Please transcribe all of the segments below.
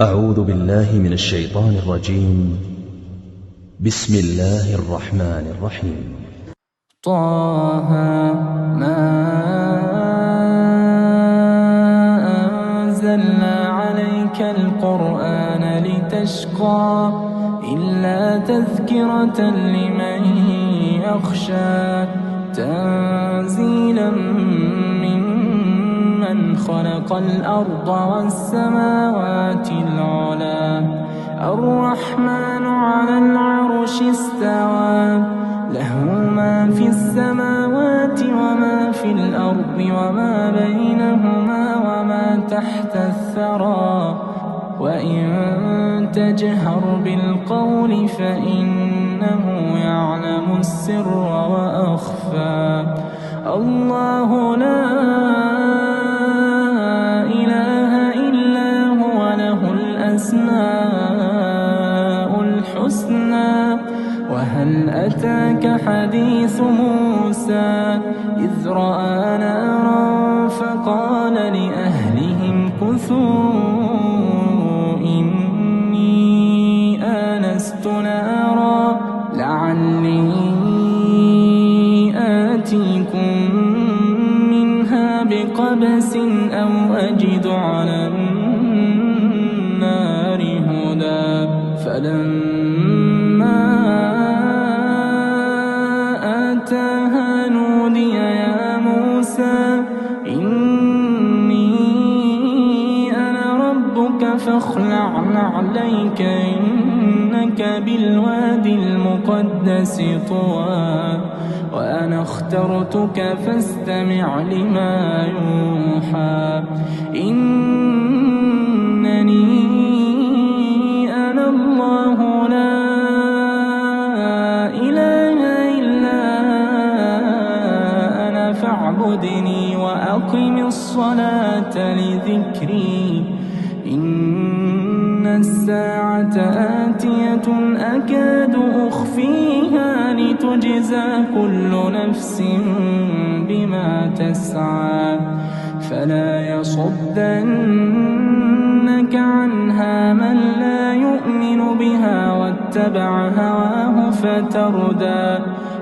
أعوذ بالله من الشيطان الرجيم. بسم الله الرحمن الرحيم. طه ما أنزلنا عليك القرآن لتشقى إلا تذكرة لمن يخشى تنزيلا ممن خلق الأرض والسماوات العلى الرحمن على العرش استوى له ما في السماوات وما في الأرض وما بينهما وما تحت الثرى وإن تجهر بالقول فإنه يعلم السر وأخفى الله لا إله إلا هو له الأسماء الحسنى وهل أتاك حديث موسى إذ رأى نارا فقال لأهلهم كثوا إني آنست نارا لعلي آتيكم منها بقبس أو أجد على النار هدى فلما آتاها نودي يا موسى إني أنا ربك فاخلع نعليك إنك بالوادي المقدس طوى وأنا اخترتك فاستمع لما يوحى إنني أنا الله لا إله إلا أنا فاعبدني وأقم الصلاة لذكري إن الساعة آتية أكاد أخفيها لتجزى كل نفس بما تسعى فلا يصدنك عنها من لا يؤمن بها واتبع هواه فتردى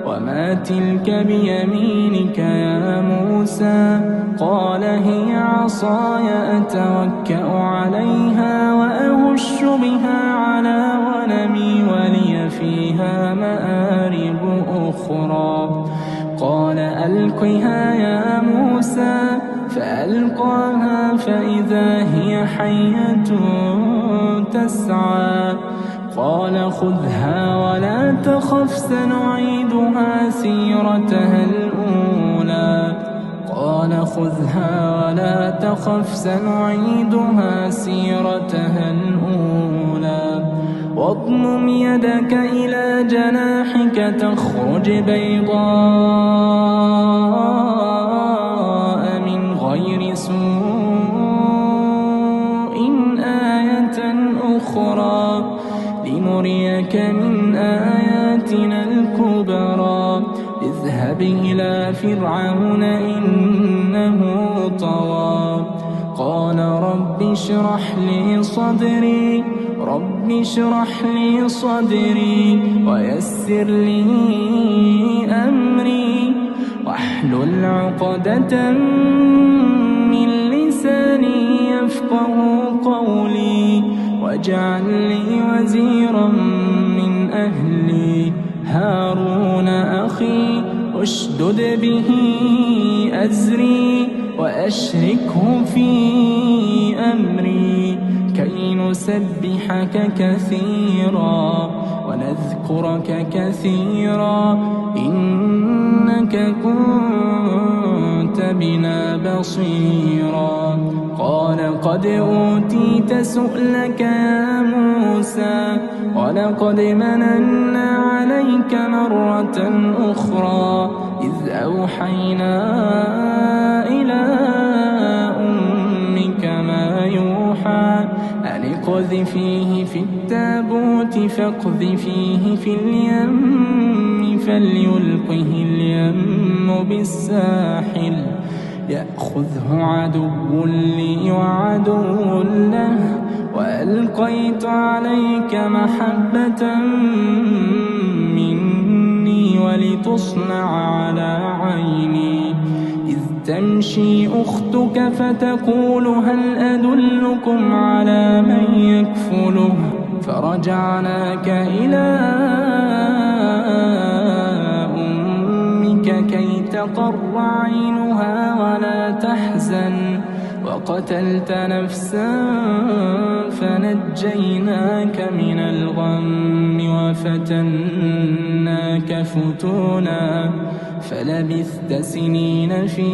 وما تلك بيمينك يا موسى قال هي عصاي أتوكأ عليها وأهش بها على غنمي ولي فيها مآرب أخرى قال ألقها يا موسى فألقاها فإذا هي حية تسعى قال خذها ولا تخف سنعيدها سيرتها الأولى قال خذها ولا تخف سنعيدها سيرتها الأولى واضمم يدك إلى جناحك تخرج بيضاء من غير سوء آية أخرى لنريك من آياتنا الكبرى اذهب إلى فرعون إنه طغى قال رب اشرح لي صدري ويسر لي أمري واحلل عقدة من لساني يفقه قولي واجعل لي وزيرا من أهلي هارون أخي اشدد به أزري وأشركه في أمري كي نسبحك كثيرا ونذكرك كثيرا إنك كنت بنا بصيرا قال قد أوتيت سؤلك يا موسى ولقد مننا عليك مرة أخرى إذ أوحينا إلى أمك ما يوحى أن اقذفيه في التابوت فاقذفيه في اليم فليلقه اليم بالساحل يأخذه عدو لي وعدو له وألقى وألقيت عليك محبة مني ولتصنع على عيني إذ تمشي أختك فتقول هل أدلكم على من يكفله فرجعناك إلى أمك كي تقر عينها ولا تحزن وقتلت نفسا فنجيناك من الغم وفتناك فتونا فلبثت سنين في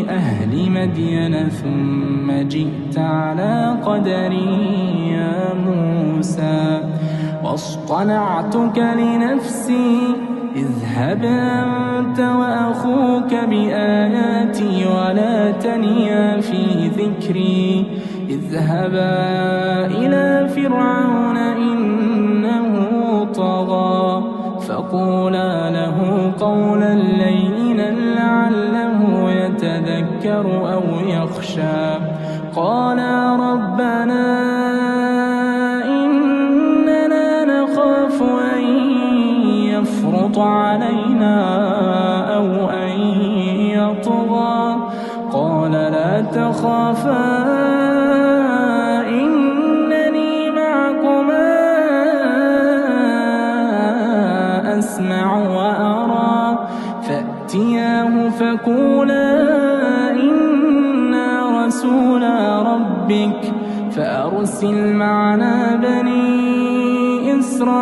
أهل مدين ثم جئت على قدري يا موسى واصطنعتك لنفسي اذهب أنت وأخوك بآياتي ولا تنيا في ذكري اذهبا إلى فرعون إنه طغى فقولا له قولا لينا لعله يتذكر أو يخشى قالا ربنا إننا نخاف أن يفرط علينا أو أن يطغى قال لا تخافا إنني معكما أسمع وأرى فأتياه فقولا إنا رسولا ربك فأرسل معنا بني إسرائيل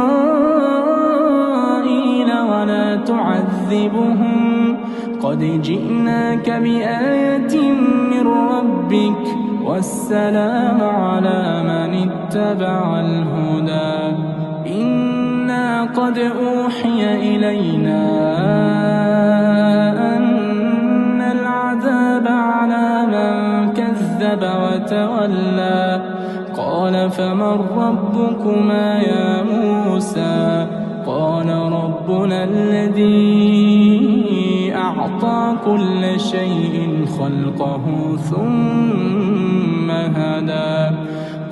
ولا تعذبهم قد جئناك بآية من ربك والسلام على من اتبع الهدى إنا قد أوحي إلينا أن العذاب على من كذب وتولى قال فمن ربكما يا موسى قال ربنا الذي أعطى كل شيء خلقه ثم هدى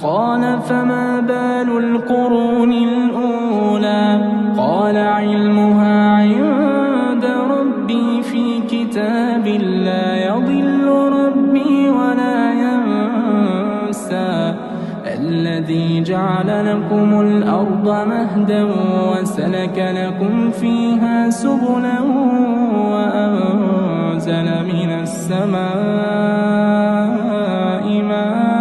قال فما بال القرون الأولى قال علمها عند ربي في كتاب لا يضل ربي ولا ينسى الذي جعل لكم الأرض مهدا وسلك لكم فيها سبلا وأنزل من السماء ماء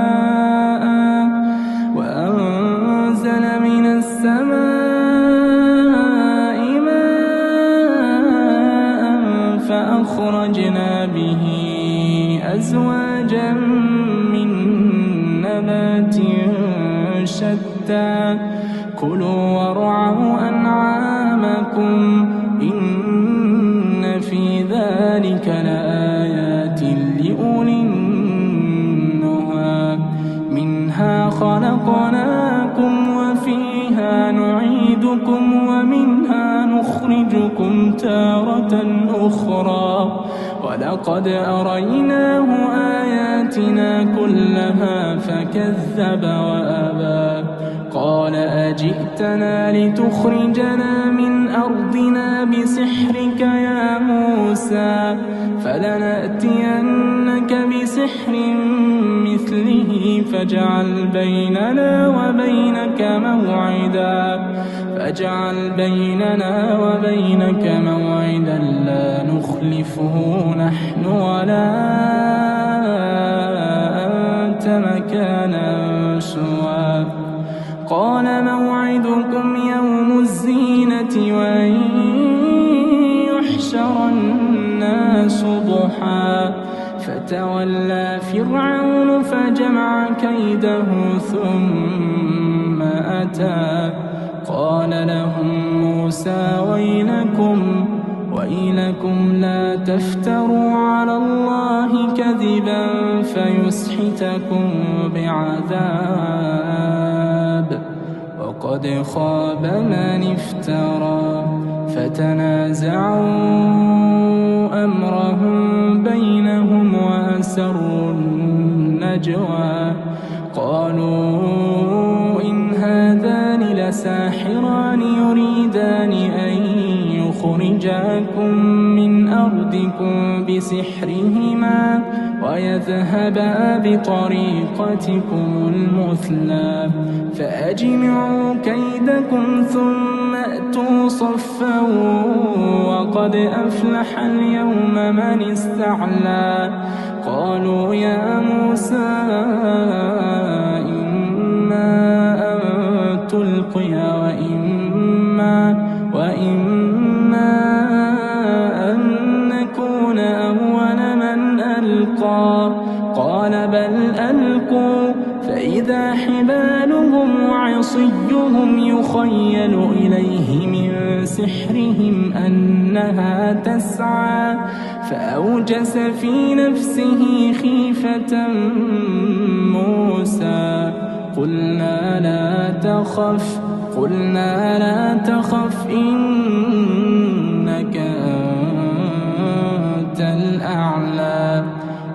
فأخرجنا به أزواجا من نبات شتى كلوا وارعوا أنعامكم إن في ذلك لآيات لأولي النهى منها خلقناكم وفيها نعيدكم ومنها نخرجكم تارة أخرى ولقد أريناه آياتنا كلها فكذب وأبى قال أجئتنا لتخرجنا من أرضنا بسحرك يا موسى فلنأتينك بسحر مثله فاجعل بيننا وبينك موعدا لا نخلفه نحن ولا أنت مكانا سوى قال موعدكم يوم الزينة وأن يحشر الناس ضحى فتولى فرعون فجمع كيده ثم أتى قال لهم موسى ويلكم لا تفتروا على الله كذبا فيسحتكم بعذاب وقد خاب من افترى فتنازعوا أمرهم بينهم وأسروا النجوى قالوا إن هذان لساحران يريدان أن يخرجاكم من أرضكم بسحرهما ويذهبا بطريقتكم المثلى فأجمعوا كيدكم ثم أتوا صفا وقد أفلح اليوم من استعلى قالوا يا موسى إما أن تلقي وإما أن نكون أول من ألقى قال بل ألقوا فإذا حبالهم وعصيهم يخيل إليه من سحرهم أنها تسعى فأوجس في نفسه خيفة موسى قلنا لا تخف إنك أنت الأعلى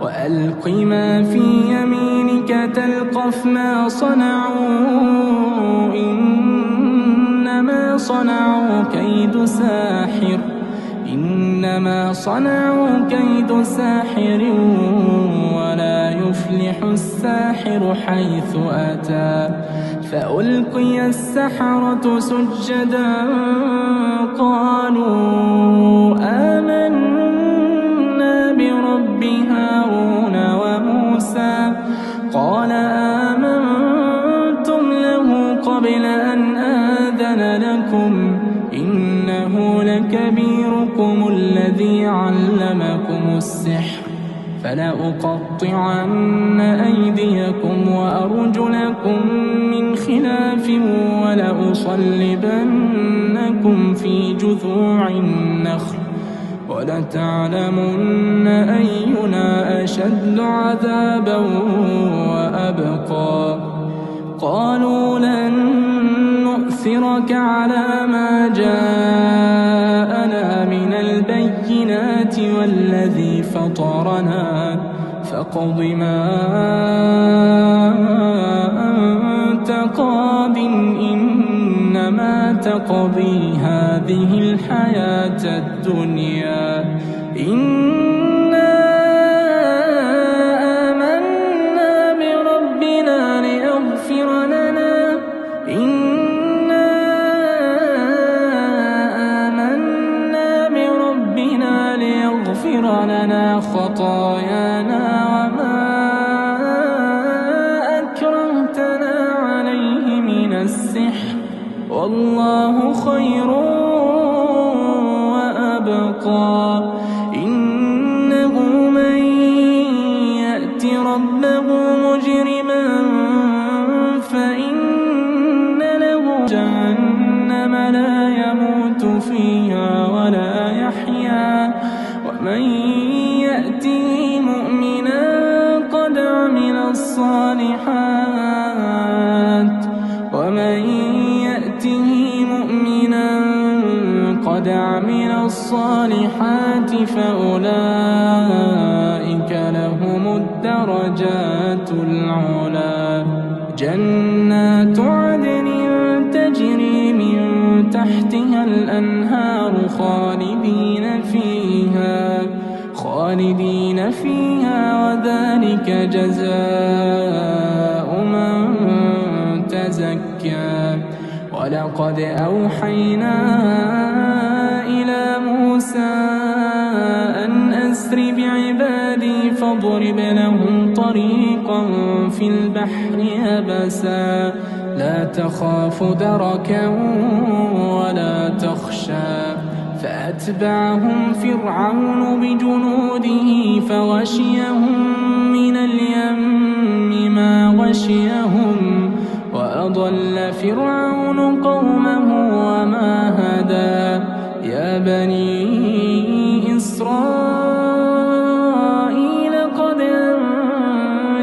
وألق ما في يمينك تلقف ما صنعوا إنما صنعوا كيد ساحر ولا يفلح الساحر حيث أتى فألقي السحرة سجدا قالوا آمنا برب هارون وموسى قال آمنتم له قبل أن آذن لكم إنه لكبيركم الذي علمكم السحر فلأقطعن أيديكم وأرجلكم من خلاف ولأصلبنكم في جذوع النخل ولتعلمن أينا أشد عذابا وأبقى قالوا لن نؤثرك على ما جاءنا من البينات والذي فطرنا فاقض ما أنت قاض إنما تقضي هذه الحياة الدنيا إنا آمنا بربنا ليغفر لنا خطايانا وما أكرهتنا عليه من السحر والله خير وأبقى إنه من يأت ربه مجرما فإن له جهنم لا يموت فيها ولا يحيا ومن يأته مؤمنا قد عمل الصالحات فأولئك لهم الدرجات العلى جنات عدن تجري من تحتها الأنهار خالدين فيها وذلك جزاء من تزكى ولقد أوحينا إلى موسى أن أسر بعبادي فاضرب لهم طريقا في البحر يبسا لا تخاف دركا ولا تخشى فأتبعهم فرعون بجنوده فغشيهم من اليم ما غشيهم وأضل فرعون قومه وما هدى يا بني إسرائيل قد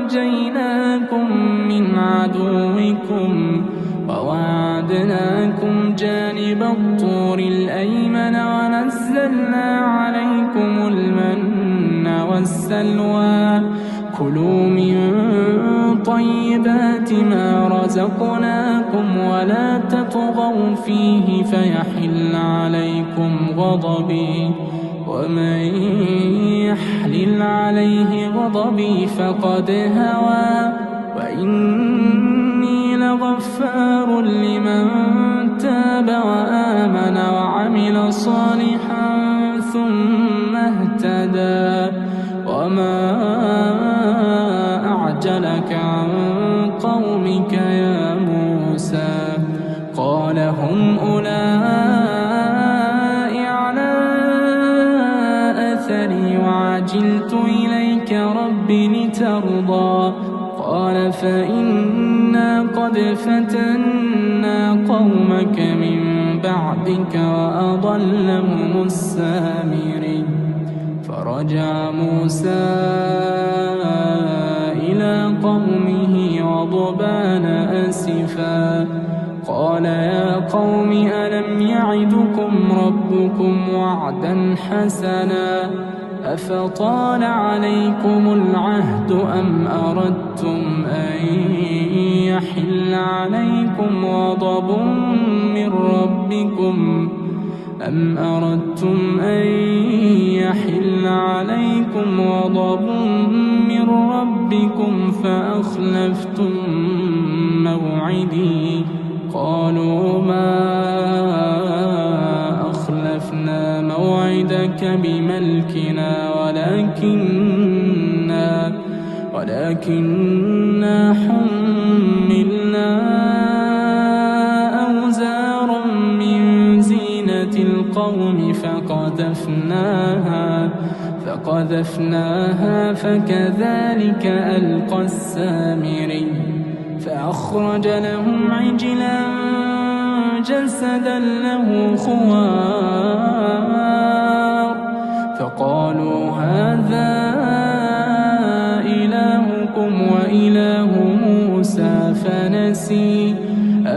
أنجيناكم من عدوكم ووعدناكم جانب الطور الأيمن ونزلنا عليكم المن والسلوى كلوا من طيبات ما رزقناكم ولا تطغوا فيه فيحل عليكم غضبي ومن يحلل عليه غضبي فقد هوى وإني لغفار لمن تاب وآمن وعمل صالحا ثم اهتدى وما أعجلك عن قومك يا موسى قال هم أولئك على أثري وعجلت إليك رب لترضى قال فإنا قد فتنا قومك من بعدك وأضلهم السامري فرجع موسى إلى قومه غضبان أسفا قال يا قوم ألم يعدكم ربكم وعدا حسنا أفطال عليكم العهد أم أردتم أن يحل عليكم غضب من ربكم فأخلفتم موعدي قالوا ما أخلفنا موعدك بملكنا ولكننا حملنا أوزارا من زينة القوم فقذفناها فكذلك ألقى السامري فأخرج لهم عجلا جسدا له خوار فقالوا هذا إلهكم وإله موسى فنسي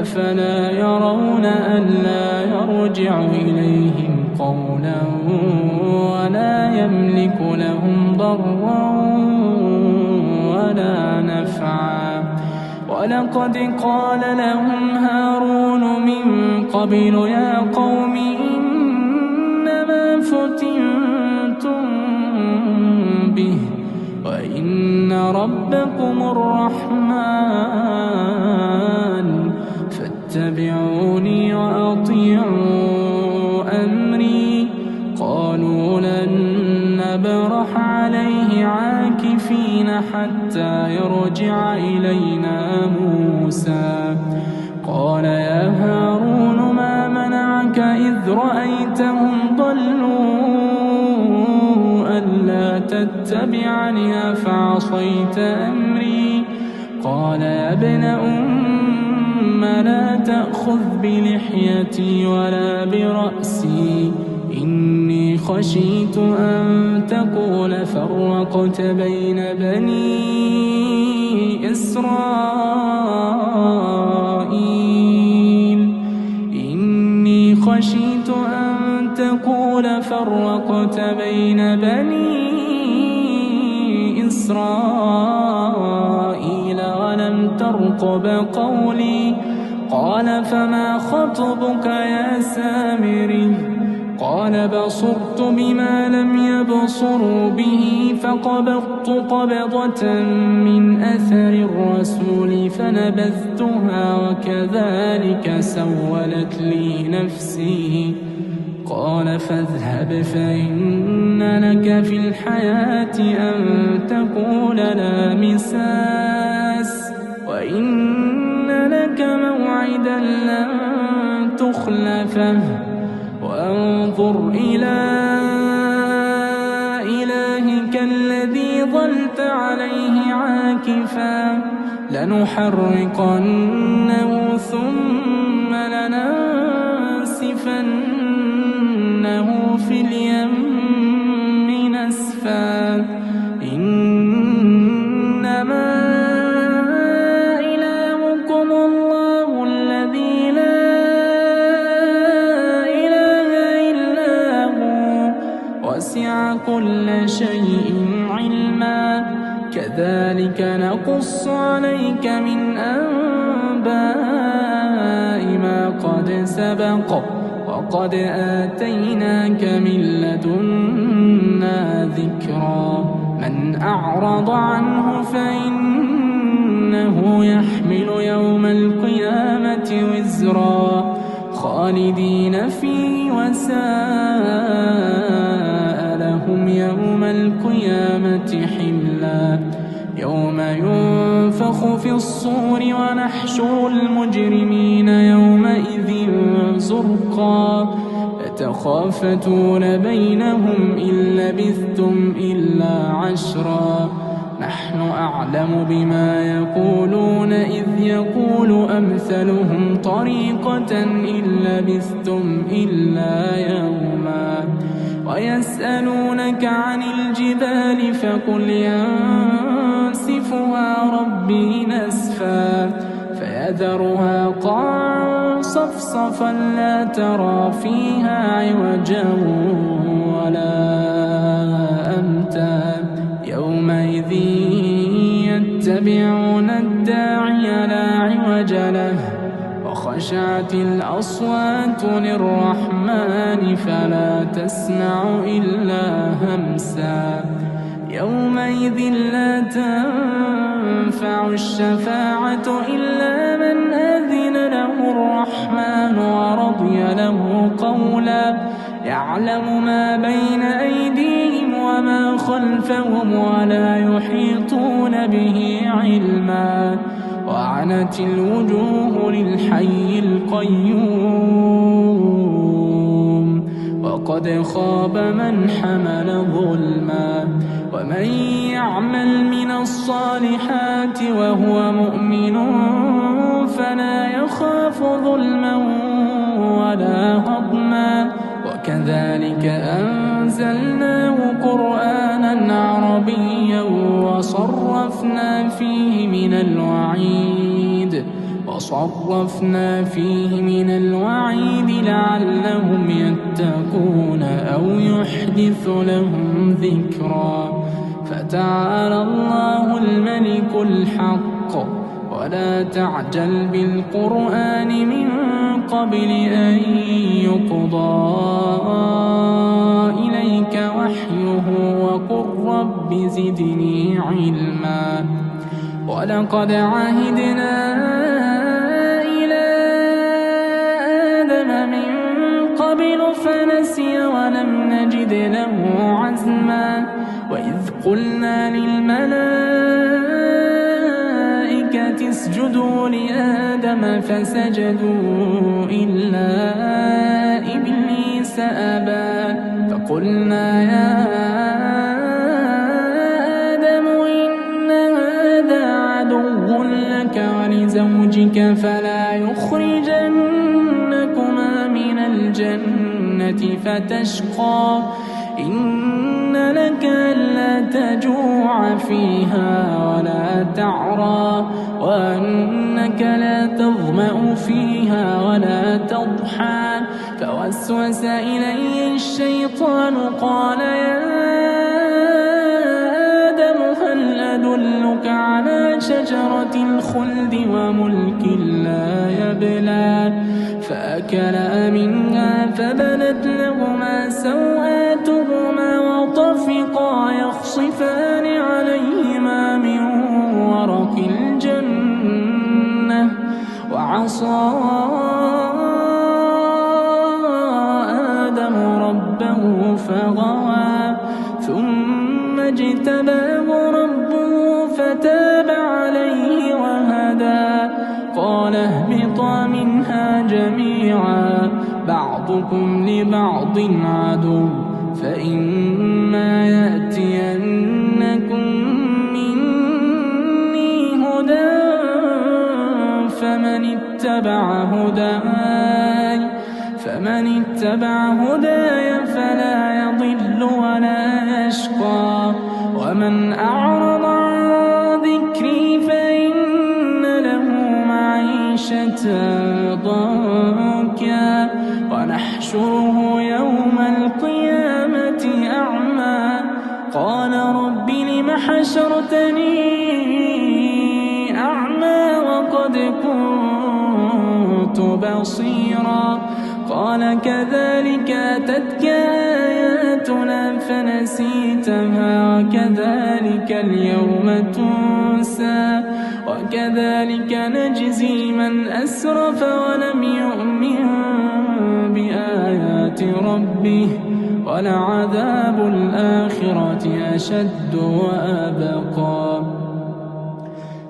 أفلا يرون ألا يرجع إليهم قولا ولا يملك لهم ضرا ولا نفعا ولقد قال لهم هارون من قبل يا قوم إنما فتنتم به وإن ربكم الرحمن فاتبعوني وأطيعوا أمري قالوا لن نبرح عليه عاكفين حتى يرجع إلينا موسى قال يا هارون ما منعك إذ رأيتهم ضلوا ألا تتبعني أفعصيت أمري قال يا ابن لا تأخذ بلحيتي ولا برأسي إني خشيت أن تقول فرقت بين بني إسرائيل إني خشيت أن تقول فرقت بين بني إسرائيل ولم ترقب قولي قال فما خطبك يا سامري قال بصرت بما لم يبصروا به فقبضت قبضة من أثر الرسول فنبذتها وكذلك سولت لي نفسي قال فاذهب فإن لك في الحياة أن تقول لا مساس وإن لك موعدا لن تخلفه وانظر إلى إلهك الذي ظلت عليه عاكفا لنحرقنه ثم لننسفنه في اليم نسفا إنما إلهكم الله الذي لا إله إلا هو وسع كل شيء علما كذلك نقص نقص عليك من أنباء ما قد سبق وقد آتيناك من لدنا ذكرا من أعرض عنه فإنه يحمل يوم القيامة وزرا خالدين فيه وساء لهم يوم القيامة حملا يوم ينفخ في الصور ونحشر المجرمين يومئذ زرقا يتخافتون بينهم إن لبثتم إلا عشرا نحن أعلم بما يقولون إذ يقول أمثلهم طريقة إن لبثتم إلا يوما ويسألونك عن الجبال فقل ينسفها ربي نسفا فيذرها قاعا صفصفا لا ترى فيها عوجا ولا أمتا يومئذ يتبعون الداعي لا عوج له وخشعت الأصوات للرحمن فلا تسمع إلا همسا يومئذ لا تنفع الشفاعة إلا من أذن له الرحمن ورضي له قولا يعلم ما بين أيديهم وما خلفهم ولا يحيطون به علما وعنت الوجوه للحي القيوم وقد خاب من حمل ظلما ومن يعمل من الصالحات وهو مؤمن فلا يخاف ظلما ولا هضما وكذلك أنزلناه قرآنا عربيا وصرفنا فيه من الوعيد لعلهم يتقون أو يحدث لهم ذكرا فتعالى الله الملك الحق ولا تعجل بالقرآن من قبل أن يقضى إليك وحيه وقل رب زدني علما ولقد عهدنا إلى آدم من قبل فنسي ولم نجد له عزما وإذ قلنا للملائكة اسجدوا لآدم فسجدوا إلا إبليس أبى فقلنا يا آدم إن هذا عدو لك ولزوجك فلا يخرجنكما من الجنة فتشقى إن لك ألا تجوع فيها ولا تعرى وأنك لا تظمأ فيها ولا تضحى فوسوس إليه الشيطان قال يا آدم هل أدلك على شجرة الخلد وملك لا يبلى فأكلا منها فبدت لهما سوآتهما وطفقا يخصفان عليهما من ورق الجنة وعصى آدم ربه فغوى ثم اجتباه ربه فتاب عليه وهدى قال اهبطا منها جميعا بعضكم لبعض عدو فإما يأتينكم مني هدى فمن اتبع هداي فلا يضل ولا يشقى ومن أعرض عن ذكري فإن له معيشة ضنكا ونحشره يوم القيامة أعمى قال رب لم حشرتني قد كنت بصيرا قال كذلك أتتك آياتنا فنسيتها وكذلك اليوم تنسى وكذلك نجزي من أسرف ولم يؤمن بآيات ربه ولعذاب الآخرة أشد وأبقى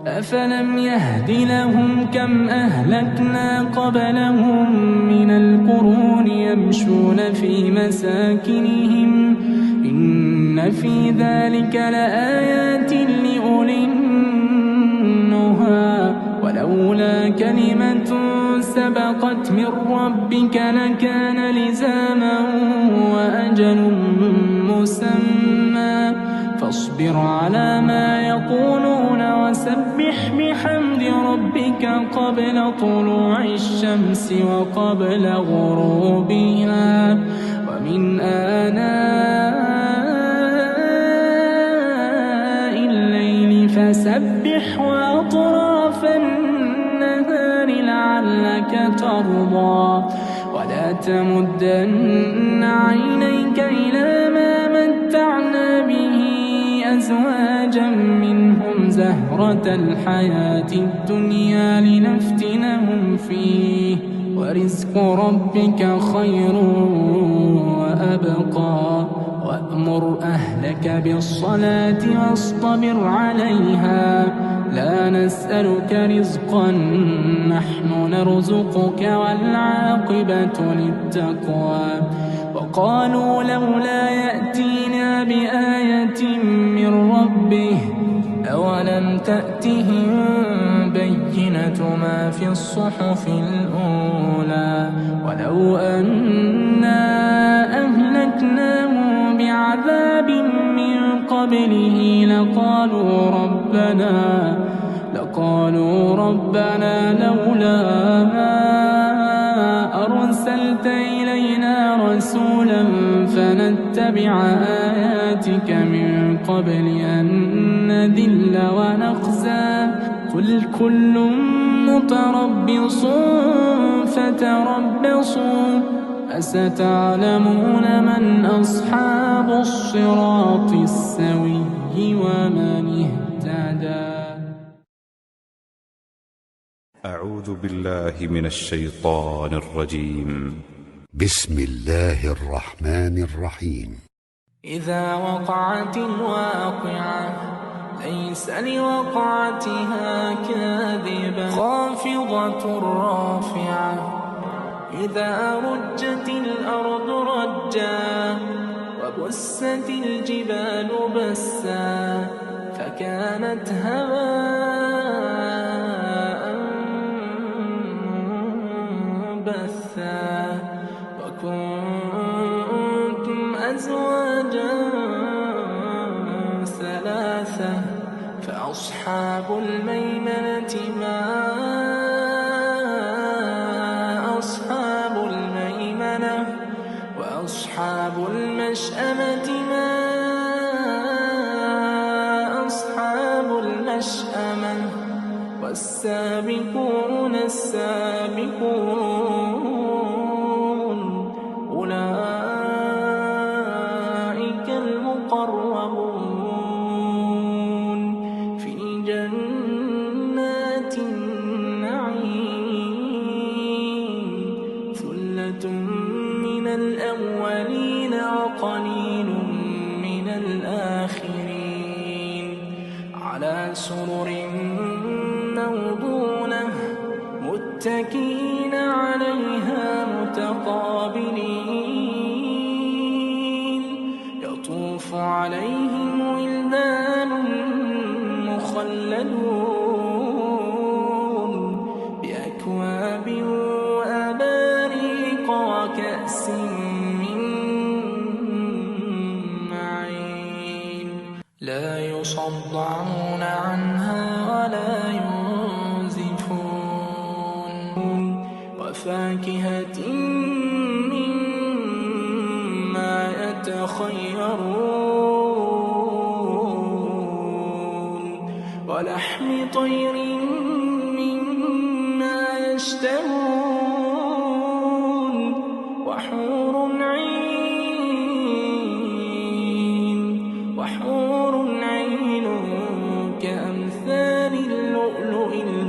أفلم يهد لهم كم أهلكنا قبلهم من القرون يمشون في مساكنهم إن في ذلك لآيات لأولي النهى ولولا كلمة سبقت من ربك لكان لزاما وأجل مسمى فاصبر على ما يقولون وسبح بحمد ربك قبل طلوع الشمس وقبل غروبها ومن آناء الليل فسبح وأطراف النهار لعلك ترضى ولا تمدن عينيك إلى ما متعنا به أزواجا منهم زهرة الحياة الدنيا لنفتنهم فيه ورزق ربك خير وأبقى وأمر أهلك بالصلاة واصطبر عليها لا نسألك رزقا نحن نرزقك والعاقبة للتقوى وقالوا لولا يأتينا بآية من ربه أولم تأتهم بينة ما في الصحف الأولى ولو أنا أهلكناهم بعذاب من قبله لقالوا ربنا لولا أرسلت إلينا رسولا فنتبع آياتك من قبل أن نذل ونخزى قل كل متربص فتربصوا فستعلمون من أصحاب الصراط السوي ومن اهتدى. أعوذ بالله من الشيطان الرجيم. بسم الله الرحمن الرحيم. إذا وقعت الواقعة ليس لوقعتها كاذبة خافضة رافعة إذا رجت الأرض رجا وبست الجبال بسا فكانت هباء منبثا وكنتم أزواجا ثلاثة فأصحاب الميمنة ما أصحاب الميمنة وأصحاب المشأمة ما أصحاب المشأمة والسابقون السابقون أولئك المقربون في جنات النعيم ثلة من الأولين وقليل من الآخرين على سرر موضونة متكئين عليها متقابلين يطوف عليهم ولدان مخلدون بأكواب وأباريق وكأس من معين لا يصدعون عنها ولا ينزفون وفاكهة مما يتخيرون ولحم طير مما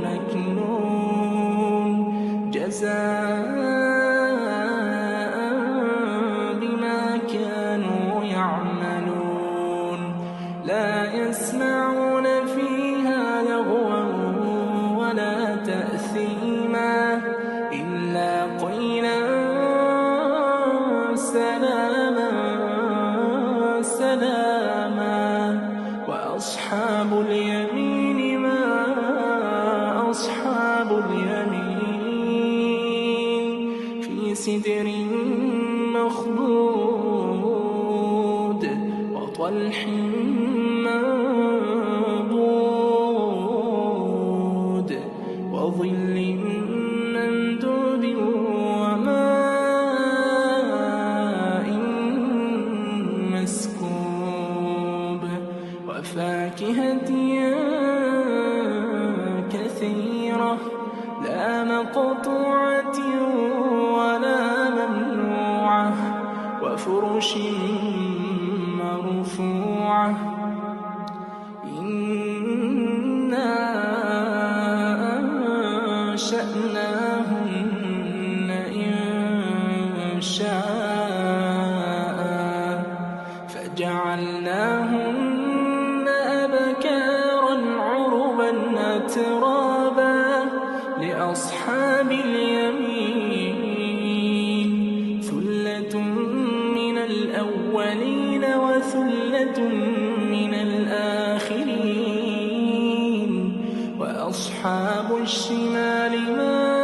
مكنون جزاء بما كانوا يعملون لا يسمعون فيها لغوا ولا تأثيما إلا قيلا سلاما سلاما وأصحاب اليمين ما أصحاب اليمين في سدر مخضود وطلح منضود وظل ممدود وماء مسكوب وفاكهة كثيرة لا مقطوعة ولا ممنوعة وفرش مرفوعة إنا أنشأناهن إنشاء فجعلناهن أبكارا عربا أترابا لأصحاب اليمين ثلة من الأولين وثلة من الآخرين وأصحاب الشمال ما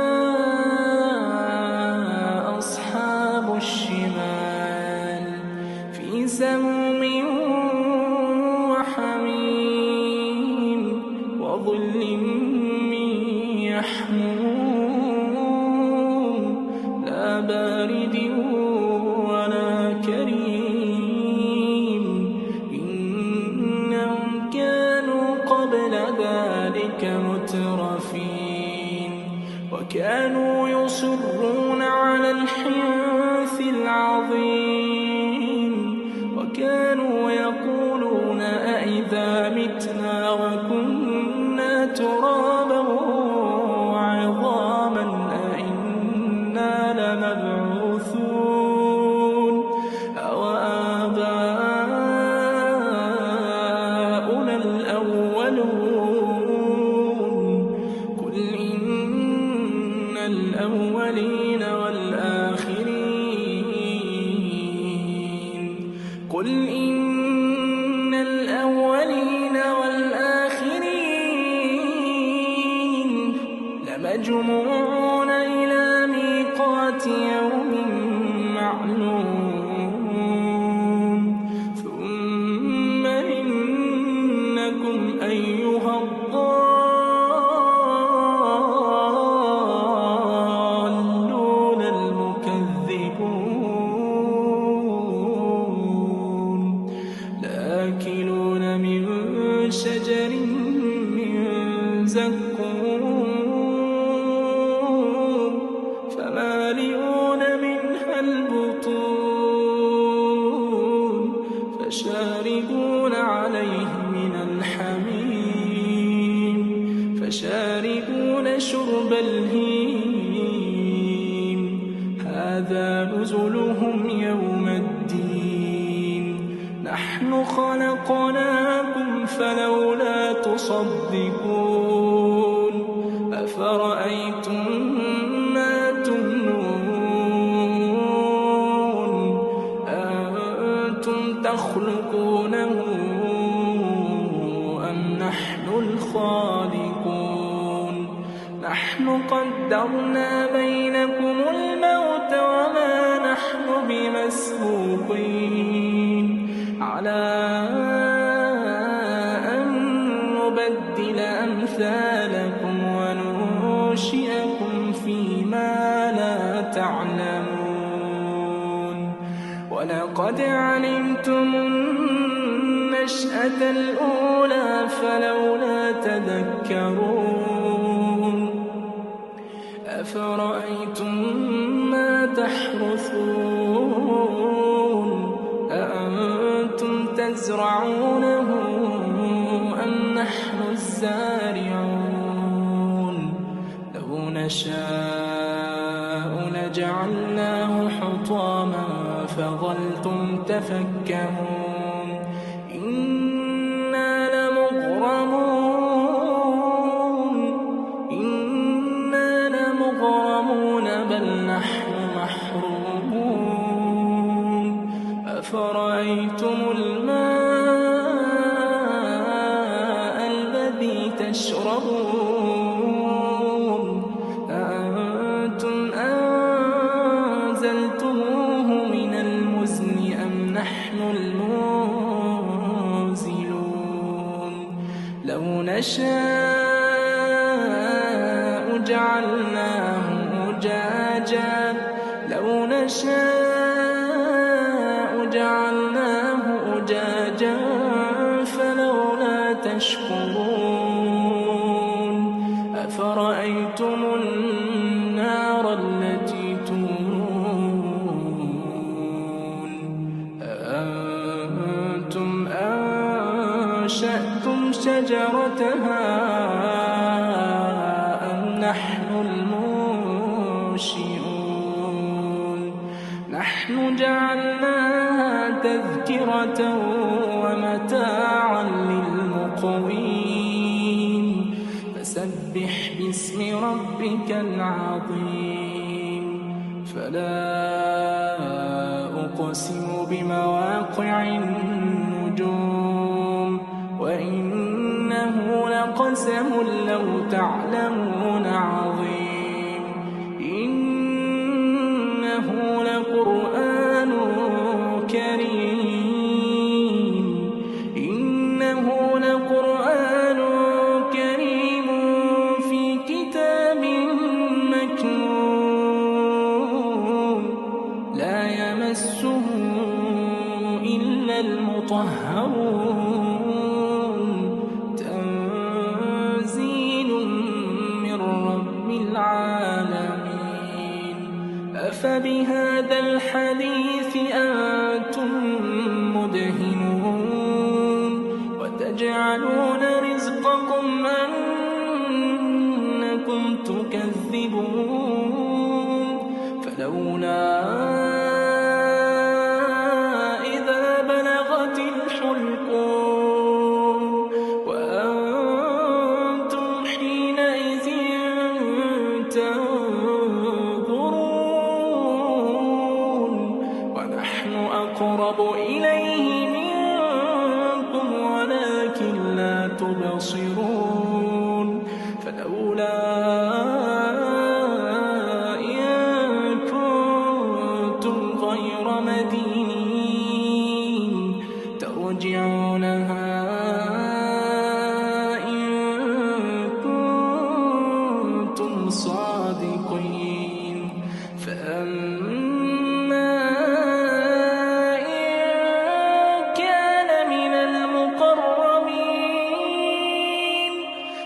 أصحاب الشمال في سموم وحميم وظل من يحموم لا بارد ولا كريم إنهم كانوا قبل ذلك مترفين وكانوا يصرون على الحنث العظيم وكانوا يقولون أئذا متنا وكنا ترابا وعظاما أئنا لمبعوثون أوآباؤنا الأولون قل إن الأولين والآخرين قل إن الأولين والآخرين لمجموعون إلى ميقات يوم معلوم ثم إنكم أيها الضالون المكذبون لآكلون من شجر من زقوم فمالئون منها البطون فشاربون عليه من الحميم فشاربون شرب الهيم هذا نزلهم يوم الدين نحن خلقناكم فلولا تصدقون أفرأيتم ما تمنون أأنتم تخلقونه أم نحن الخالقون نحن قدرنا بينكم الموت وما نحن بمسبوقين على أن نبدل أمثالكم وننشئكم فيما لا تعلمون ولقد علمتم النشأة الأولى فلولا تذكرون أفرأيتم ما تحرثون أأنتم تزرعونه أم نحن الزارعون نشاء لجعلناه حطاما فظلتم تفكهون إنا لمغرمون بل نحن محرومون أفرأيتم الماء الذي تشربون أأنتم أنزلتموه من المزن أم نحن المنزلون لو نشاء جعلناه أجاجا فلولا تشكرون أفرأيتم النار التي تورون أأنتم أنشأتم شجرتها أم نحن المنشئون نحن جعلناها تذكرة ومتاعا للمقوين فسبح باسم ربك العظيم فلا أقسم بمواقع النجوم وإنه لقسم لو تعلمون عظيم إنه لقرآن كريم في كتاب مكنون لا يمسه إلا المطهرون تنزيل من رب العالمين أفبهذا الحديث أنتم مدهنون وتجعلون رزقكم أنكم تكذبون فلولا إذا بلغت الحلقوم وأنتم حينئذ تنظرون ونحن أقرب إليه منكم ولكن لا تبصرون فلولا إن كنتم غير مدينين ترجعونها إن كنتم صادقين فأما إن كان من المقربين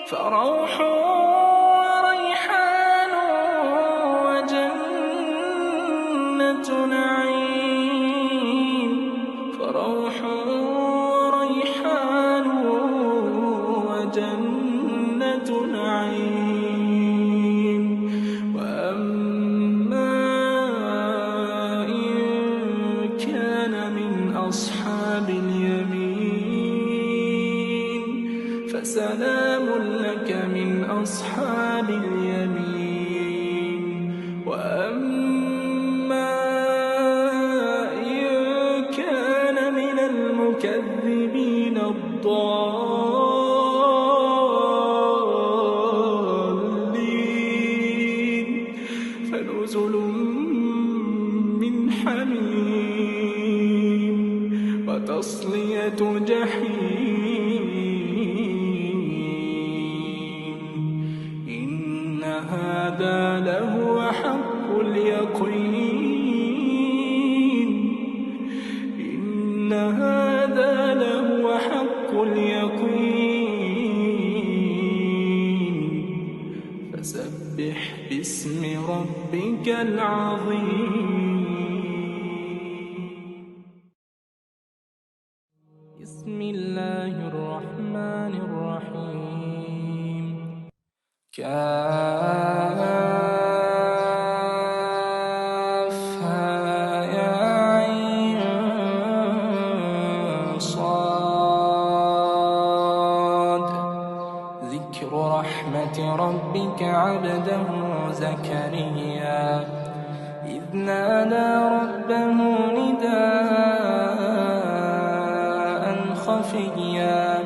فروح وريحان وجنة نعيم وأما إن كان من أصحاب اليمين فسلام لك من أصحاب اليمين وأما إن كان من المكذبين الضالين فنزل من حميم وتصلية جحيم إن هذا لهو حق اليقين إن هذا لهو حق اليقين فسبح باسم ربك العظيم بسم الله الرحمن الرحيم رحمة ربك عبده زكريا إذ نادى ربه نداء خفيا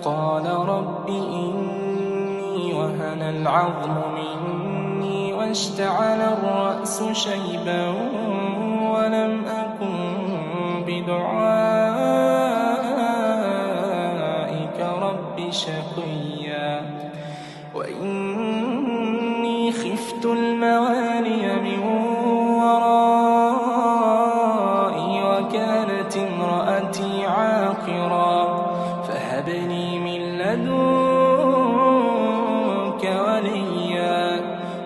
قال رب إني وهن العظم مني واشتعل الرأس شيبا ولم أكن بدعائك رب شقيا وإني خفت الموالي من ورائي وكانت امرأتي عاقرا فهب لي من لدنك وليا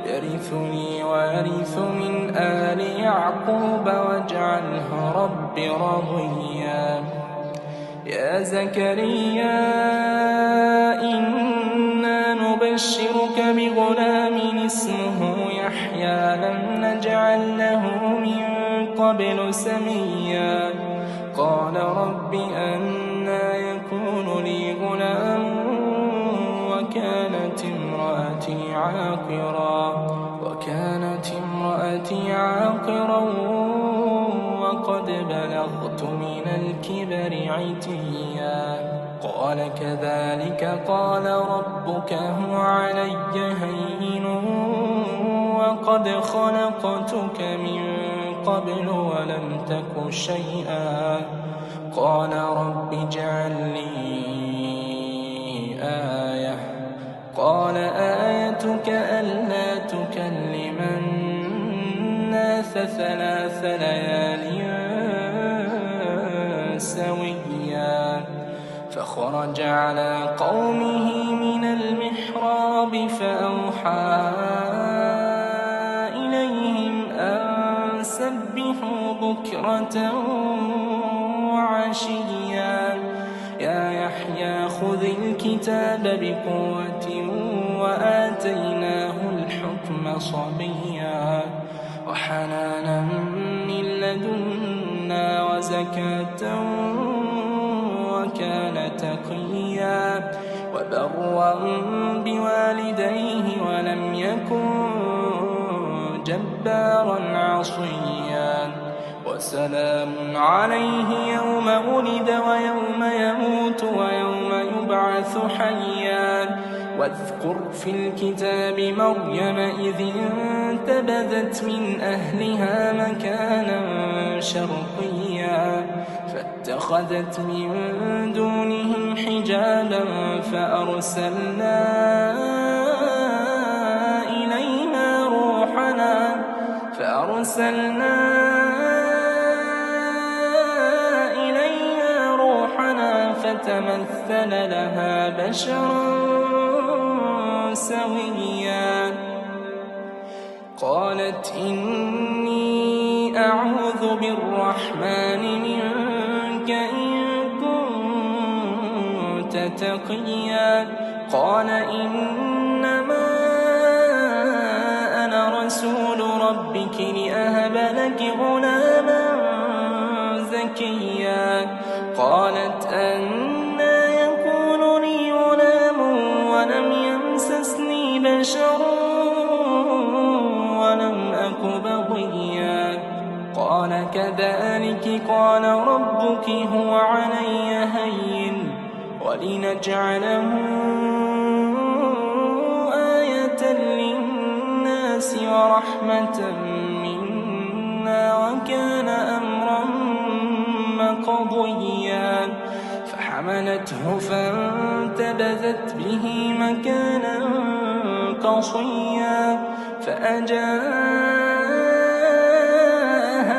يرثني ويرث من آل يعقوب واجعله رب رضيا يا زكريا إنا نبشرك بغلام اسمه يحيى لم نجعل له من قبل سميا قال رب أنى يكون لي غلام وكانت امرأتي عاقرا وقد بلغت من الكبر عتيا قال كذلك قال ربك هو علي هين وقد خلقتك من قبل ولم تك شيئا قال رب اجعل لي آية قال آيتك ألا تكلم الناس 3 ليال سويا فخرج على قومه من المحراب فأوحى إليهم أن سبحوا بكرة وعشيا يا يحيى خذ الكتاب بقوة وآتيناه الحكم صبيا وحنانا من لدنا وزكاة وكان تقيا وبرا بوالديه ولم يكن جبارا عصيا وسلام عليه يوم ولد ويوم يموت ويوم يبعث حيا واذكر في الكتاب مريم إذ انتبذت من أهلها مكانا شرقيا فاتخذت من دونهم حجابا فأرسلنا إليها روحنا فتمثل لها بشرا سويا قالت إني أعوذ بالرحمن منك إن كنت تقيا قال إنما أنا رسول ربك لأهب لك غلاما زكيا قالت أنى يكون لي غلام ولم يمسسني بشر ولم أك بغيا قال كذلك قال ربك هو علي هين ولنجعله آية للناس ورحمة منا وكان أمرا مقضيا فحملته فانتبذت به مكانا قصيا فأجاءها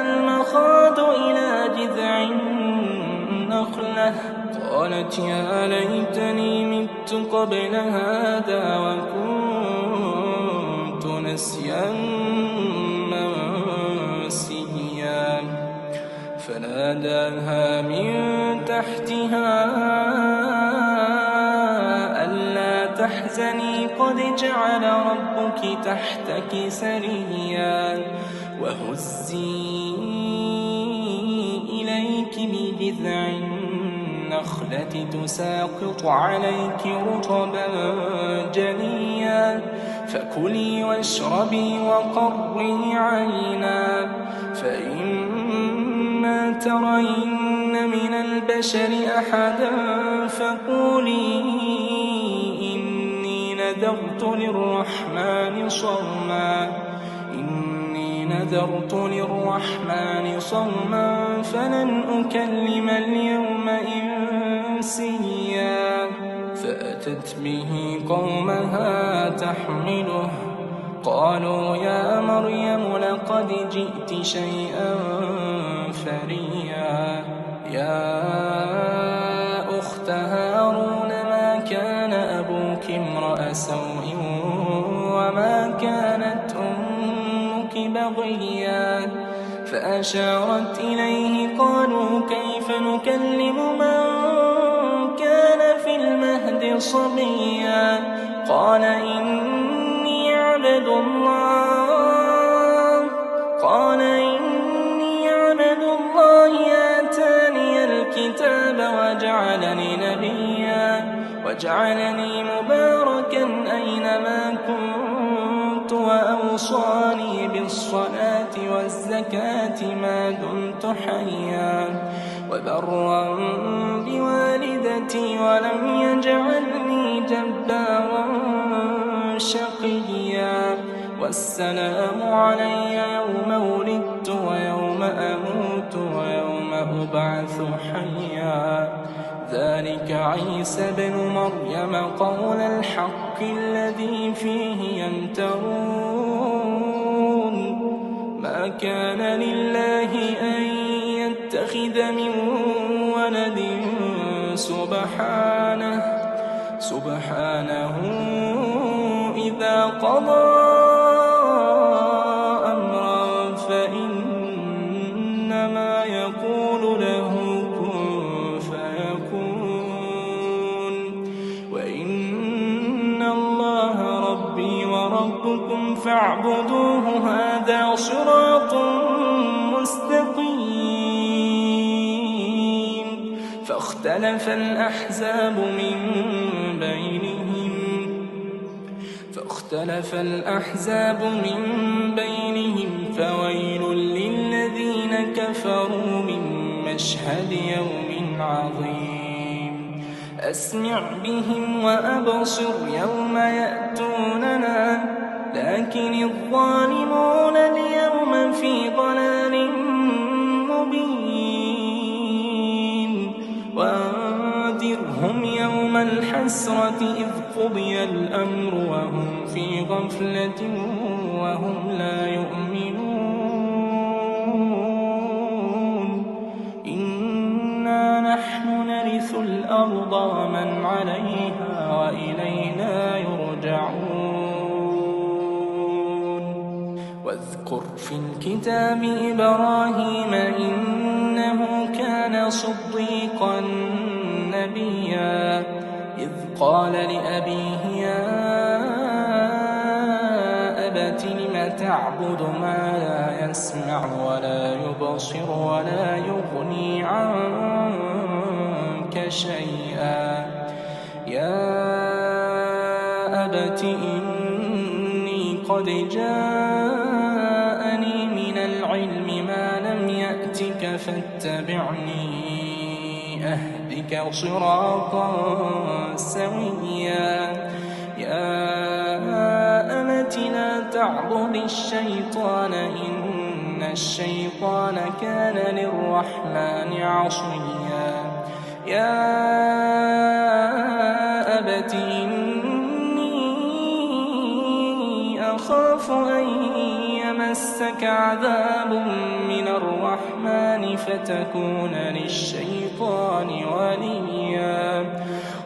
المخاض إلى جذع النخلة قالت يا ليتني مت قبل هذا وكنت نسيا منسيا فناداها من تحتها ألا تحزني قد جعل ربك تحتك سريا وهزي إليك بجذع النخلة تساقط عليك رطبا جنيا فكلي واشربي وقري عينا فإما ترين من البشر أحدا فقولي إني نذرت للرحمن صوما فلن أكلم اليوم إنسيا فأتت به قومها تحمله قالوا يا مريم لقد جئت شيئا فريا يا أخت هارون ما كان أبوك امرأ سوء وما كانت أمك بغيا فأشارت إليه قالوا كيف نكلم من كان في المهد صبيا قال إني عبد الله آتاني الكتاب وجعلني مباركا أينما كنت وأوصاني بالصلاة والزكاة ما دمت حيا وبرا بوالدتي ولم يجعلني جبارا شقيا والسلام علي يوم ولدت ويوم أموت ويوم أبعث حيا ذلك عيسى بن مريم قول الحق الذي فيه يمترون ما كان لله أن يتخذ من ولد سبحانه إذا قضى أمرا فإنما يقول له كن فيكون وإن الله ربي وربكم فاعبدوه هذا صراط مستقيم فاختلف الأحزاب من بينهم فويل للذين كفروا من مشهد يوم عظيم أسمع بهم وأبصر يوم يأتوننا لكن الظالمون اليوم في ضلال مبين وأنذرهم يوم الحسرة إذ قضي الأمر وهم في غفلة وهم لا يؤمنون إنا نحن نرث الأرض ومن عليها وإلينا يرجعون واذكر في الكتاب إبراهيم إنه كان صديقا نبيا إذ قال لأبيه يا أبت لم تعبد ما لا يسمع ولا يبصر ولا يغني عنك شيئا يا أبت إني قد جاءني من العلم ما لم يأتك فاتبعني أهدك صراطا سويا يا أمت لا تعبد الشيطان إن الشيطان كان للرحمن عصيا يا أبت إني أخاف أن يمسك عذاب من الرحمن فتكون للشيطان وليا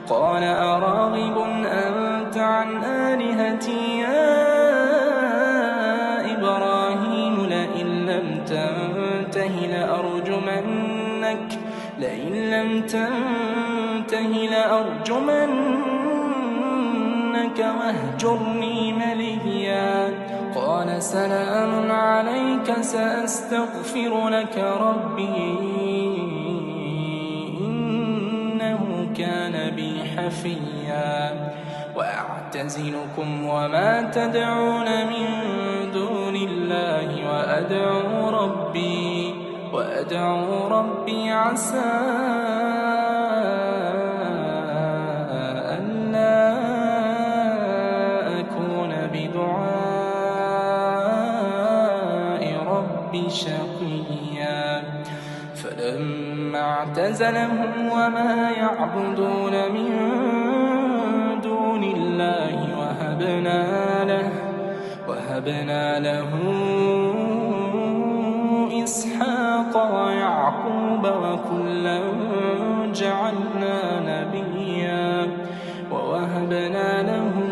قال أراغب أنت عن آلهتي يا إبراهيم لئن لم تنته لأرجمنك واهجرني مليا قال سلام عليك سأستغفر لك ربي حنفيا وأعتزلكم وما تدعون من دون الله وأدعو ربي عسى ألا أكون بدعاء ربي شقيا فلما اعتزلهم وما يعبدون من دون الله وهبنا له إسحاق ويعقوب وكلا جعلنا نبيا ووهبنا لهم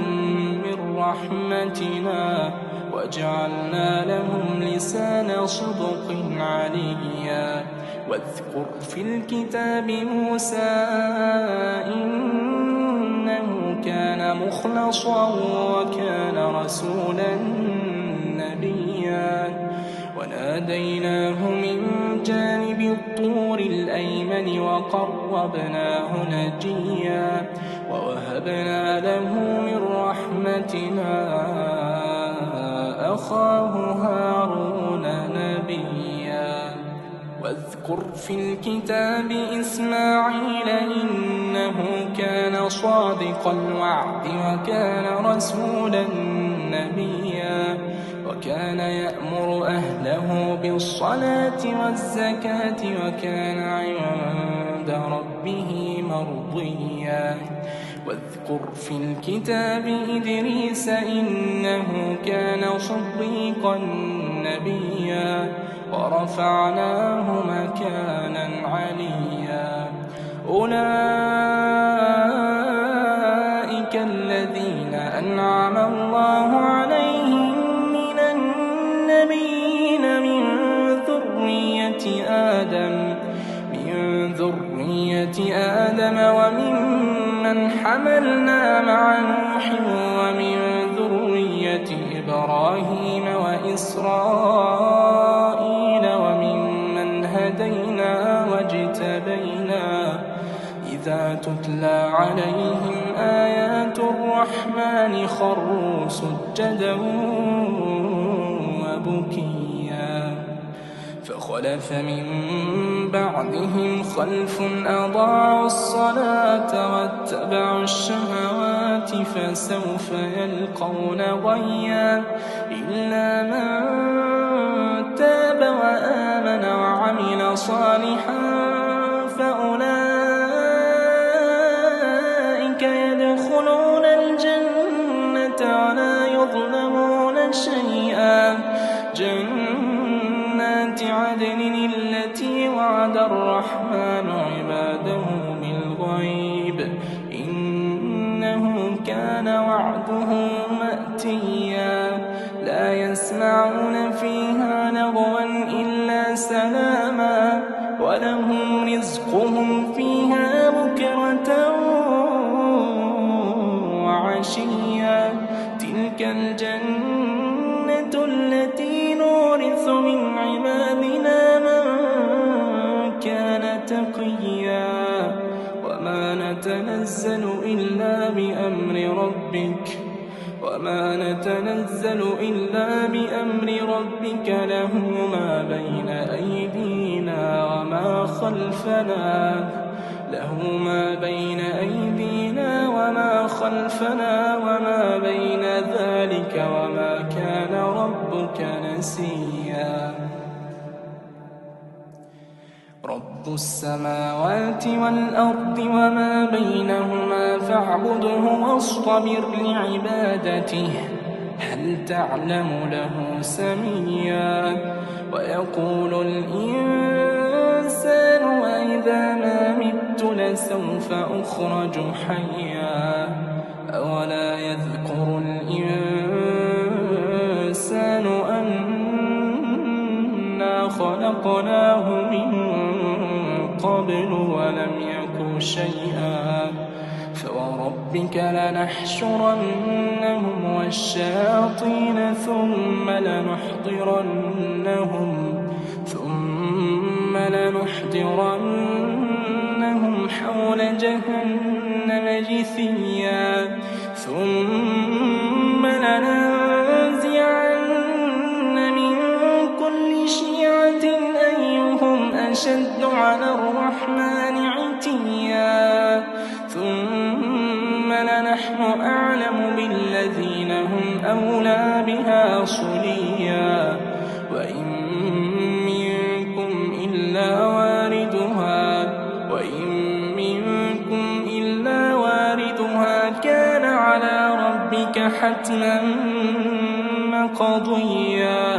من رحمتنا وجعلنا لهم لسان صدق عليا واذكر في الكتاب موسى إنه كان مخلصا وكان رسولا نبيا وناديناه من جانب الطور الأيمن وقربناه نجيا ووهبنا له من رحمتنا أخاه هارون نبيا واذكر في الكتاب إسماعيل إنه كان صادق الوعد وكان رسولا نبيا وكان يأمر أهله بالصلاة والزكاة وكان عند ربه مرضيا واذكر في الكتاب إدريس إنه كان صديقا نبيا ورفعناه مكانا عليا أولئك الذين أنعم الله عليهم من النبيين من ذرية آدم وممن حملنا مع نوح ومن ذرية إبراهيم وإسرائيل وممن هدينا واجتبينا إذا تتلى عليهم آيات الرحمن خروا سجدا وبكيا فخلف من بعدهم خلف أضاعوا الصلاة واتبعوا الشهوات فسوف يلقون غيا إلا من تاب وآمن وعمل صالحا فأولئك يدخلون الجنة ولا يظلمون شيئا جنات عدن التي وعد الرحمن عباده بالغيب إنه كان وعده مأتيا لا يسمعون فيها لغوا إلا سلاما ولهم رزقهم فيها بكرة وعشيا تلك الجنة التي نورث من عبادنا من كان تقيا وما نتنزل إلا بأمر ربك له ما بين أيدينا وما خلفنا وما بين ذلك وما كان ربك نسيا رب السماوات والأرض وما بينهما فاعبده واصطبر لعبادته هل تعلم له سميا ويقول الإنسان وإذا ما مت لسوف أخرج حيا أولا يذكر الإنسان أنا خلقناه من قبل ولم يك شيئا فوربك لنحشرنهم والشياطين ثم لنحضرنهم حول جهنم جثيا جثيا ثم لننزعن من كل شيعة أيهم أشد على الرحمن عتيا ثم لنحن أعلم بالذين هم أولى بها صليا وإن منكم إلا واردها كان على ربك حتما مقضيا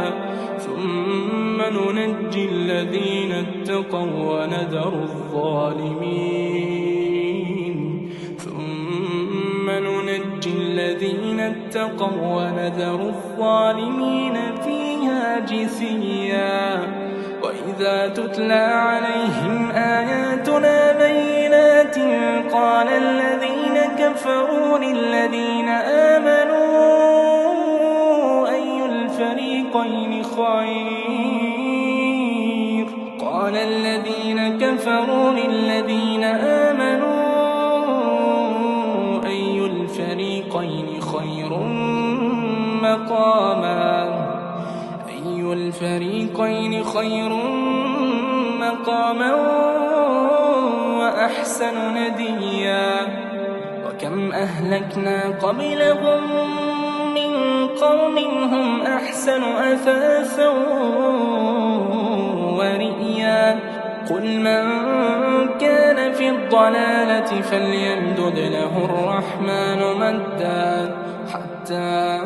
ثم ننجي الذين اتقوا ونذر الظالمين فيها جثيا وإذا تتلى عليهم آياتنا بينات قال الذين كفروا للذين آمنوا أي الفريقين خير مقاما وأحسن نديا وكم أهلكنا قبلهم من قوم هم أحسن أثاثا ورئيا قل من كان في الضلالة فليمدد له الرحمن مدا حتى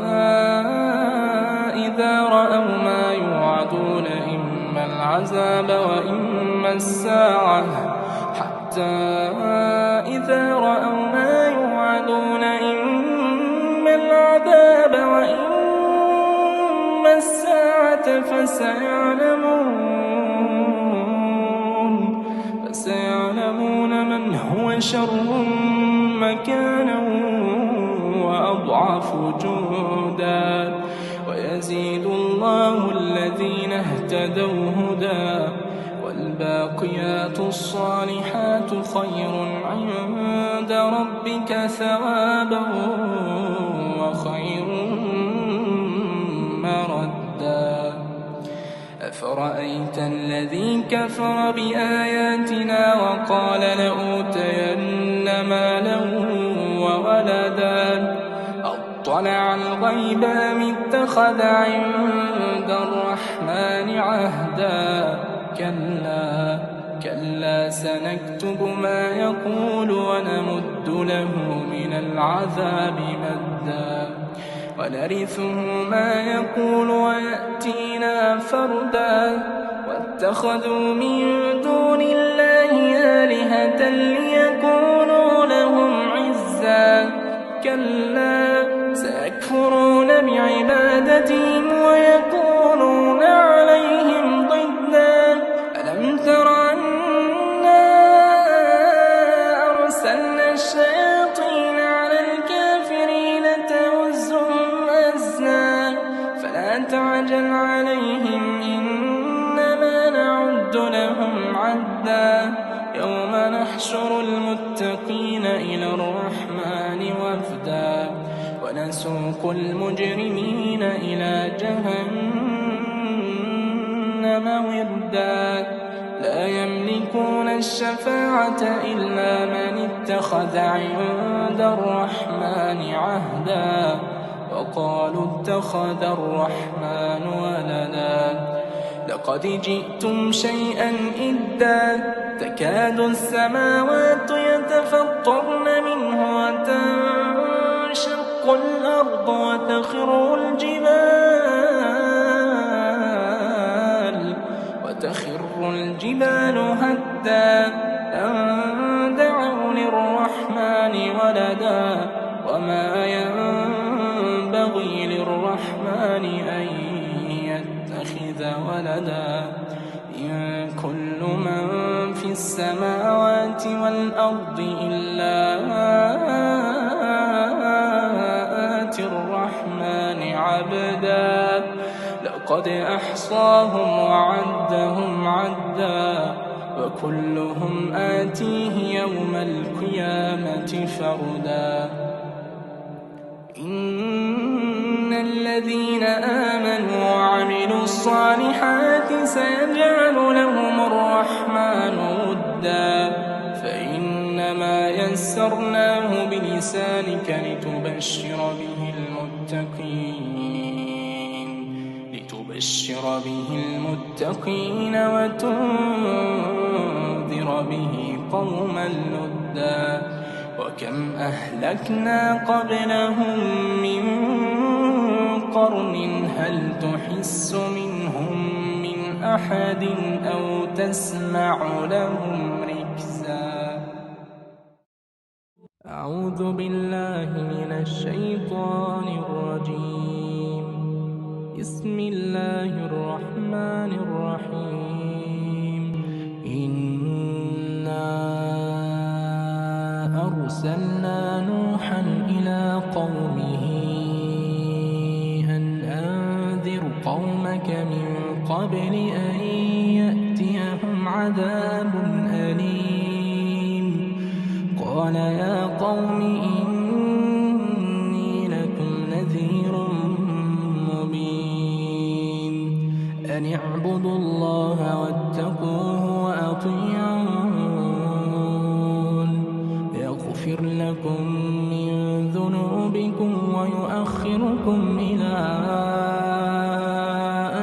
إذا رأوا ما يوعدون إما العذاب وإما الساعة فسيعلمون من هو شر مكانا وأضعف جندا ويزيد الله الذين اهتدوا هدى والباقيات الصالحات خير عند ربك ثوابا وخير مردا أفرأيت الذي كفر بآياتنا وقال لأوتين مالا وولدا أطلع الغيب أم اتخذ عند الرحمن عهدا كلا سنكتب ما يقول ونمد له من العذاب مدا ونرثه ما يقول ويأتينا فردا واتخذوا من دون الله آلهة ليكونوا لهم عزا كلا سيكفرون بعبادتهم ويكونون عليهم ضدا ألم تر أنا أرسلنا الشياطين على الكافرين تؤزهم أزا فلا تعجل عليهم إنما نعد لهم عدا يوم نحشر المتقين إلى الرحمن وفدا ونسوق المجرمين إلى جهنم وردا لا يملكون الشفاعة إلا من اتخذ عند الرحمن عهدا وقالوا اتخذ الرحمن ولدا لقد جئتم شيئا إدا تكاد السماوات يتفطرن منه وتنشق الأرض وتخر الجبال هدا أن دعوا للرحمن ولدا وما ينبغي للرحمن أن يتخذ ولدا إن كل من في السماوات والأرض إلا آتي الرحمن عبدا لقد أحصاهم وعدهم عدا وكلهم آتيه يوم القيامة فردا إن الذين آمنوا وعملوا الصالحات سيجعل لهم الرحمن ودا فإنما يسرناه بلسانك لتبشر به المتقين وتنذر به قوما لدا وكم أهلكنا قبلهم من قرن هل تحس منهم من أحد أو تسمع لهم ركزا أعوذ بالله من الشيطان الرجيم بسم الله الرحمن الرحيم إنا أرسلنا نوحا إلى قومه أن أنذر قومك من قبل أن يأتيهم عذاب أليم قال يا قوم إني لكم نذير مبين أن اعبدوا الله واتقوه وأطيعون يغفر لكم من ذنوبكم ويؤخركم إلى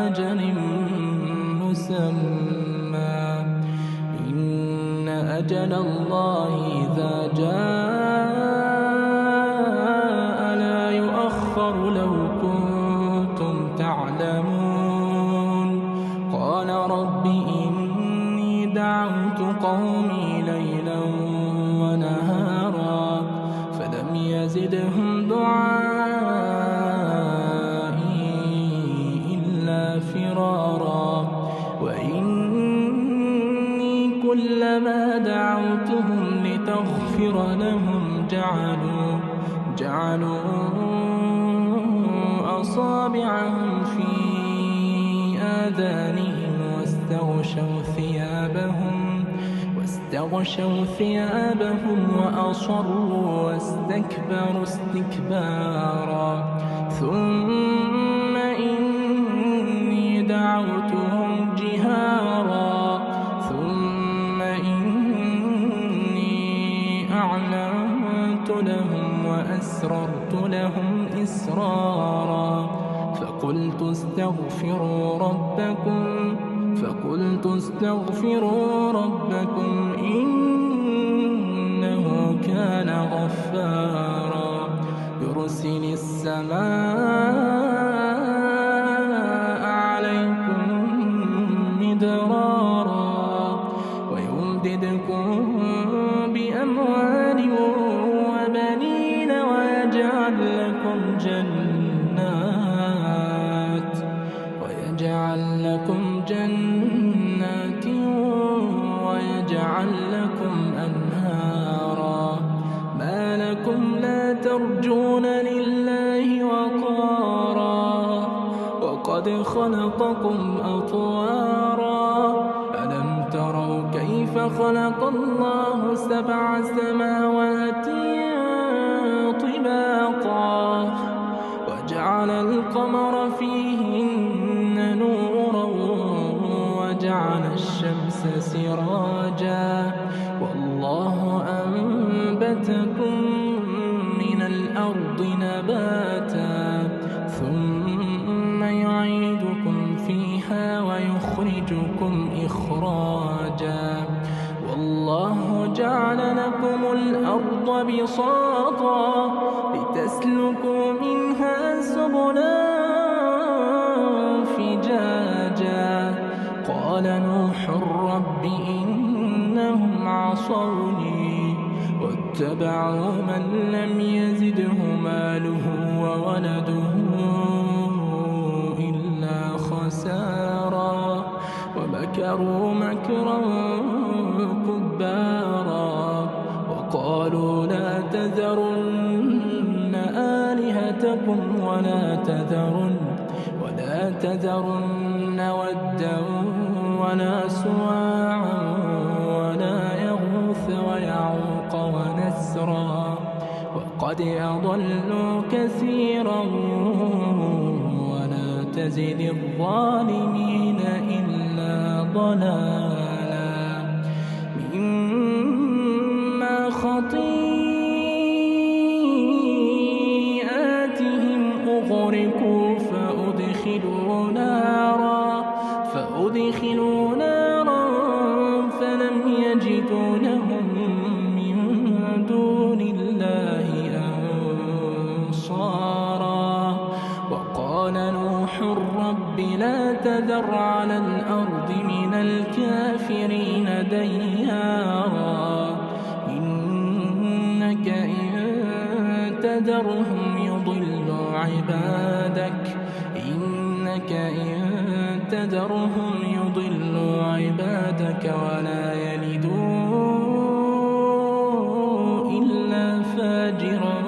أجل مسمى إن أجل الله إذا جاء لا يؤخر لو كنتم تعلمون قال رب إني دعوت قومي ليلا ونهارا فلم يزدهم دعائي إلا فرارا وإني كلما دعوتهم لتغفر لهم جعلوا أصابعهم في آذانهم واستغشوا ثيابهم وأصروا واستكبروا استكبارا ثم إني دعوتهم جهارا ثم إني أعلنت لهم وأسررت لهم إسرارا فقلت استغفروا ربكم إنه كان غفارا يرسل السماء عليكم مدرارا ويمددكم بأموال وبنين ويجعل لكم جنات ويجعل لكم أنهارا ما لكم لا ترجون لله وقارا وقد خلقكم أطوارا ألم تروا كيف خلق الله 7 سماوات طباقا وجعل القمر فيهن نورا وجعل الشمس سراجا والله أنبتكم من الأرض نباتا ثم يعيدكم فيها ويخرجكم إخراجا والله جعل لكم الأرض بساطا لتسلكوا منها سبلا فجاجا قال نوح رب إنهم عصوني واتبعوا من لم يزده ماله وولده إلا خسارا ومكروا مكرا كبارا وقالوا لا تذرن آلهتكم ولا تذرن ودا ولا سواعا وقد أضلوا كثيرا ولا تزد الظالمين إلا ضلالا مما خطيئاتهم أغرقوا فأدخلوا نارا فلم يجدوا لهم من دون الله أنصارا وقال نوح رب لا تذر على الأرض من الكافرين ديارا إنك إن تذرهم يضلوا عبادك ولا يلدوا إلا فاجرا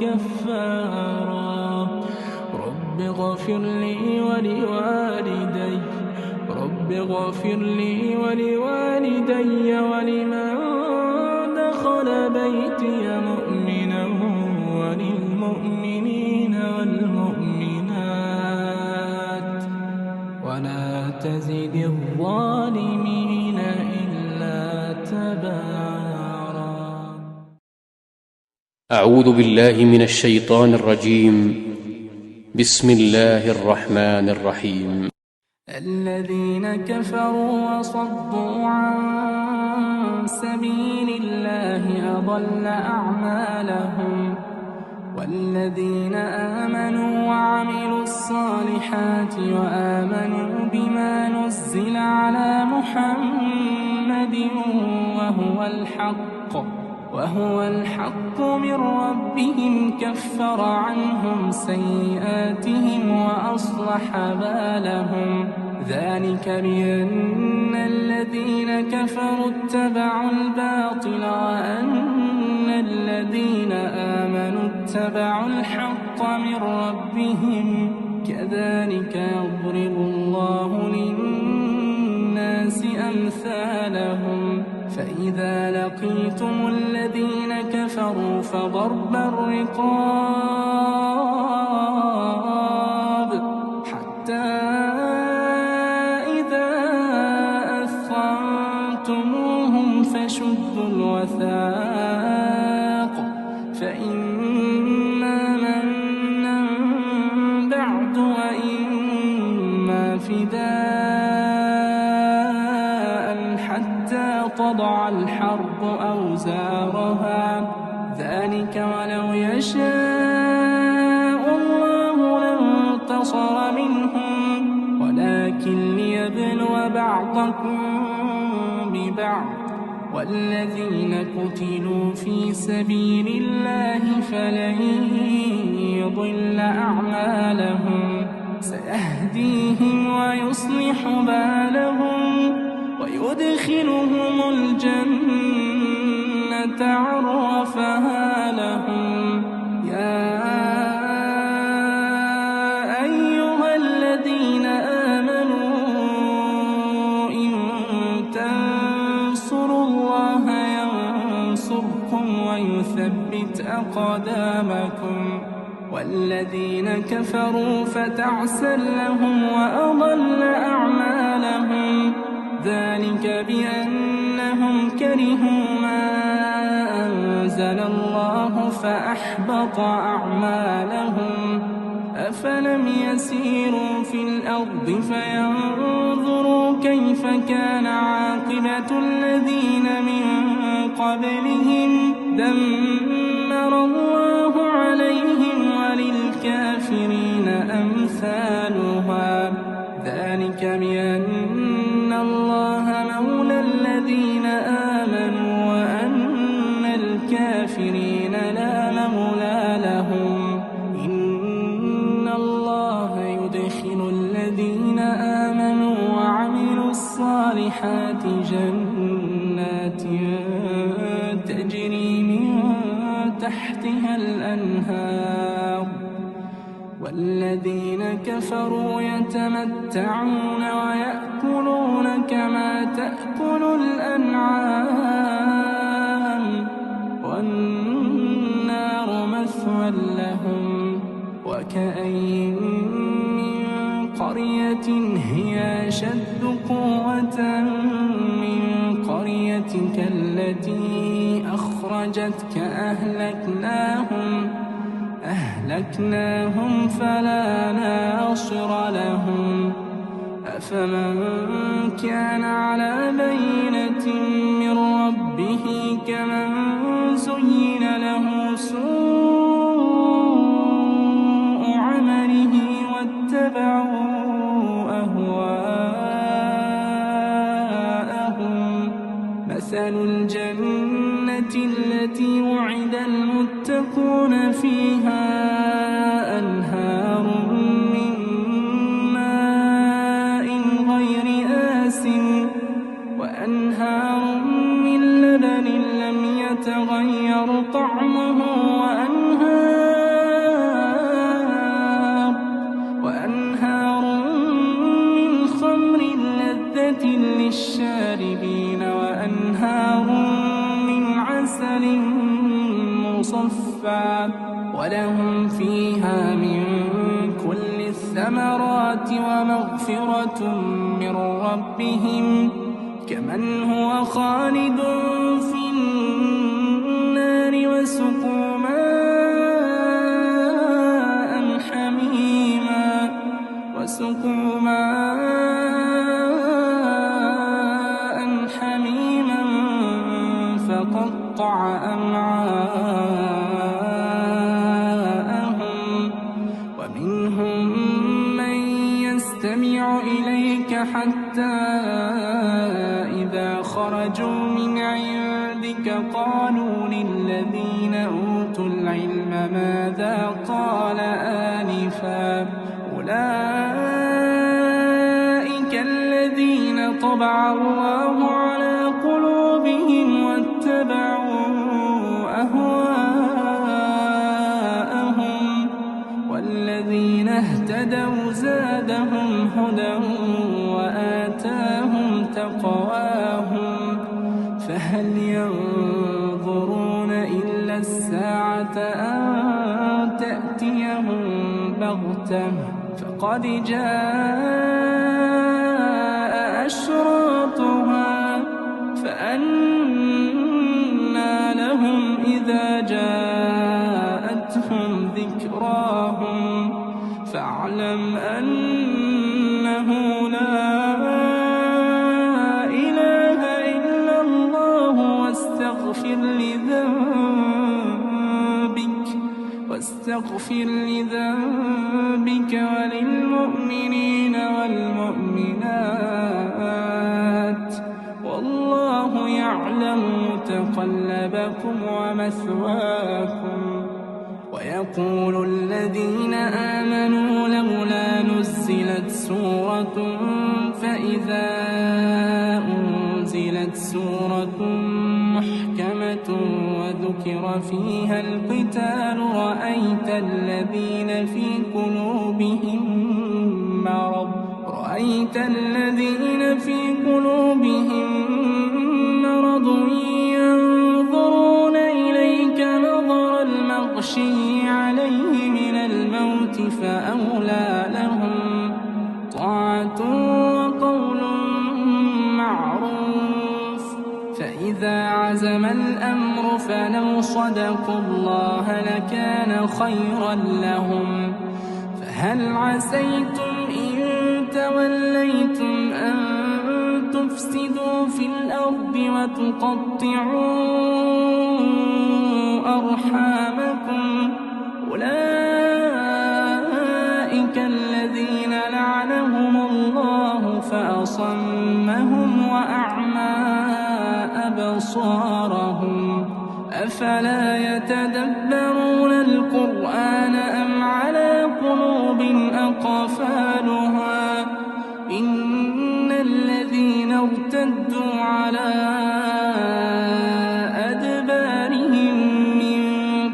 كفارا رب اغفر لي ولوالدي ولمن دخل بيتي مؤمنا وللمؤمنين والمؤمنات ولا تزد الظالمين إلا تبارا. أعوذ بالله من الشيطان الرجيم. بسم الله الرحمن الرحيم. الذين كفروا وصدوا عن سبيل الله أضل أعمالهم والذين آمنوا وعملوا الصالحات وآمنوا بما نزل على محمد وهو الحق من ربهم كفر عنهم سيئاتهم وأصلح بالهم ذلك بأن الذين كفروا اتبعوا الباطل وأن الذين آمنوا اتبعوا الحق من ربهم كذلك يضرب الله للناس أمثالهم فإذا لقيتم الذين كفروا فضرب الرقاب حتى إذا أثخنتموهم فشدوا الوثاق فإما منا بعد وإما فداء حتى تضع الحرب أوزارها ذلك ولو يشاء الله لانتصر منهم ولكن ليبلو بعضكم ببعض والذين قتلوا في سبيل الله فلن يضل أعمالهم سيهديهم ويصلح بالهم ويدخلهم الجنة عرفها لهم يا أيها الذين آمنوا إن تنصروا الله ينصركم ويثبت أقدامكم والذين كفروا فتعسا لهم وأضل أعمالهم ذلك بأنهم كرهوا ما أنزل الله فأحبط أعمالهم أفلم يسيروا في الأرض فينظروا كيف كان عاقبة الذين من قبلهم دمر الله عليهم وللكافرين أمثالها ذلك بأن الله مولى الذين آمنوا وأن الكافرين لا مولى لهم إن الله يدخل الذين آمنوا وعملوا الصالحات جنات تجري من تحتها الأنهار والذين كفروا يتمتعون ويأكلون كما تأكل الأنعام والنار مثوى لهم. وكأين من قرية هي أشد قوة من قريتك التي أخرجتك أهلكناهم فلا ناصر لهم. أفمن كان على بينة من ربه كمن زين له سوء عمله واتبعوا أهواءهم. مثل الجنة التي وعد المتقون فيها أنهار من ماء غير آسٍ وأنهار من لبن لم يتغير طعمه وأنهار من خمر لذة للشاربين وأنهار من عسل مصفى ولهم فيها من كل الثمرات ومغفرة من ربهم كمن هو خالد في النار وسقوا ماء حميما فقطع أمعاءهم. ومنهم من يستمع إليك حتى إذا خرجوا من عندك قالوا للذين أوتوا العلم ماذا قال آنفا أولئك الذين طبع الله على قلوبهم واتبعوا أهواءهم. والذين اهتدوا زادهم هدى وآتاهم تقواهم. فهل ينظرون إلا الساعة أن تأتيهم بغتة فقد جاء أشراطها فأنى لهم إذا جاءتهم ذكراهم. فاعلم أنه لا إله إلا الله واستغفر لذنبك وللمؤمنين والمؤمنات والله يعلم متقلبكم ومثواكم. ويقول الذين آمنوا لولا نزلت سورة فإذا أنزلت سورة محكمة وذكر فيها القتال رأيت الذين في قلوبهم مرض ينظرون إليك نظر المغشي عليه من الموت فأولى لهم طاعة وقول معروف. فإذا عزم الأمر فلو صدقوا الله لكان خيرا لهم. فهل عسيتم إن توليتم أن تفسدوا في الأرض وتقطعوا أرحامكم أولئك الذين لعنهم الله فأصمهم وأعمى أبصارهم. أفلا يتدبرون القرآن أم على قلوب أقفالها. إن الذين ارتدوا على أدبارهم من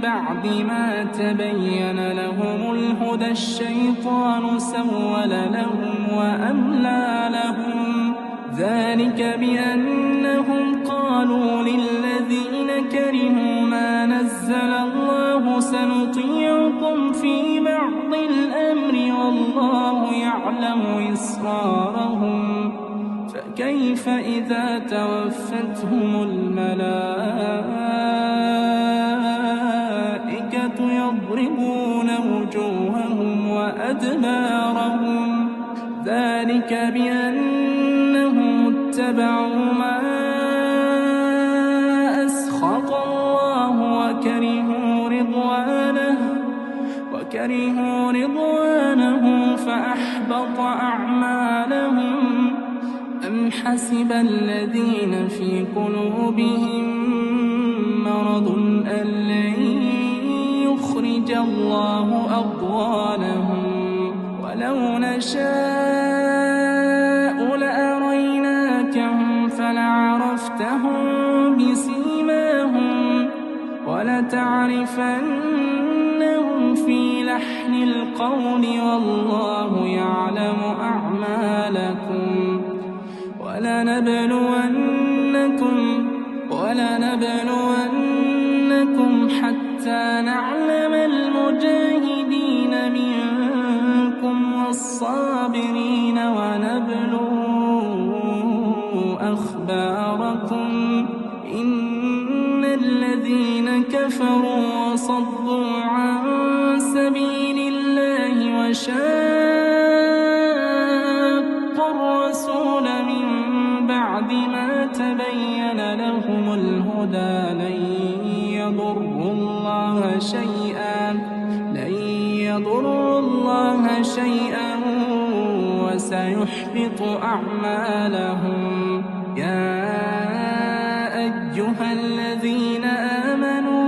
بعد ما تبين لهم الهدى الشيطان سول لهم وأملى لهم. ذلك بأنهم قالوا للذين كرهوا ما نزل الله سنطيعكم نطيعكم في بعض الأمر والله يعلم إسرارهم فكيف إذا توفتهم الملائكة يضربون وجوههم وأدبارهم ذلك بأنهم اتبعوا ما أسخط الله وكرهوا رضوانه فأحبط أعمالهم أم حسب الذين في قلوبهم مرض أن لن يخرج الله أضغانهم ولو نشاء لأريناكهم فلعرفتهم بسيماهم ولتعرفنهم في لحن القول والله يعلم أعمالكم ولنبلونكم حتى نعلم المجاهدين منكم والصابرين ونبلو أخباركم إن الذين كفروا وصدوا عن سبيل الله وشاقوا الرسول من بعد ما تبين لهم الهدى لن يضروا الله شيئا وسيحبط أعمالهم يا أيها الذين آمنوا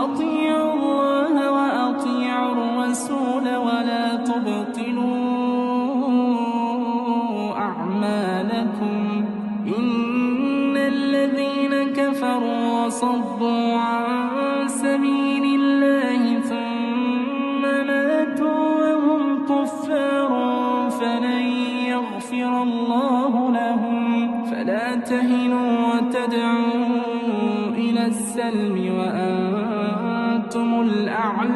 أطيعوا الله وأطيعوا الرسول ولا تبطلوا أعمالكم إن الذين كفروا وصدوا عن سبيل الله ثم ماتوا وهم كفار فلن يغفر الله لهم فلا تهنوا وتدعوا إلى السلم وأنتم الأعلون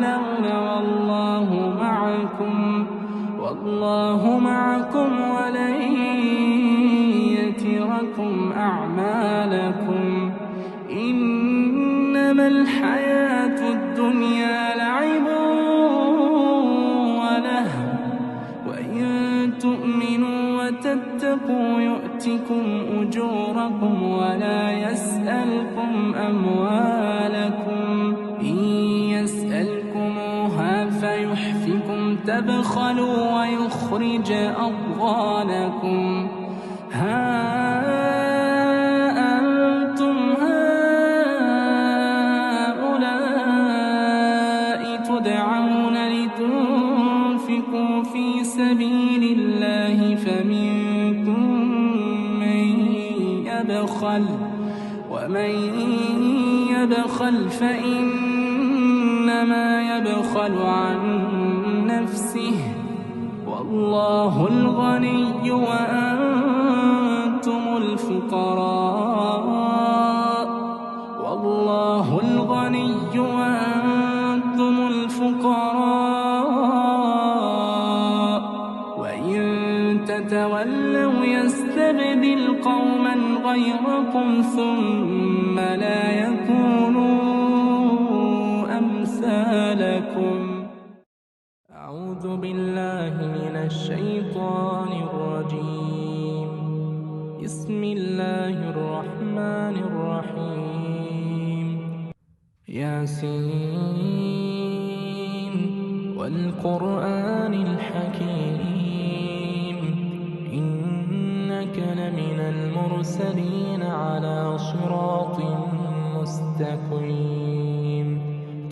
والله معكم ولن يتركم أعمالكم إنما الحياة الدنيا لعب ولهو وإن تؤمنوا وتتقوا يؤتكم أجوركم ولا يسألكم أموالكم إن يسألكموها فيحفكم تبخلوا ويخرج أضغانكم ها أنتم هؤلاء تدعون لتنفقوا في سبيل الله فمنكم من يبخل ومن يبخل فإنما يبخل عن نفسه والله الغني وأنتم الفقراء والله الغني وأنتم الفقراء وإن تتولوا يستبدل قوما غيركم ثم لا يكونوا أمثالكم أعوذ بالله من الشيطان الرجيم بسم الله الرحمن الرحيم ياسين والقرآن الحكيم إنك لمن المرسلين على صراط مستقيم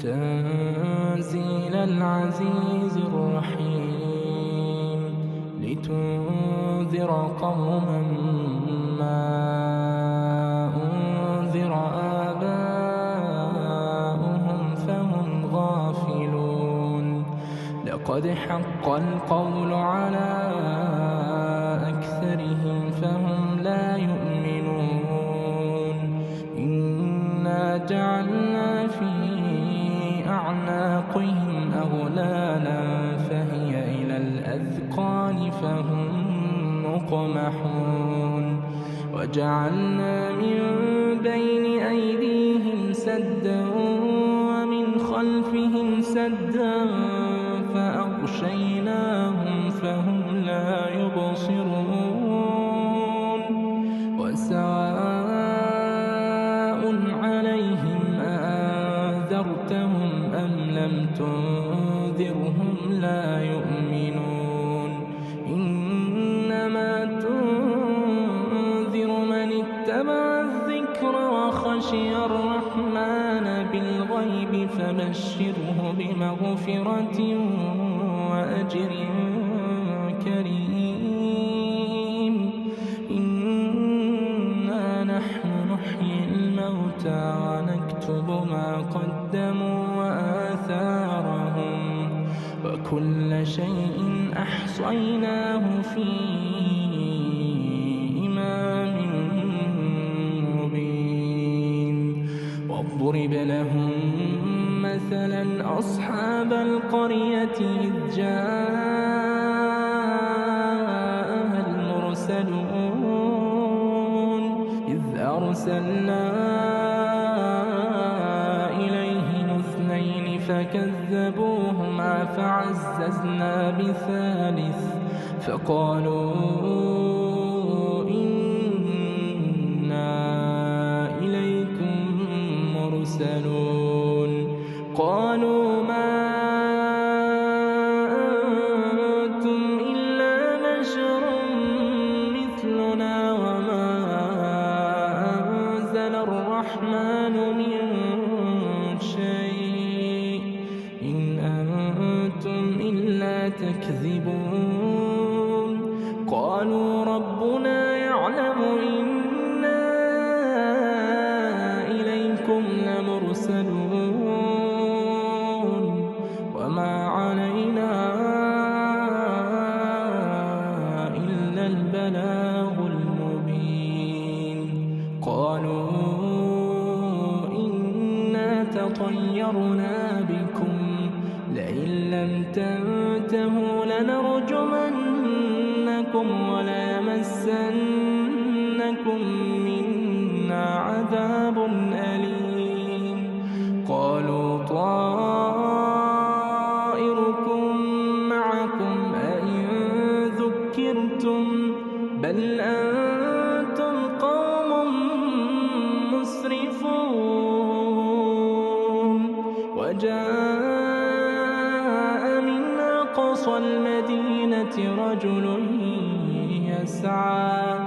تنزيل العزيز الرحيم لتنذر قوما ما أنذر آباؤهم فهم غافلون لقد حق القول على أكثرهم فهم لا يؤمنون إنا جعلنا في أعناقهم أغلالا فهي إلى الأذقان فهم مقمحون وجعلنا من بين أيديهم سدا ومن خلفهم سدا فأغشيناهم فهم لا يبصرون وسواء عليهم أأنذرتهم أم لم تنذرهم لا يؤمنون إنما تنذر من اتبع الذكر وخشي الرحمن بالغيب فبشره بمغفرة وأجر كريم إنا نحن نحيي الموتى ونكتب ما قدموا وآثارهم وكل شيء أحصيناه في إمام مبين واضرب لهم مثلا أصحاب القرية إذ جاءها المرسلون إذ أرسلنا إليهم اثنين فكذبوهما فعززنا بثالث فقالوا إنا إليكم مرسلون قالوا ما أنتم إلا بشر مثلنا وما أنزل الرحمن من شيء إن أنتم إلا تكذبون قالوا ربنا يعلم إنا إليكم لمرسلون وما علينا إلا البلاغ المبين قالوا إنا تطيرنا بكم لئن لم تنتهوا لنرجمنكم وليمسنكم منا عذاب أليم قالوا طائركم معكم أئن ذكرتم بل أنتم قوم مسرفون وجاء من أقصى المدينة رجل يسعى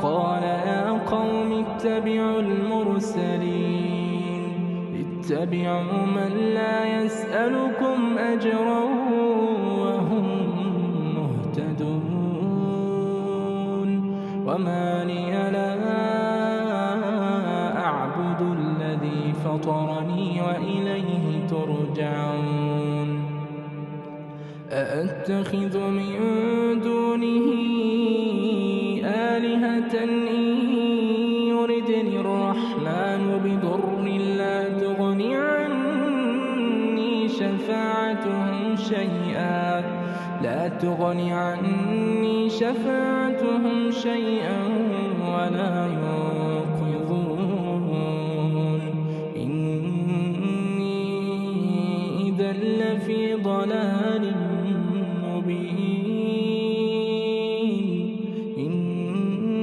قال يا قوم اتبعوا المرسلين اتبعوا من لا يسألكم أجرا وهم مهتدون وما لي لا أعبد الذي فطرني وإليه ترجعون أأتخذ من دونه آلهة إن يردني الرحمن بضر لا تغني عني شفاعتهم شيئا ولا ينقذون إني إذا لفي ضلال مبين إني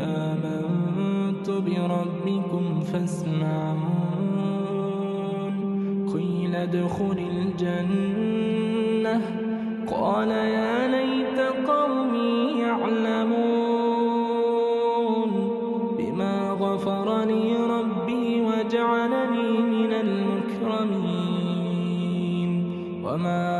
آمنت بربكم فاسمعون قيل ادخل الجنة قال يا ليت قومي يعلمون بما غفر لي ربي وجعلني من المكرمين وما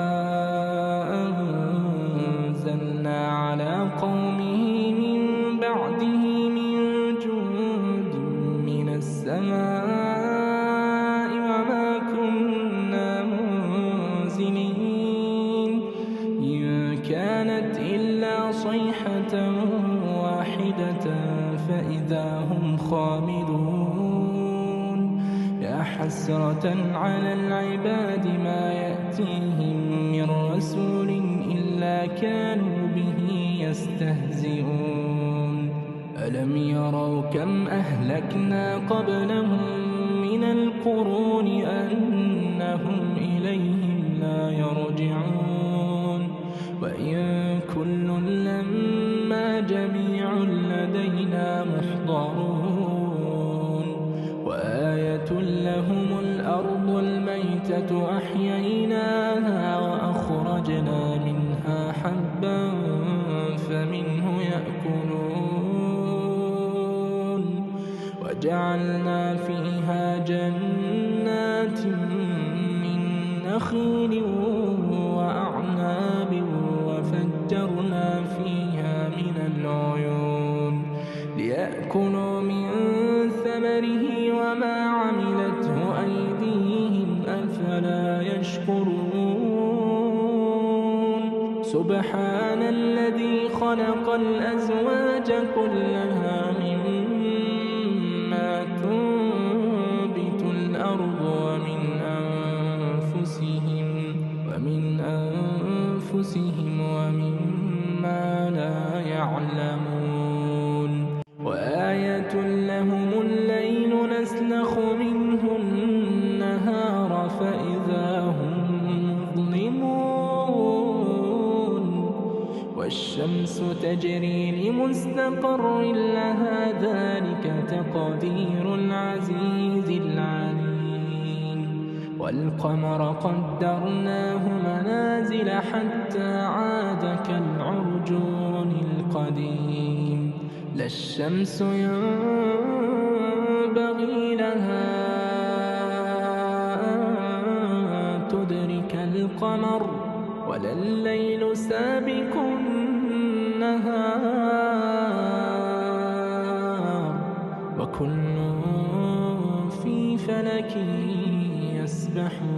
أنزلنا على قومه من بعده من جند من السماء وما كنا منزلين إن كانت إلا صيحة واحدة فإذا هم خامدون حسرة على العباد ما يأتيهم من رسول إلا كانوا به يستهزئون ألم يروا كم أهلكنا قبلهم من القرون أنهم إليهم لا يرجعون وإن كل لما جميع لدينا محضرون وآية لهم الأرض الميتة أحييناها وأخرجنا منها حبا فمنه يأكلون وجعلنا فيها جنات من نخيل وأعناب وفجرنا فيها من العيون ليأكلوا من ثمره وما عملته أيديهم أفلا يشكرون سبحان الذي خلق الأزواج كلها مما تنبت الأرض ومن أنفسهم ومما لا يعلمون وآية لهم الليل نسلخ منه النهار فإذا هم مظلمون والشمس تجري لمستقر لها ذلك تقدير العزيز العليم والقمر قدرناه منازل حتى عاد كالعرجون القديم لا الشمس ينبغي لها أن تدرك القمر ولا الليل سابق النهار وكل في فلك يسبحون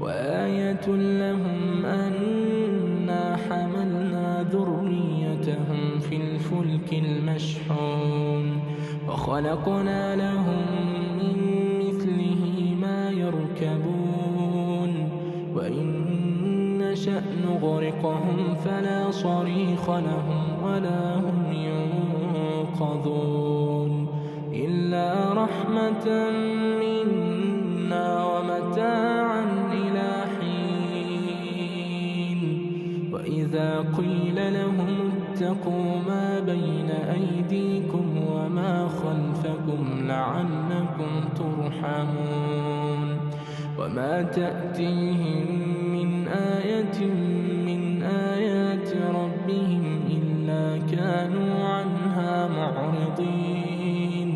وآية لهم أنا حملنا ذريتهم في الفلك المشحون وخلقنا لهم من مثله ما يركبون وإن نشأ نغرقهم فلا صريخ لهم ولا هم ينقذون إلا رحمة منا ومتاعا إلى حين وإذا قيل لهم اتقوا ما بين أيديكم وما خلفكم لعلكم ترحمون وما تأتيهم من آية من آيات ربهم إلا كانوا عنها معرضين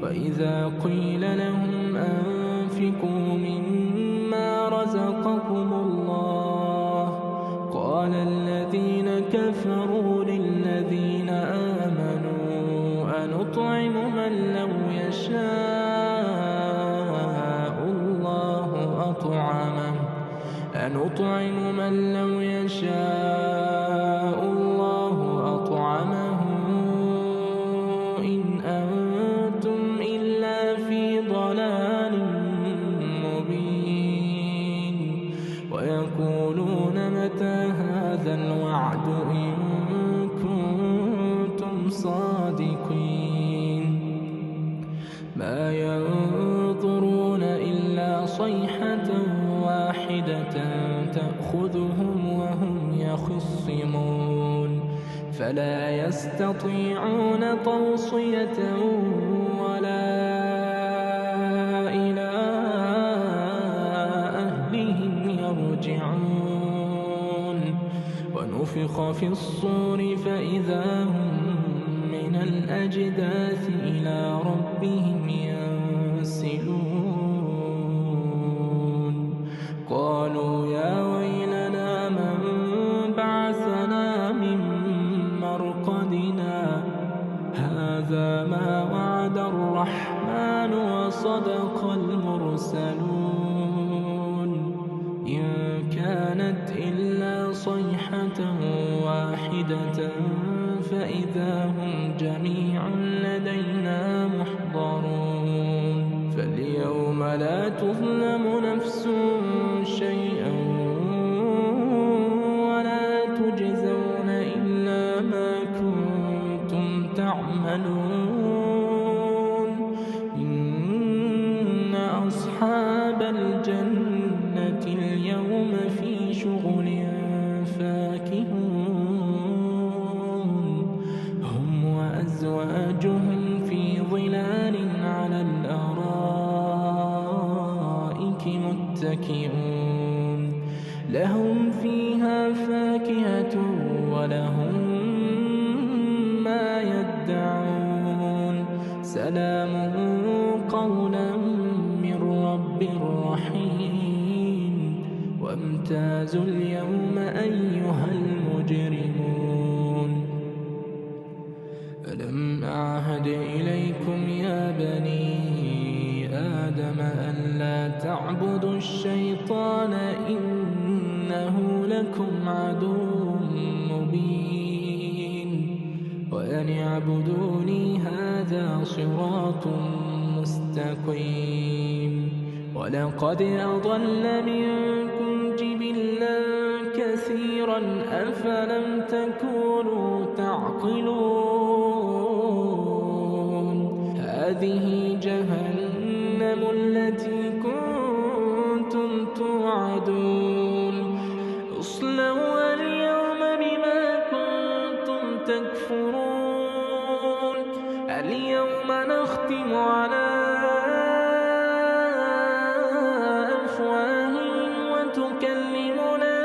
وإذا قيل لهم أنفقوا مما رزقكم الله قال الذين كفروا للذين آمنوا أنطعم من لو يشاء الله أطعمه إن أنتم إلا في ضلال مبين ويقولون متى هذا الوعد إن كنتم صادقين ما ينظرون إلا صيحة واحدة تأخذهم وهم يخصمون فلا يستطيعون توصية ولا إلى أهلهم يرجعون ونفخ في الصور فإذا هم من الأجداث إلى ربهم ينسلون قالوا يا ويلنا من بعثنا من مرقدنا هذا ما وعد الرحمن وصدق المرسلون إن كانت إلا صيحة واحدة فإذا هم جميع لدينا يوم لا تظلم نفس شيئا ولا تجزون إلا ما كنتم تعملون إن أصحاب الجنة اليوم في شغل فاكهون هم وأزواجهم في ظلال على الأرائك متكئون لهم فيها فاكهة ولهم ما يدعون سلام قولا من رب رحيم وامتازوا اليوم أيها المجرمون ألم أعهد إليكم يا بني آدم ألا تعبدوا الشيطان إنه لكم عدو مبين وأن اعبدوني هذا صراط مستقيم ولقد أضل منكم جبلا كثيرا أفلم تكونوا تعقلون هذه جهنم التي كنتم توعدون اصلوها اليوم بما كنتم تكفرون اليوم نختم على أفواههم وتكلمنا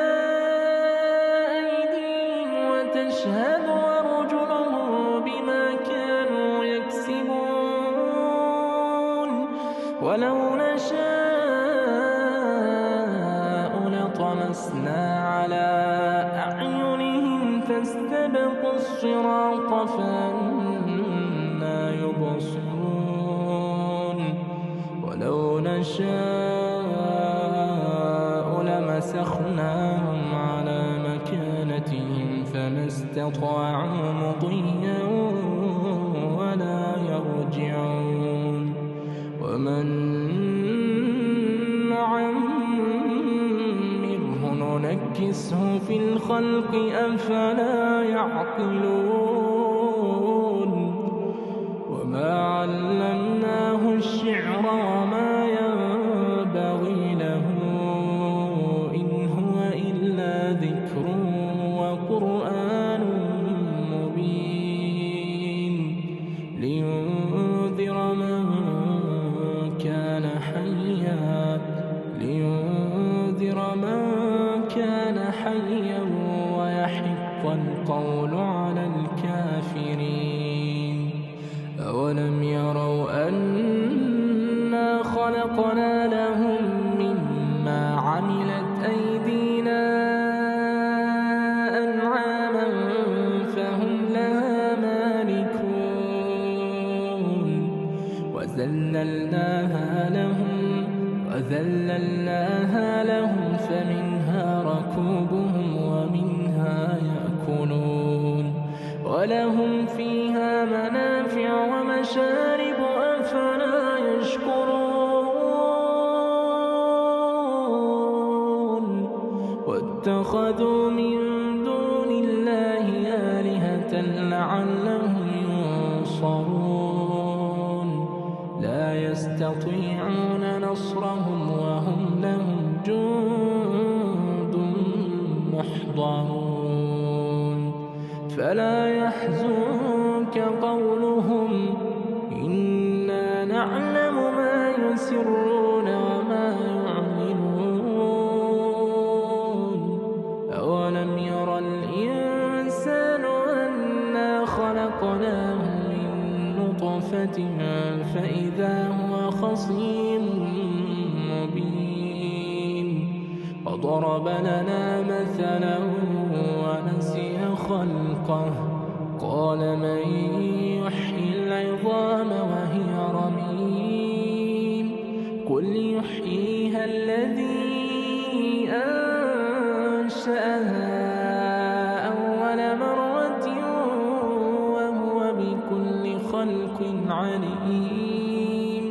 أيديهم وتشهد أرجلهم بما كانوا يكسبون ولو نشاء لطمسنا على أعينهم فاستبقوا الصراط فأنى يبصرون ولو نشاء لمسخناهم على مكانتهم فما استطاعوا مضيا ولا يرجعون ومن نعمره ننكسه في الخلق أفلا يعقلون وما علمناه الشعر وما ينبغي له إن هو إلا ذكر وقرآن مبين لينذر من كان حيا ويحق القول على الكافرين أولم يروا أنا خلقنا لهم مما عملت أيدينا أنعاما فهم لها مالكون وذللناها لهم فمنها ركوبهم ومنها يأكلون ولهم فيها منافع ومشارب أفلا يشكرون واتخذوا من دون الله آلهة لعلهم ينصرون لا يستطيعون نصرهم وهم لهم جند محضرون فلا يحزنك قولهم إنا نعلم ما يسرون وما يعلنون أولم ير الإنسان أنا خلقناه من نطفة فإذا هو خصيم مبين وضرب لنا مثلا ونسي خلقه قال من يحيي العظام وهي رميم قل يحييها الذي أنشأها أول مرة وهو بكل خلق عليم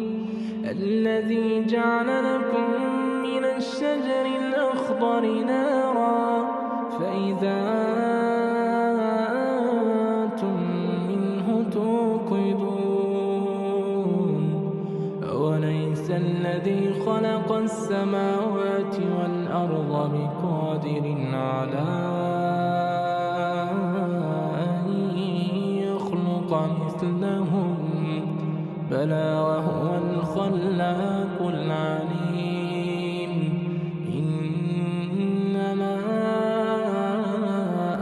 الذي الذي جعل لكم من الشجر الأخضر نارا فإذا أنتم منه توقدون أوليس الذي خلق السماوات والأرض بقادر على أن يخلق مثلهم بلى وهو الخلاق العليم إنما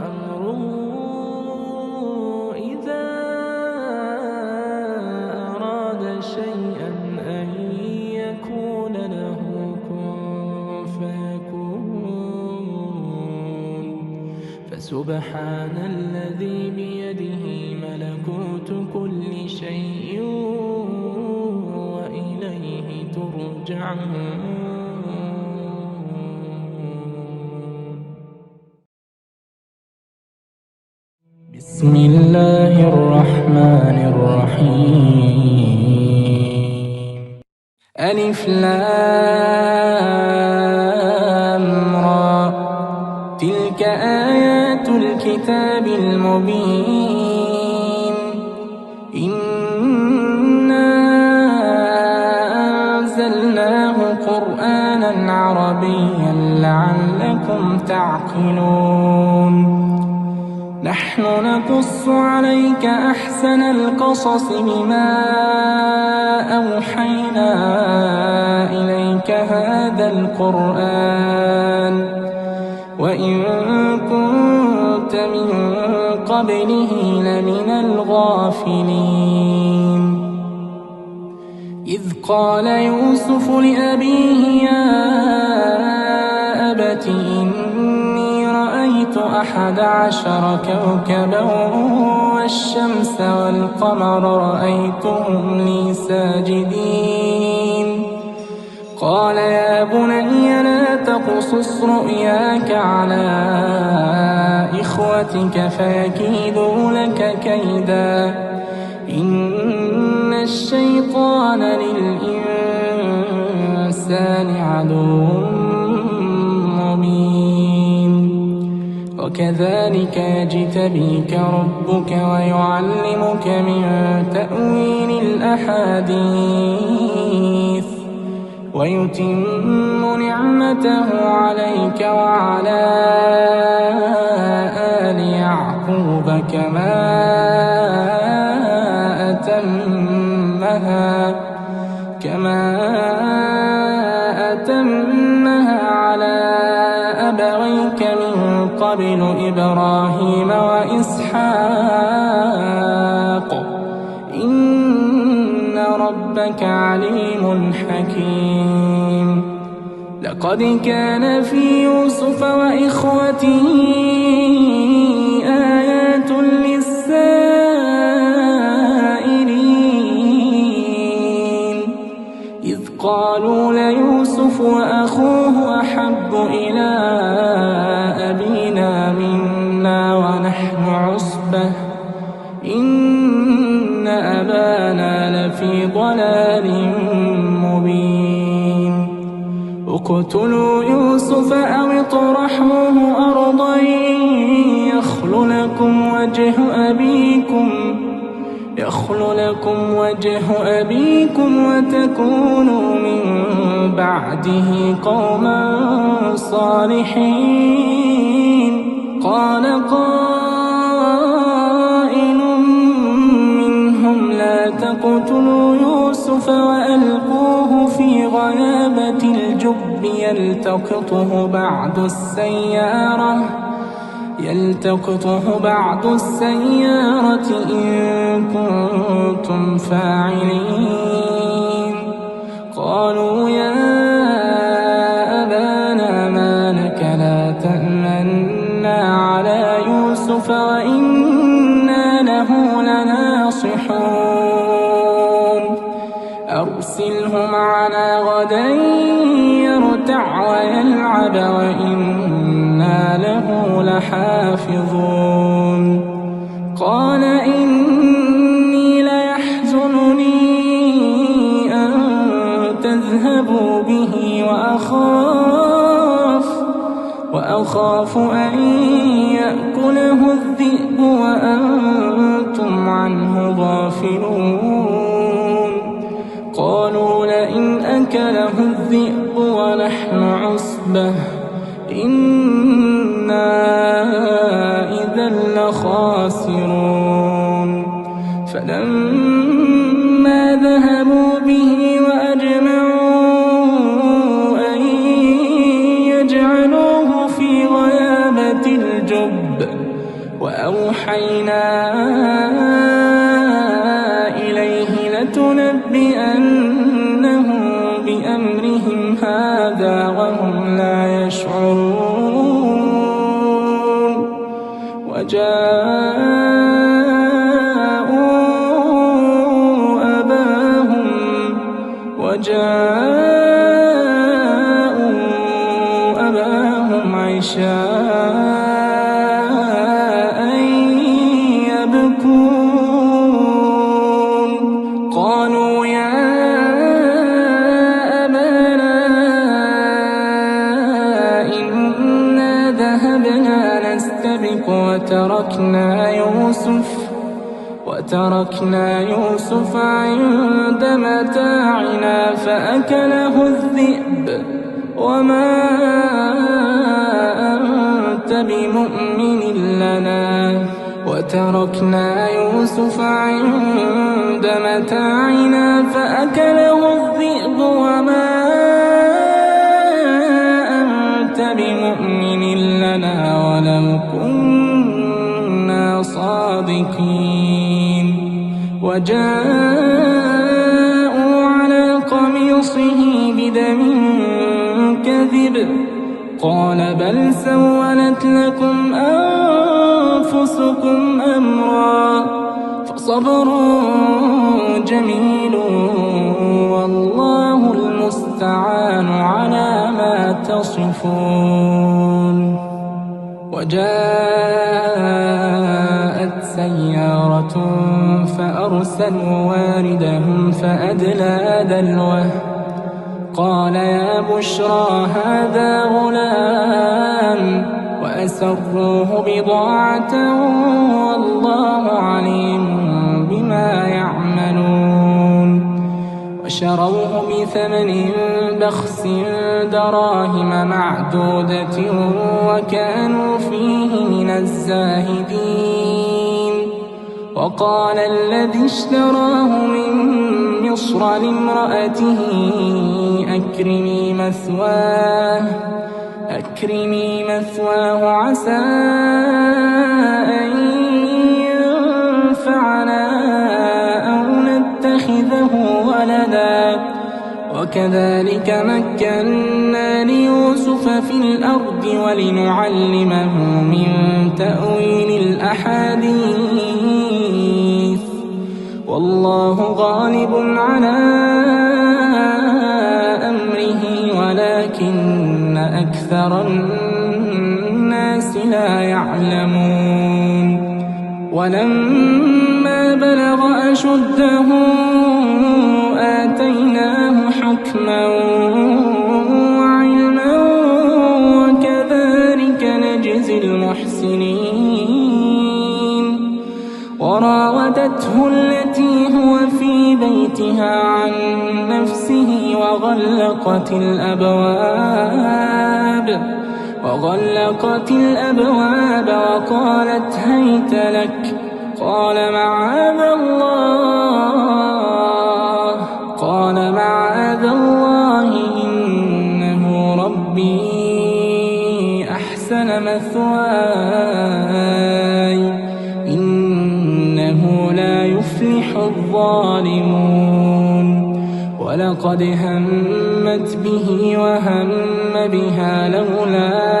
أمره إذا أراد شيئا أن يكون له كن فيكون فسبحان الذي بيده ملكوت كل شيء وإليه ترجعون. بسم الله الرحمن الرحيم ألف لام را تلك آيات الكتاب المبين إنا أنزلناه قرآنا عربيا لعلكم تعقلون نحن نقص عليك أحسن القصص بما أوحينا إليك هذا القرآن وإن كنت من قبله لمن الغافلين إذ قال يوسف لأبيه يا أبت إني رأيت 11 كوكبا والشمس والقمر رأيتهم لي ساجدين قال يا بني لا تقصص رؤياك على إخوتك فيكيدوا لك كيدا إن الشيطان للإنسان عدو مبين وكذلك يجتبيك ربك ويعلمك من تأويل الأحاديث ويتم نعمته عليك وعلى آل يعقوب كما أتمها على أبويك من قبل إبراهيم وإسحاق إن ربك عليم حكيم لقد كان في يوسف وإخوته آيات للسائلين إذ قالوا ليوسف وأخوه أحب إلى أبينا منا ونحن عصبة إن أبانا لفي ضلال مبين اقتلوا يوسف أو اطرحوه أرضا يخل لكم وجه أبيكم وتكونوا من بعده قوما صالحين قال قائل منهم لا تقتلوا يوسف وألقوه في غيابة الجب يلتقطه بعد السيارة إن كنتم فاعلين قالوا يا أبانا ما لك لا تأمنا على يوسف وإنا له لناصحون أرسله معنا غدا يرتع ويلعب وإنا له لحافظون قال إني ليحزنني أن تذهبوا به وأخاف أن يأكله الذئب وأنتم عنه غافلون. قالوا لئن أكله الذئب ونحن عصبة إنا إذا لخاسرون. فلما ذهبوا به وأجمعوا أن يجعلوه في غيابة الجب وأوحينا إليه لتنبئنهم بأمرهم هذا وهم لا يشعرون. وجاءوا أباهم عشاء يبكون. قالوا يا أبانا إنا ذهبنا نستبق وتركنا يوسف عند متاعنا فأكله الذئب وما أنت بمؤمن لنا. وتركنا يوسف عند متاعنا فأكله الذئب وما أنت بمؤمن لنا ولو كنا صادقين. وجاءوا على قميصه بدم كذب قال بل سولت لكم أنفسكم أمرا فصبر جميل والله المستعان على ما تصفون. وجاءت سيارة فأرسلوا واردهم فأدلى دلوه قال يا بشرى هذا غلام وأسروه بضاعة والله عليم بما يعملون. وشروه بثمن بخس دراهم معدودة وكانوا فيه من الزاهدين. وقال الذي اشتراه من مصر لامرأته أكرمي مثواه عسى أن ينفعنا أو نتخذه ولدا. وكذلك مكنا ليوسف في الأرض ولنعلمه من تأويل الأحاديث والله غالب على أمره ولكن أكثر الناس لا يعلمون. ولما بلغ أشده آتيناه حكما وعلما وكذلك نجزي المحسنين. وراودته التي هو في بيتها عن نفسه وغلقت الأبواب وقالت هيت لك قال معاذ الله إنه ربي أحسن مثواي إنه لا يفلح الظالمون. ولقد همت به وهم بها لولا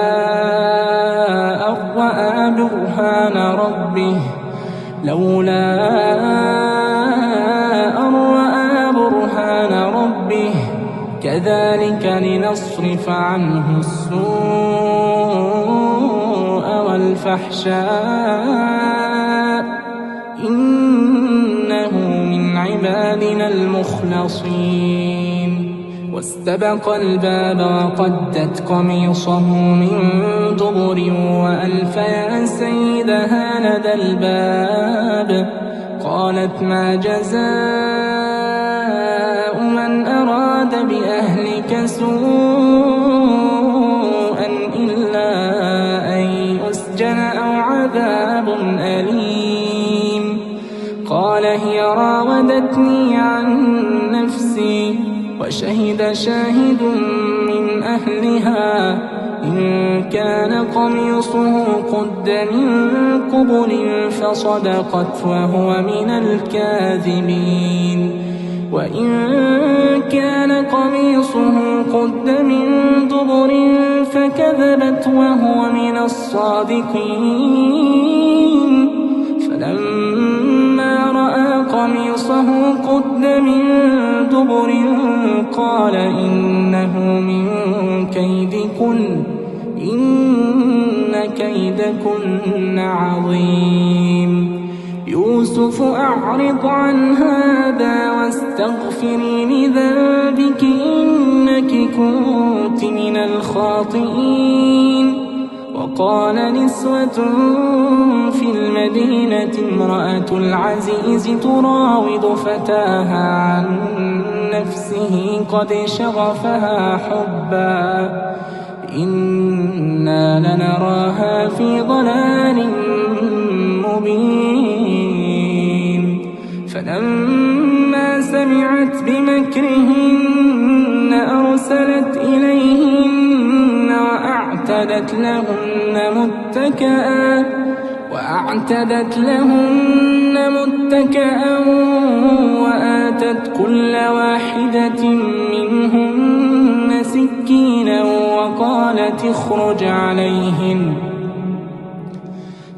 أن رأى برهان ربه كذلك لنصرف عنه السوء والفحشاء إنه من عبادنا المخلصين. واستبق الباب وقدت قميصه من دبر وألف يا سيدها لدى الباب. قالت ما جزاء من أراد بأهلك سوءا إلا أن يسجن أو عذاب أليم. قال هي راودتني عن نفسي وشهد شاهد من أهلها إن كان قميصه قد من قبل فصدقت وهو من الكاذبين وإن كان قميصه قد من دبر فكذبت وهو من الصادقين. فلما رأى قميصه قد من دبر قال إنه من كيدكن إن كيدكن عظيم. يوسف أعرض عن هذا واستغفري لذنبك إنك كنت من الخاطئين. وقال نسوة في المدينة امرأة العزيز تراود فتاها عن نفسه قد شغفها حبا إنا لنراها في ضلال مبين. فلما سمعت بمكرهن أرسلت إليهن وأعتدت لهن متكئا وآتت كل واحدة منهن سكينا وقالت اخرج عليهن.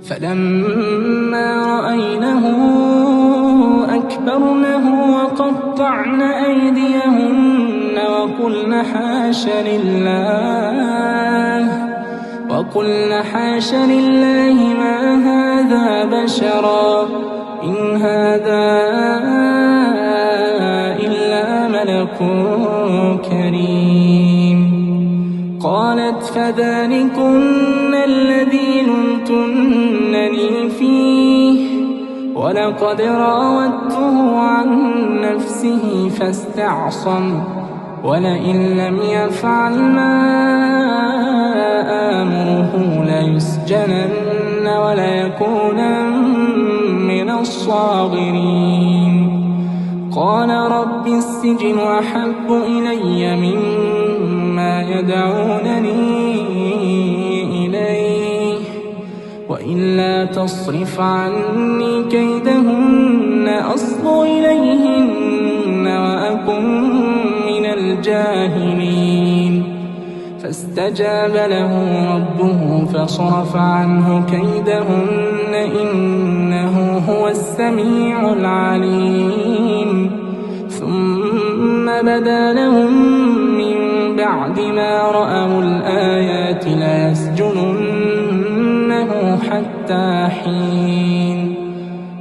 فلما رأينه أكبرنه وقطعن أيديهن وقلن حاش لله ما هذا بشرا إن هذا إلا ملك كريم. قالت فذلكن الذي لمتنني فيه ولقد راودته عن نفسه فاستعصم ولئن لم يفعل ما آمره ليسجنن وليكونن من الصاغرين. قال رب السجن أحب إلي مما يدعونني إليه وإلا تصرف عني كيدهن أصب إليهن وأكن من الجاهلين. فاستجاب له ربه فصرف عنه كيدهن إنه هو السميع العليم. ثم بدا لهم من بعد ما رأوا الآيات ليسجننه حتى حين.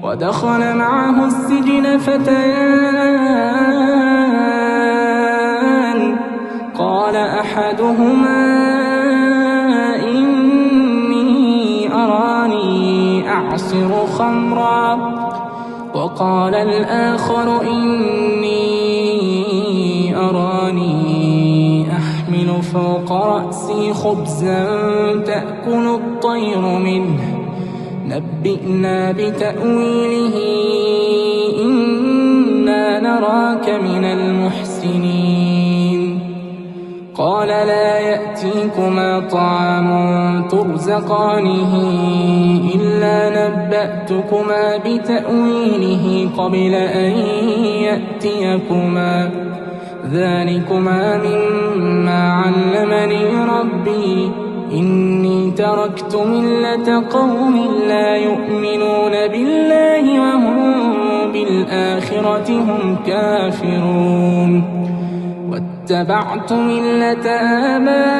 ودخل معه السجن فتيان قال أحدهما إني أراني أعصر خمرا وقال الآخر إني أراني أحمل فوق رأسي خبزا تأكل الطير منه نبئنا بتأويله إنا نراك من المحسنين. قال لا يأتيكما طعام ترزقانه إلا نبأتكما بتأويله قبل أن يأتيكما ذلكما مما علمني ربي إني تركت ملة قوم لا يؤمنون بالله وهم بالآخرة هم كافرون واتبعت ملة آبائي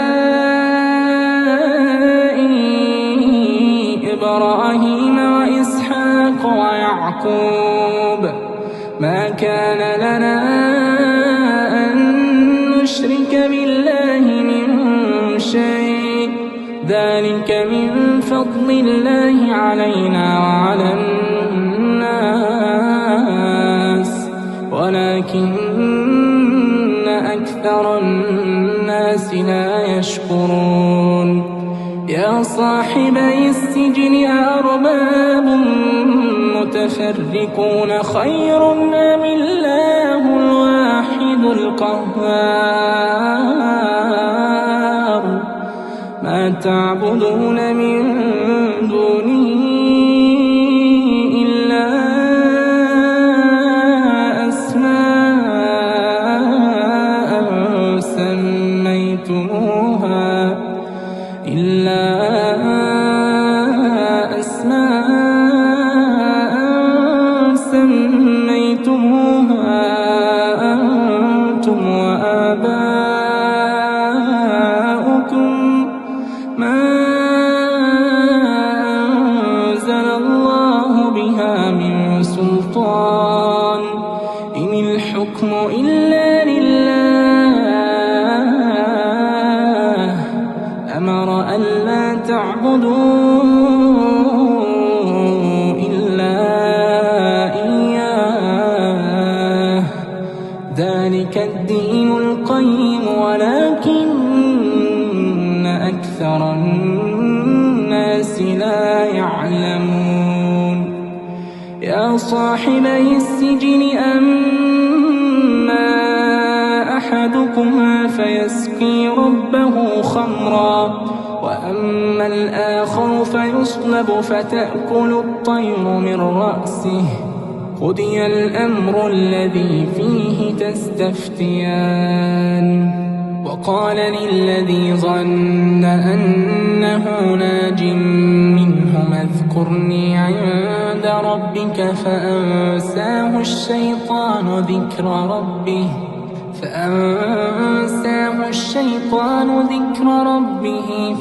إبراهيم وإسحاق ويعقوب ما كان لنا أن نشرك بالله من شيء ذلك من فضل الله علينا وعلى الناس ولكن أكثر الناس لا يشكرون يا صاحبي السجن أأرباب متفرقون خير أم الله الواحد القهار ما تعبدون من دونه إلا أسماء سميتموها أنتم وآباؤكم ما أنزل الله بها من سلطان إن الحكم إلا لله أمر ألا تعبدوا إلا إياه ذلك الدين القيم ولكن أكثر الناس لا يعلمون يا صاحبي السجن أما أحدكما فيسقي ربه خمرا وأما الآخر فيصلب فتأكل الطير من رأسه قضي الأمر الذي فيه تستفتيان وقال للذي ظن أنه ناج منهما اذكرني عند ربك فأنساه الشيطان ذكر ربه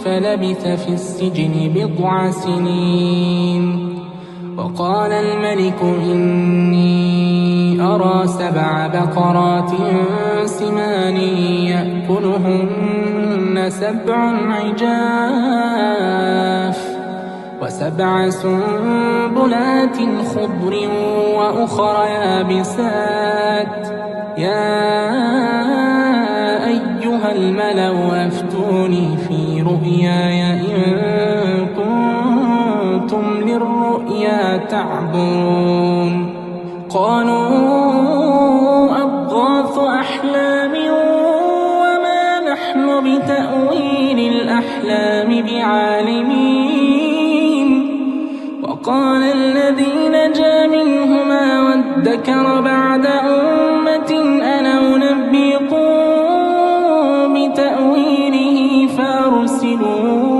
فلبث في السجن بضع سنين وقال الملك إني أرى 7 بقرات سمان يأكلهن 7 عجاف و7 سنبلات خضر وأخر يابسات يا أيها الملأ أفتوني في رؤياي إن كنتم للرؤيا تعبرون قالوا أضغاث أحلام وما نحن بتأويل الأحلام بعالمين وقال الذي نجا منهما وادكر بعد أمة أنا أنبئكم بتأويله فأرسلون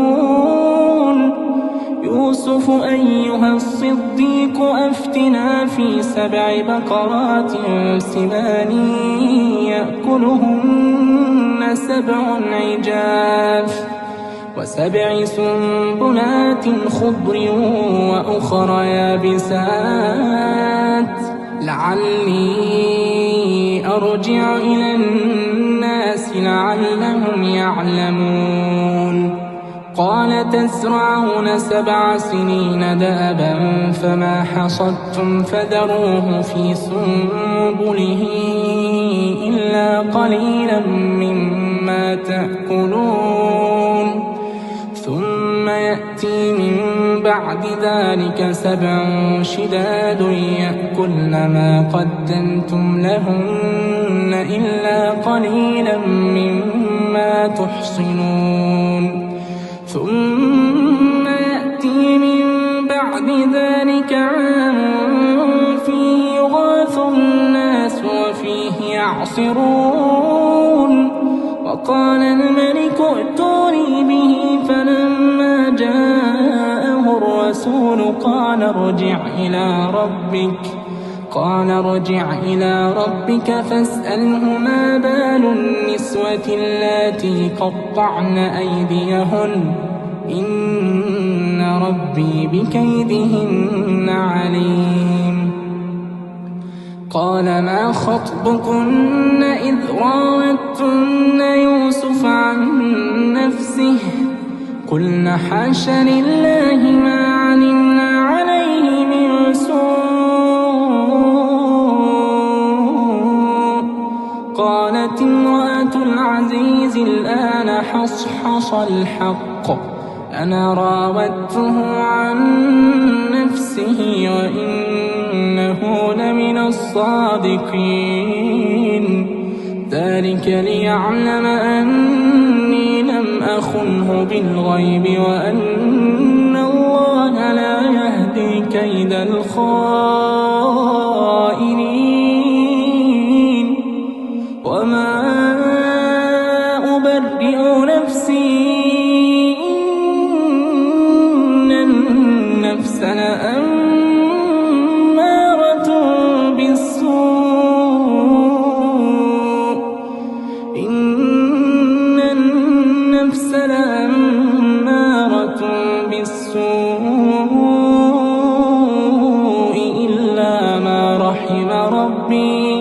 يوسف أيها الصديق أفتنا في 7 بقرات سمان يأكلهن 7 عجاف و7 سنبلات خضر وأخر يابسات لعلي أرجع إلى الناس لعلهم يعلمون قال تزرعون 7 سنين دأبا فما حصدتم فذروه في سنبله إلا قليلا مما تأكلون ثم يأتي من بعد ذلك 7 شداد يأكلن ما قدمتم لهن إلا قليلا مما تحصنون ثم يأتي من بعد ذلك عام فيه يغاث الناس وفيه يعصرون وقال الملك ائتوني به فلما جاءه الرسول قال ارجع إلى ربك فاسأله ما بال النسوة اللاتي قطعن أيديهن إن ربي بكيدهن عليم قال ما خطبكن إذ راوتن يوسف عن نفسه قلنا حاش لله ما علمنا عليه من سوء قالت امرأة العزيز الآن حصحص الحق أنا راودته عن نفسه وإنه لمن الصادقين ذلك ليعلم أني لم أخنه بالغيب وأن الله لا يهدي كيد الخائنين وما أبرئ نفسي إن النفس لأمارة بالسوء إن النفس لأمارة بالسوء إلا ما رحم ربي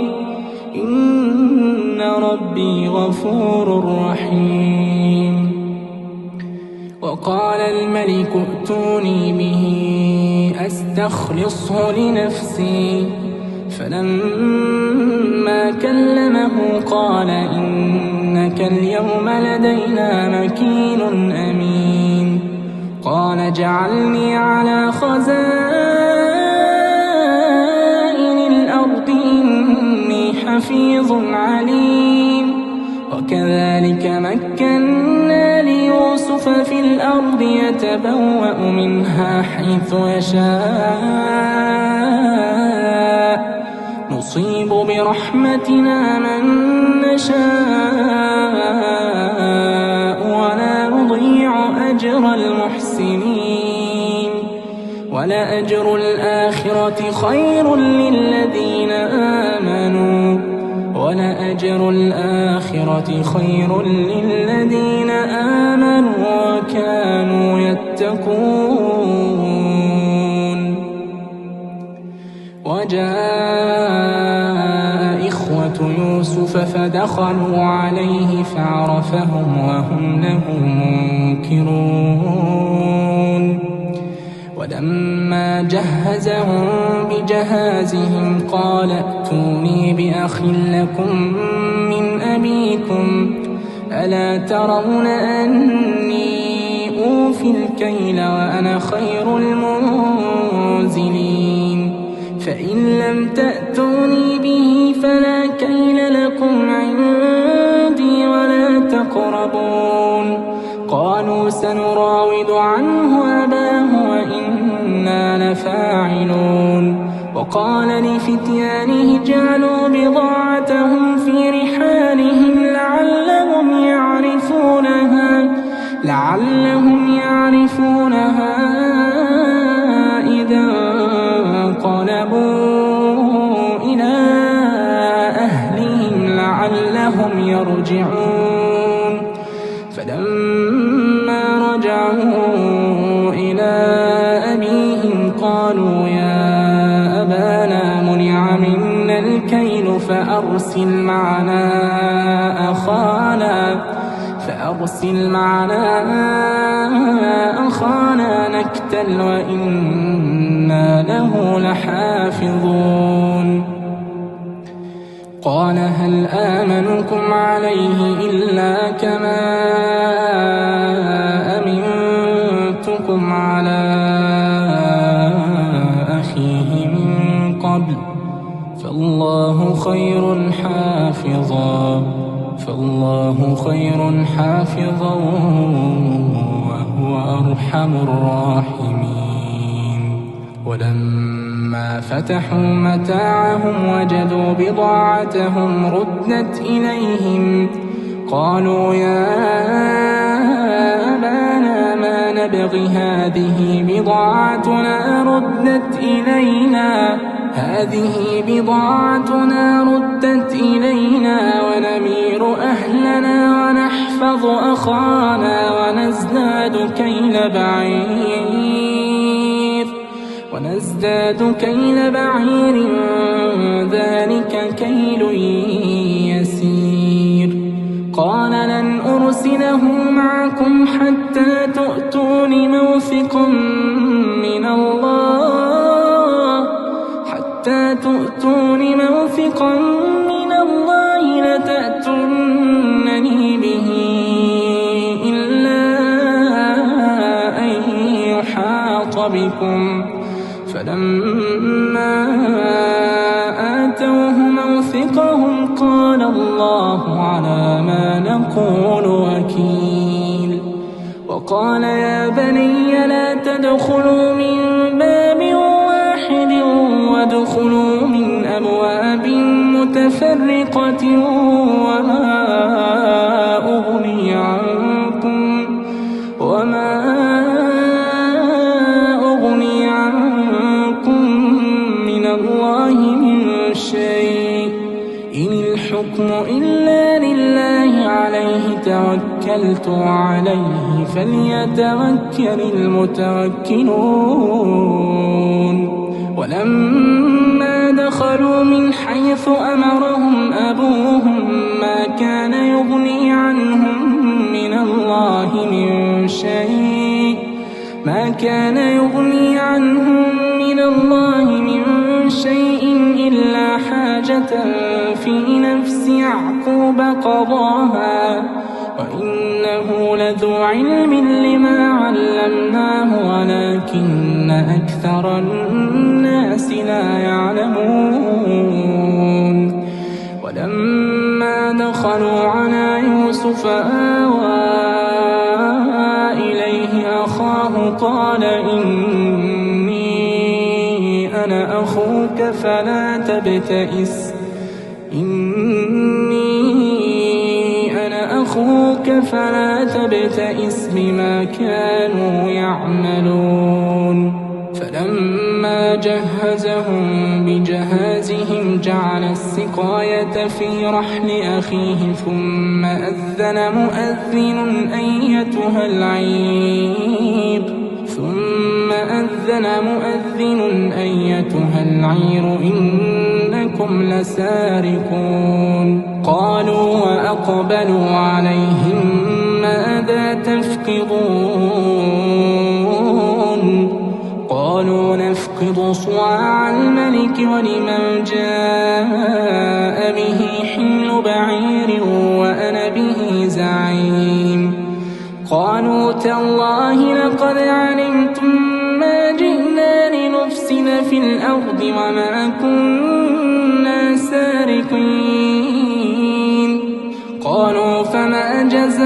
إن ربي غفور رحيم وقال الملك ائتوني به أستخلصه لنفسي فلما كلمه قال إنك اليوم لدينا مكين أمين قال اجعلني على خزائن الأرض إني حفيظ عليم وكذلك مكنا ليوسف في الأرض يتبوأ منها حيث يشاء نصيب برحمتنا من نشاء ولا نضيع أجر المحسنين ولأجر الآخرة خير للذين آمنوا ولأجر الآخرة خير للذين آمنوا وكانوا يتقون وجاء إخوة يوسف فدخلوا عليه فعرفهم وهم له منكرون ولما جهزهم بجهازهم قال ائتوني بأخ لكم من أبيكم ألا ترون أني أوفي الكيل وأنا خير المنزلين فإن لم تأتوني به فلا كيل لكم عندي ولا تقربون قالوا سنراود عنه أباه وإنا لفاعلون وقال لفتيانه اجعلوا بضاعتهم في رحالهم لعلهم يعرفونها إذا انقلبوا إلى أهلهم لعلهم يرجعون فلما رجعوا إلى أبيهم قالوا يا أبانا منع منا الكيل فأرسل معنا أخانا نكتل وإنا له لحافظون قال هل آمنكم عليه إلا كما أمنتكم على أخيه من قبل فالله خير حافظا وهو أرحم الراحمين ولما فتحوا متاعهم وجدوا بضاعتهم ردت إليهم قالوا يا أبانا ما نبغي هذه بضاعتنا ردت إلينا ونمير أهلنا ونحفظ أخانا ونزداد كيل بعير ونزداد كيل بعير ذلك كيل يسير قال لن أرسله معكم حتى تؤتون موثقا من الله لتأتونني به إلا أن يحاط بكم فلما آتوه موثقهم قال الله على ما نقول وكيل وقال يا بني لا تدخلوا من باب واحد وادخلوا من أبواب متفرقة وما أغني عنكم من الله من شيء إن الحكم إلا لله عليه توكلت عليه فليتوكل المتوكلون ولما دخلوا من حيث أمرهم أبوهم ما كان يغني عنهم من الله من شيء إلا حاجة في نفس يعقوب قضاها وإنه لذو علم لما علمناه ولكن أكثر الناس لا يعلمون ولما دخلوا على يوسف آوى إليه أخاه قال إني أنا أخوك فلا تبتئس بما كانوا يعملون فلما جهزهم بجهازهم جعل السقاية في رحل أخيه ثم أذن مؤذن أيتها العير إنكم لسارقون قالوا وأقبلوا عليهم ماذا تفقدون قالوا نفقد صواع الملك ولمن جاء به حمل بعير وأنا به زعيم قالوا تالله لقد علمتم ما جئنا لنفسد في الأرض وما كنا سارقين قالوا فما جزاؤه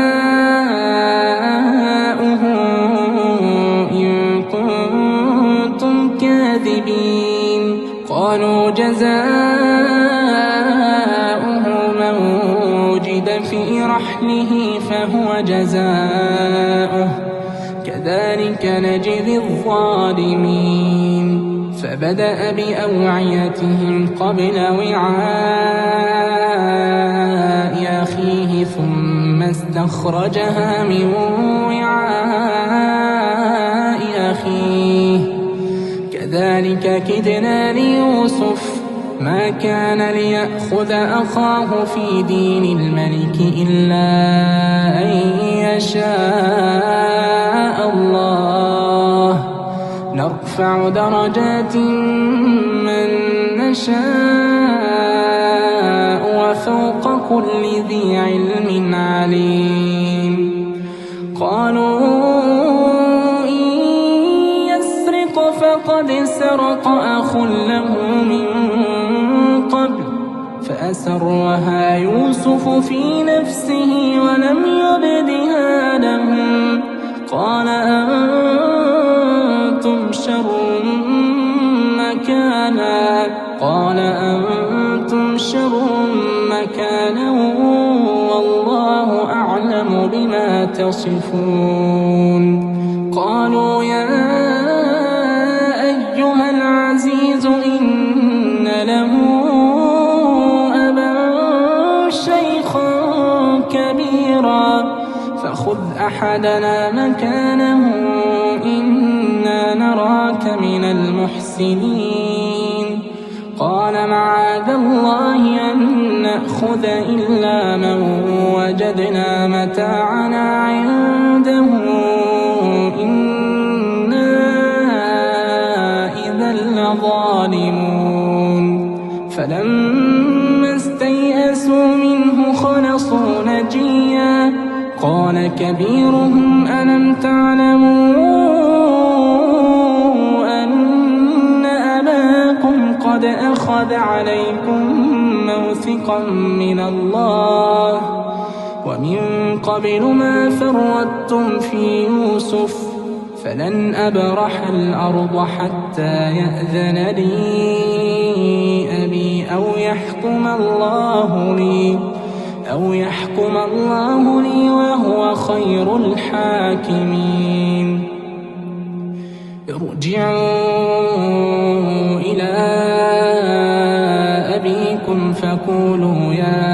إن كنتم كاذبين قالوا جزاؤه من وجد في رحله فهو جزاؤه كذلك نجزي الظالمين فبدأ بأوعيتهم قبل وعاء أخيه ثم استخرجها من وعاء أخيه كذلك كدنا ليوسف ما كان ليأخذ أخاه في دين الملك إلا أن يشاء الله نرفع درجات من نشاء وفوق كل ذي علم عليم قالوا إن يسرق فقد سرق أخ له من قبل فأسرها يوسف في نفسه ولم يبدها لهم قال أنتم شر مكانا والله أعلم بما تصفون قالوا يا أيها العزيز إن له أبا شيخا كبيرا فخذ أحدنا مكانه إنا نراك من المحسنين قال معاذ الله أن نأخذ إلا من وجدنا متاعنا عنده إنا إذا لظالمون فلما استيئسوا منه خلصوا نجيا قال كبيرهم ألم تعلموا أن أباكم قد أخذ عليكم موثقا من الله ومن قبل ما فرطتم في يوسف فلن أبرح الأرض حتى يأذن لي أبي أو يحكم الله لي وهو خير الحاكمين ارجعوا إلى أبيكم فقولوا يا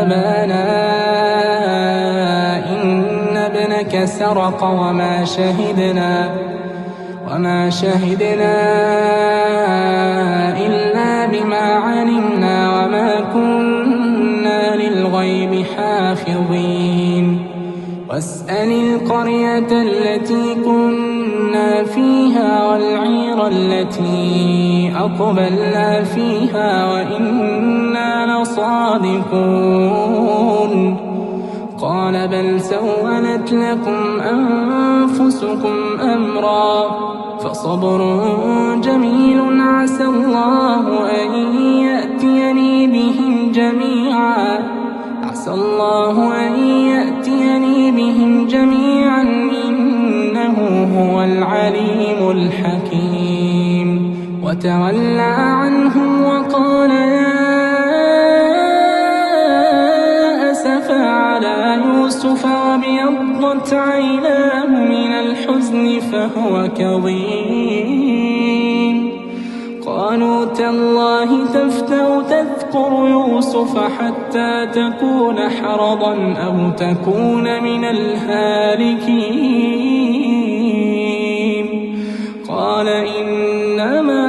أبانا إن ابنك سرق وما شهدنا إلا بما علمنا وما كنا للغيب حافظين واسأل القرية التي كنا فيها والعير التي أقبلنا فيها وإنا لصادقون قال بل سولت لكم أنفسكم أمرا فصبر جميل عسى الله أن يأتيني بهم جميعا إنه هو العليم الحكيم وتولى عنهم وقال يا أسفا على يوسف وابيضت عيناه من الحزن فهو كظيم قالوا تالله تفتأ تذكر يوسف حتى تكون حرضا أو تكون من الهالكين قال إنما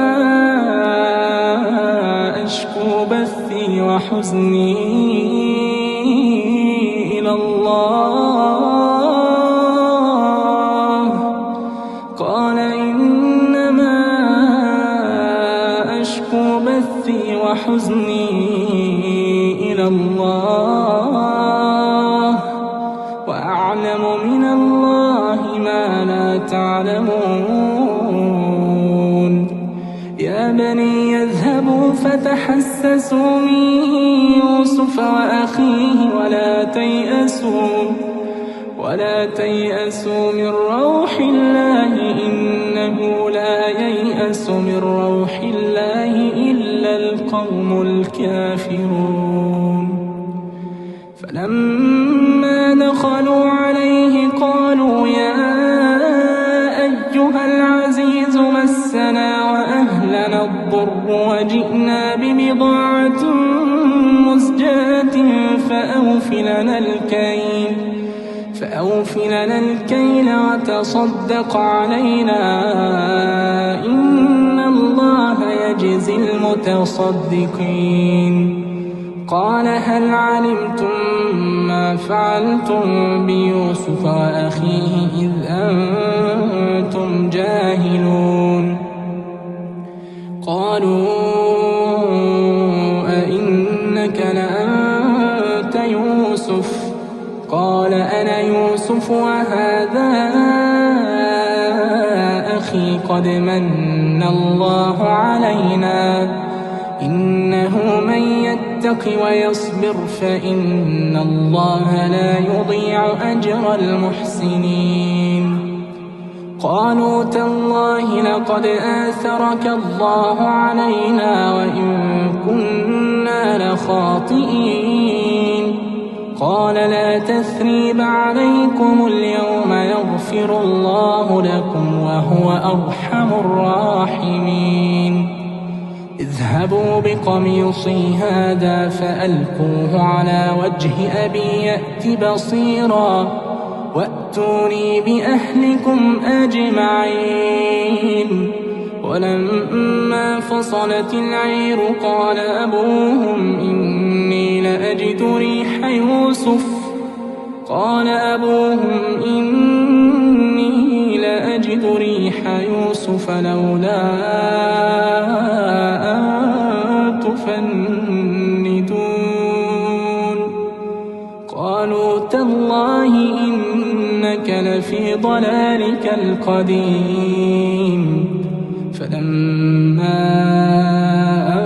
أشكو بثي وحزني إلى الله قال إنما أشكو بثي وحزني إلى الله وأعلم من الله ما لا تعلمون يا بني يذهبوا فتحسسوا من يوسف وأخيه ولا تيأسوا من روح الله إنه لا ييأس من روح الله إلا القوم الكافرون فلما دخلوا عليه قالوا يا أيها العزيز مسنا وأهلنا الضر وجئنا ببضاعة مزجاة فأوف لنا الكيل وتصدق علينا إن الله يجزي المتصدقين قال هل علمتم ما فعلتم بيوسف وأخيه إذ أنتم جاهلون قالوا أئنك لأنت يوسف قال أنا يوسف وهذا أخي قد من الله علينا إنه من يتق ويصبر فإن الله لا يضيع أجر المحسنين قالوا تالله لقد آثرك الله علينا وإن كنا لخاطئين قال لا تثريب عليكم اليوم يغفر الله لكم وهو أرحم الراحمين اذهبوا بقميصي هذا فألقوه على وجه أبي يأت بصيرا وأتوني بأهلكم أجمعين. ولما فصلت العير قال أبوهم إني لأجد ريح يوسف لولا أن تفندون. قالوا تالله إنك لفي ضلالك القديم. فلما أن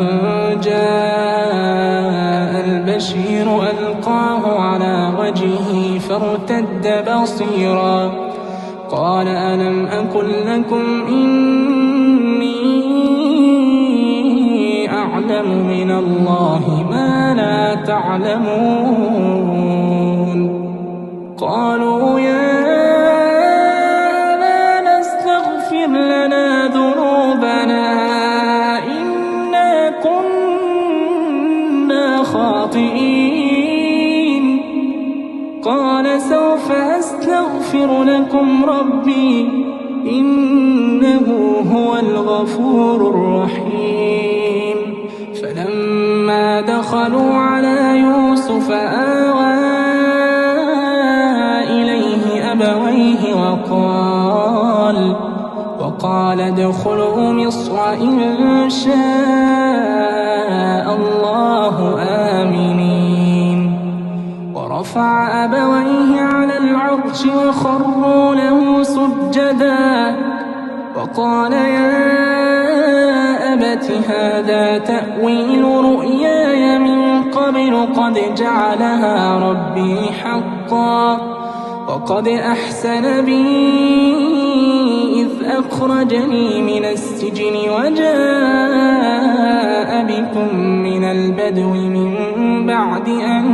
جاء البشير ألقاه على وجهه فارتد بصيرا. قال ألم أقل لكم إني أعلم من الله ما لا تعلمون. قالوا يا أبانا استغفر لنا ذنوبنا إنا كنا خاطئين. قال سوف أستغفر لكم ربي إنه هو الغفور الرحيم. فلما دخلوا على يوسف آوى إليه أبويه وقال ادخلوا مصر إن شاء الله آمنين. ورفع أبويه على العرش وخروا له سجدا. وقال يا أبت هذا تأويل رؤياي من قبل قد جعلها ربي حقا. وقد أحسن بي إذ أخرجني من السجن وجاء بكم من البدو من بعد أن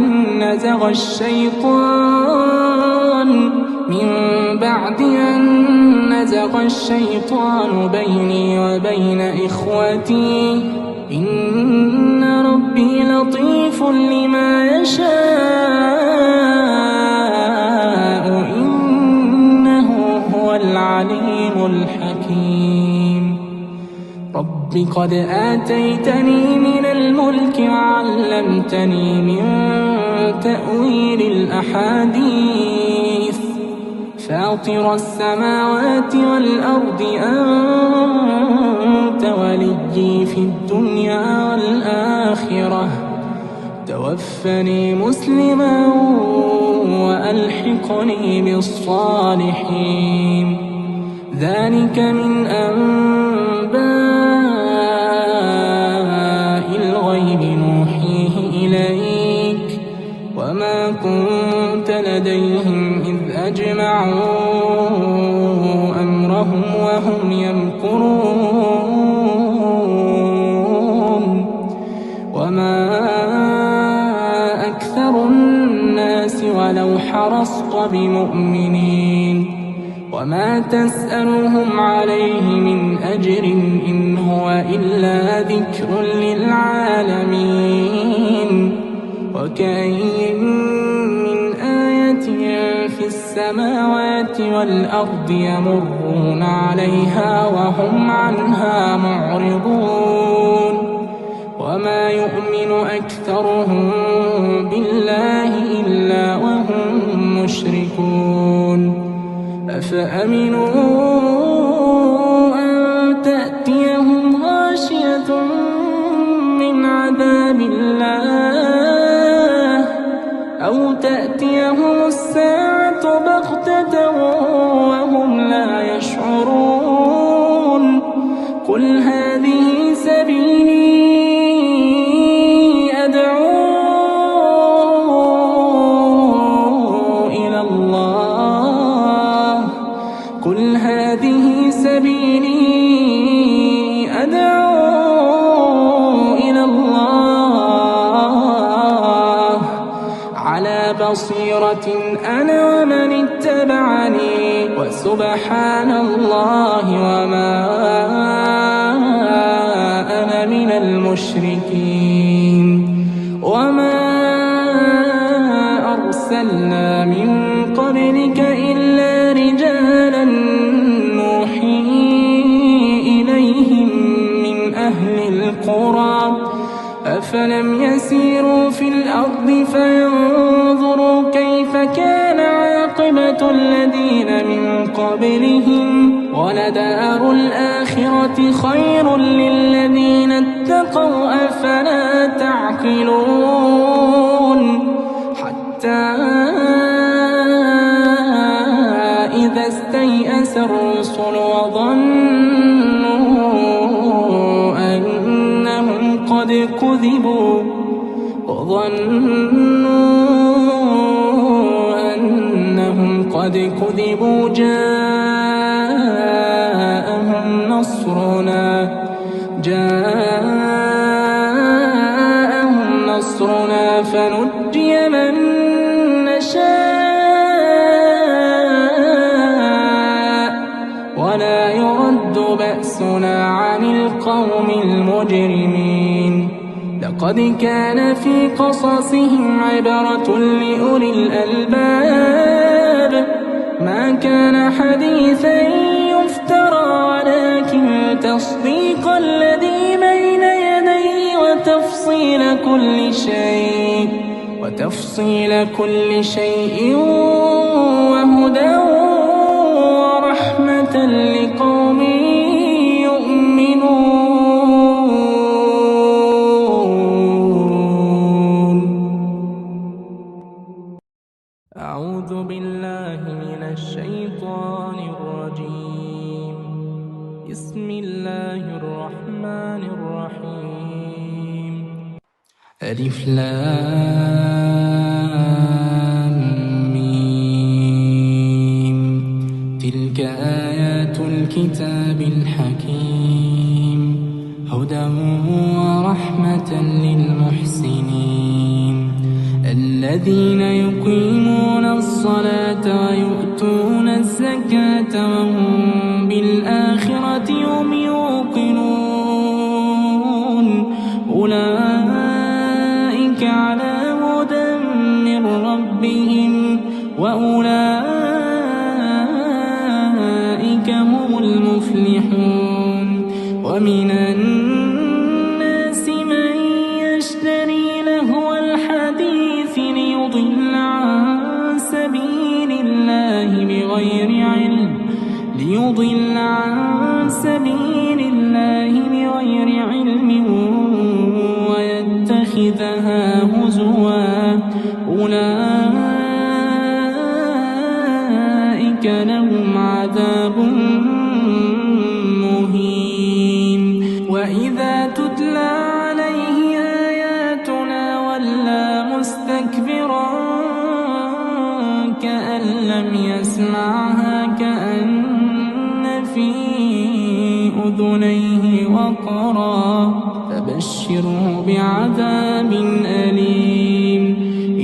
نزغ الشيطان بيني وبين إخوتي إن ربي لطيف لما يشاء إنه هو العليم الحكيم. رب قد آتيتني من الملك وعلمتني من تأويل الأحاديث. فاطر السماوات والأرض أنت وليي في الدنيا والآخرة. توفني مسلما وألحقني بالصالحين. ذلك من أنباء الغيب نوحيه إليك وما كنت لديهم إذ أجمعوا أمرهم وهم يمكرون. وما أكثر الناس ولو حرصت بمؤمنين. وما تسألهم عليه من أجر إن هو إلا ذكر للعالمين. وكأين من آية في السماوات والأرض يمرون عليها وهم عنها معرضون. وما يؤمن أكثرهم بالله إلا وهم مشركون. أفأمنوا أن تأتيهم غاشية من عذاب الله أو تأتيهم الساعة بغتة وهم لا يشعرون. قل هذه سبيلي أدعو إلى الله. قل هذه سبيلي أدعو إلى الله على بصيرة أنا ومن اتبعني وسبحان الله وما أنا من المشركين. وما أرسلنا من قبلك إلا عاقبة الذين من قبلهم ولدار الآخرة خير للذين اتقوا أفلا تعقلون حتى إذا استيأس الرسل وظنوا أنهم قد كذبوا جاءهم نصرنا فنجي من نشاء ولا يرد بأسنا عن القوم المجرمين لقد كان في قصصهم عبرة لأولي الألباب ما كان حديثا يفترى ولكن تصديق الذي بين يديه وتفصيل كل شيء وهدى ورحمة لقوم يؤمنون. أعوذ بالله من الشيطان الرجيم. بسم الله الرحمن الرحيم. ألف لام ميم. تلك آيات الكتاب الحكيم هدى ورحمة للمحسنين الذين يقيمون الصلاة ويؤتون الزكاة وهم بالآخرة هم يوقنون أولئك على هدى من ربهم وأولئك هم المفلحون. ومن الناس من يشتري لهو الحديث ليضل عن سبيل الله بغير علم ويتخذها هزوا أولئك لهم عذاب مهين. وإذا تتلى عليه آياتنا ولى مستكبرا كأن لم يسمعها كأن في أذنيه وقرا فبشره بعذاب أليم.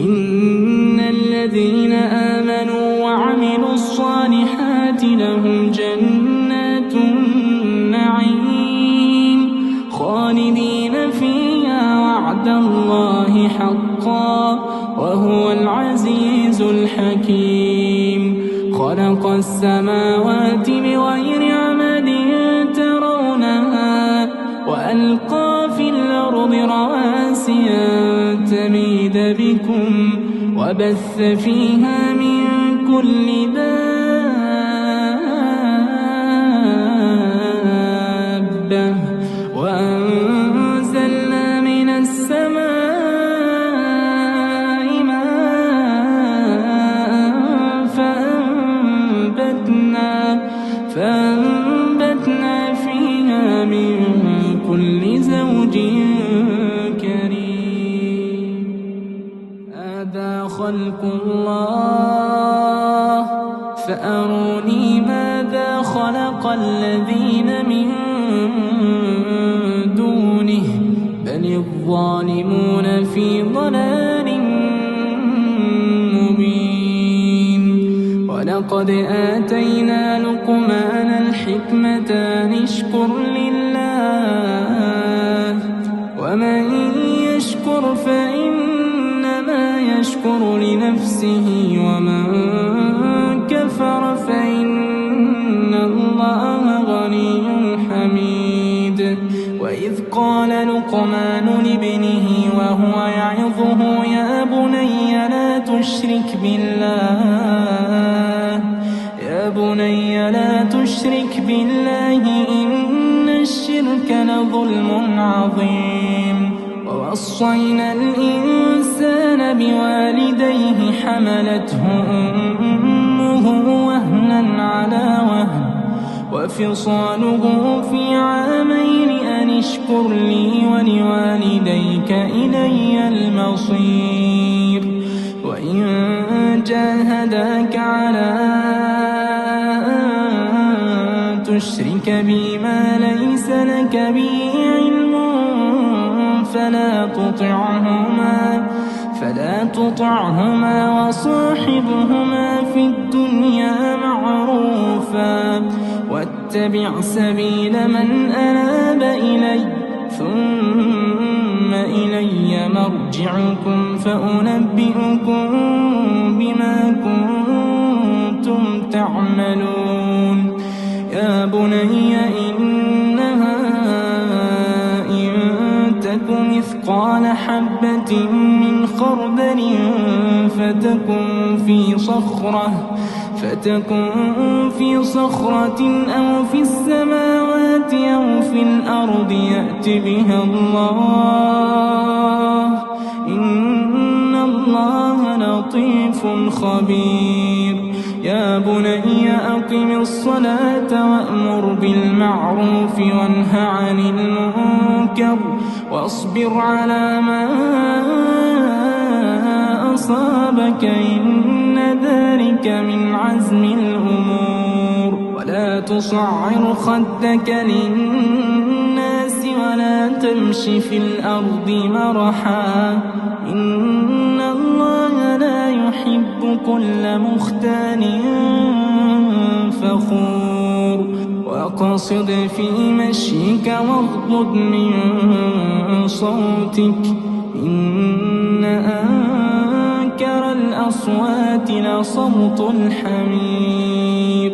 إن الذين آمنوا وعملوا الصالحات لهم جنات النعيم خالدين فيها وعد الله حقا وهو العزيز الحكيم. خلق السماوات بغير عمد ترونها وألقى في الأرض رواسي أن تميد بكم وبث فيها من كل دابة وأنزلنا من السماء ماء فأنبتنا فيها من كل زوج كريم. هذا خلق الله فأروني ماذا خلق الذين من دونه بل الظالمون في ضلال مبين. ولقد آتينا لقمان الحكمة أن اشكر لله ومن يشكر فإنما يشكر لنفسه ومن كفر فإن الله غني حميد. وإذ قال لقمان لابنه وهو يعظه يا بني لا تشرك بالله تشرك بالله إن الشرك لظلم عظيم ووصينا الإنسان بوالديه حملته أمه وهنا على وهن وفصاله في عامين أن اشكر لي ولوالديك إلي المصير وإن جاهداك على أن تشرك بي ما ليس لك به علم فلا تطعهما وصاحبهما في الدنيا معروفا واتبع سبيل من أناب إلي ثم إلي مرجعكم فأنبئكم بما كنتم تعملون يا بني إنها إن تك مثقال حبة من خردل فتكن في صخرة أو في السماوات أو في الأرض يأت بها الله إن الله لطيف خبير يا بني أقم الصلاة وأمر بالمعروف وانه عن المنكر واصبر على ما أصابك إن ذلك من عزم الأمور ولا تصعر خدك للناس ولا تمش في الأرض مرحا إن الله لا يحب كل مختال فخور واقصد في مشيك واغضض من صوتك إن أنكر الأصوات لصوت الحمير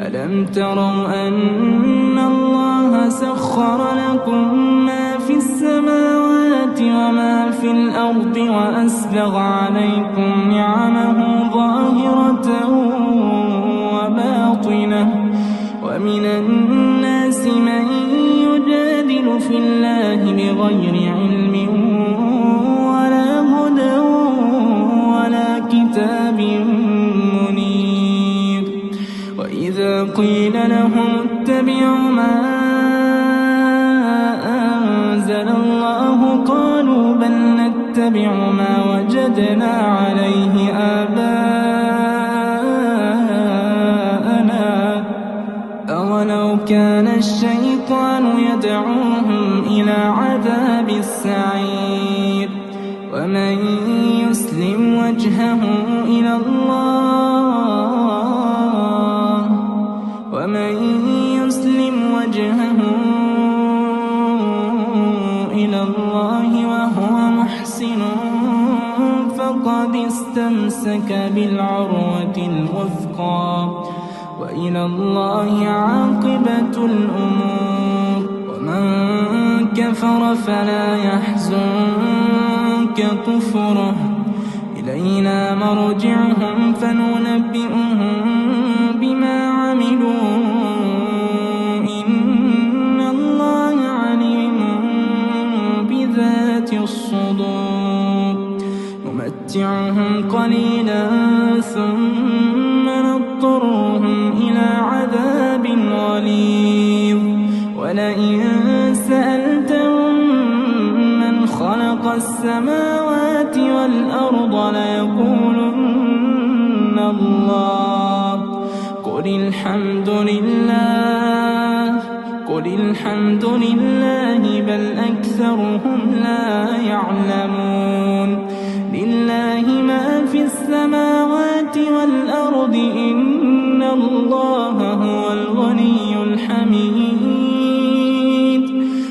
ألم تروا أن الله سخر لكم ما في السماوات وما في الأرض وأسبغ عليكم نعمه ظاهرة وباطنة ومن الناس من يجادل في الله بغير علم ولا هدى ولا كتاب منير وإذا قيل لهم اتبعوا ما أنزل الله قالوا بل نتبع ما وجدنا عليه آباءنا أولو كان الشيطان يدعوهم إلى عذاب السعير ومن يسلم وجهه إلى الله وهو محسن فقد استمسك بالعروة الوثقى وإلى الله عاقبة الأمور ومن كفر فلا يحزنك كفره إلينا مرجعهم فننبئهم بما عملوا إن الله عليم بذات الصدور نمتعهم قليلا ثم نضطرهم إلى عذاب غليظ ولئن سألتهم من خلق السماوات والأرض ليقولن الله قل الحمد لله بل أكثرهم لا يعلمون لله ما في السماوات والأرض إن الله هو الغني الحميد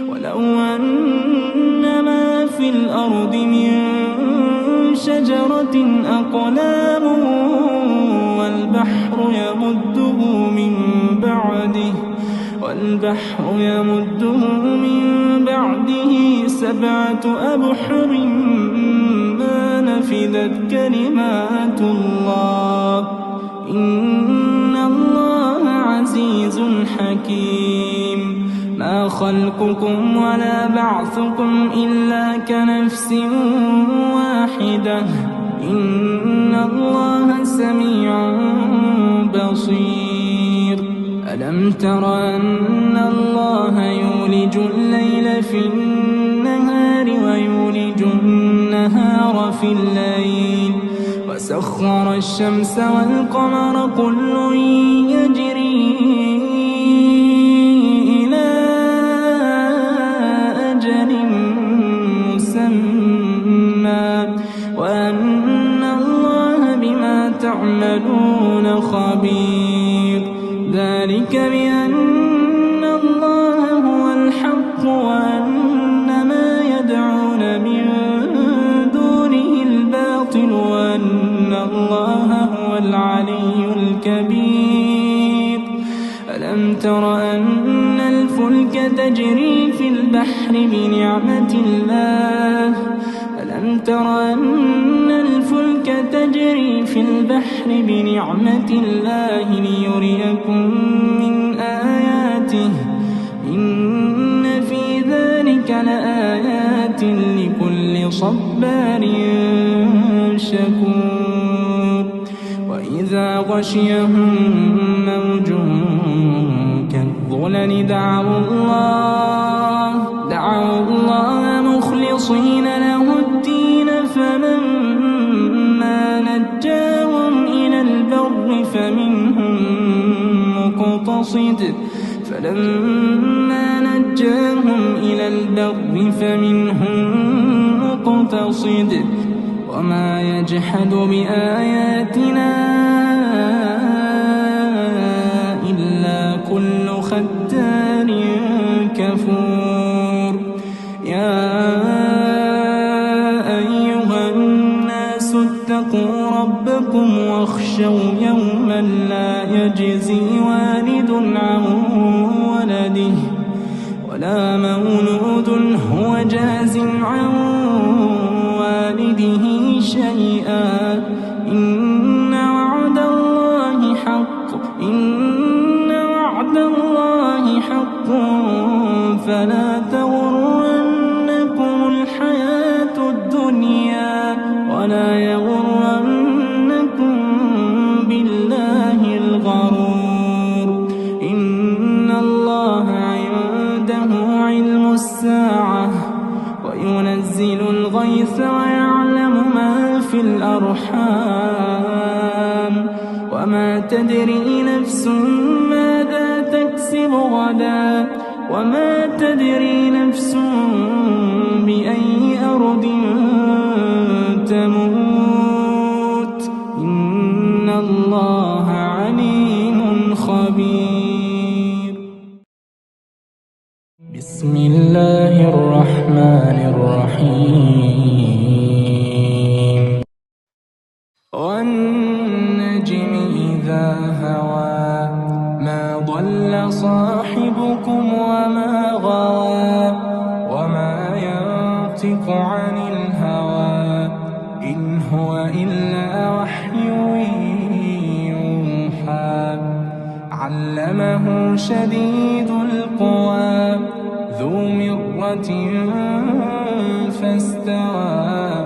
ولو أن ما في الأرض من شجرة أقلام والبحر يمده من بعده 7 أبحر ما نفدت كلمات الله إن الله عزيز حكيم ما خلقكم ولا بعثكم إلا كنفس واحدة إن الله سميع بصير ألم تر أن الله يولج الليل في النهار ويولج النهار في الليل وسخر الشمس والقمر كل يجري إلى أجل مسمى وأن الله بما تعملون خبير ذلك بأن الله هو الحق وأن ما يدعون من دونه الباطل وأن الله هو العلي الكبير ألم تر أن الفلك تجري في البحر بنعمة الله ألم تر أن الفلك تجري في البحر بنعمة الله ليريكم من آياته إن في ذلك لآيات لكل صبار شكور وإذا غشيهم موج كالظلل دعوا الله مخلصين له الدين فلما نجاهم إلى البر فمنهم مقتصد وما يجحد بآياتنا إلا كل ختار كفور يا أيها الناس اتقوا ربكم واخشوا يوما لا يجزي والد عن ولده ولا مولود هو جاز عن والده شيئا إن وعد الله حق فلا تغرنكم الحياة الدنيا ولا يغرنكم بالله الغرور إن الله عنده علم الساعة وينزل الغيث ويعلم ما في الأرحام وما تدري نفس ماذا تكسب غدا وما تدري نفس بأي أرض تموت إن الله عليم خبير بسم الله الرحمن الرحيم والنجم إذا هوى ما ضل صاحبكم وما غوى وما ينطق عن الهوى إن هو إلا وحي يوحى علمه شديد القوى ذو مرة فاستوى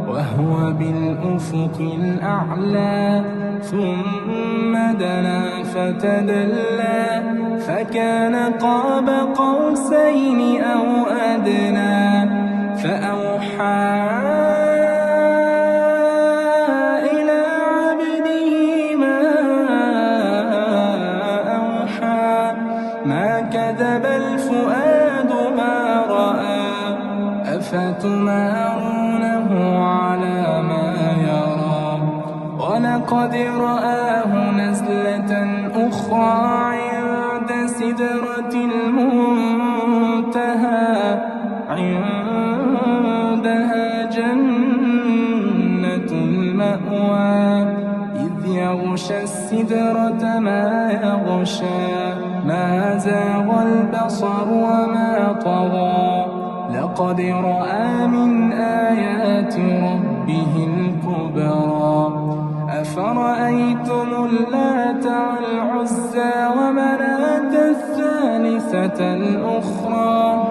وهو بالأفق الأعلى ثم دنا فتدلى فكان قاب قوسين أو أدنى فأوحى إلى عبده ما أوحى ما كذب الفؤاد ما رأى أفتمارونه على ما يرى ولقد رآه نزلة أخرى عند سدرة المنتهى عندها جنة المأوى إذ يغشى السدرة ما يغشى ما زاغ البصر وما طغى لقد رأى من آيات ربه الكبرى أفرأيتم اللات والعزى ومناة الثالثة الأخرى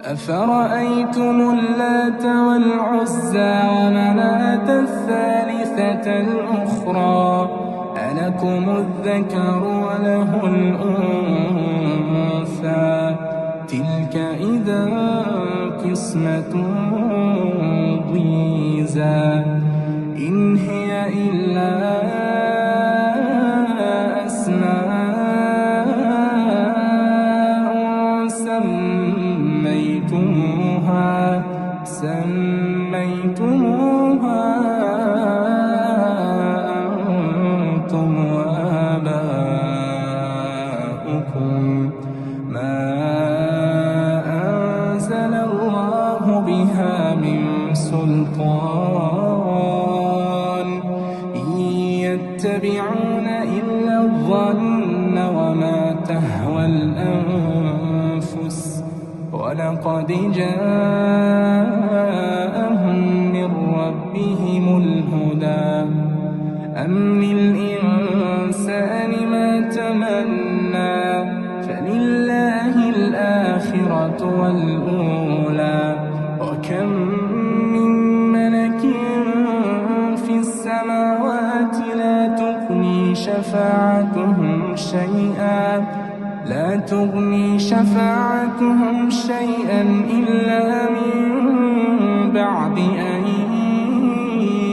أفرأيتم اللات والعزى ومناة الثالثة الأخرى ألكم الذكر وله الأنثى تلك إذا قسمة ضيزى إن هي إلا أسماء سميتموها أنتم وآباؤكم ما أنزل الله بها من سلطان إن يتبعون إلا الظن وما تهوى الأنفس ولقد جاءهم من ربهم الهدى أم للإنسان ما تمنى فلله الآخرة والأولى وكم من ملك في السماوات لا تغني شفاعتهم شيئا إلا من بعد أن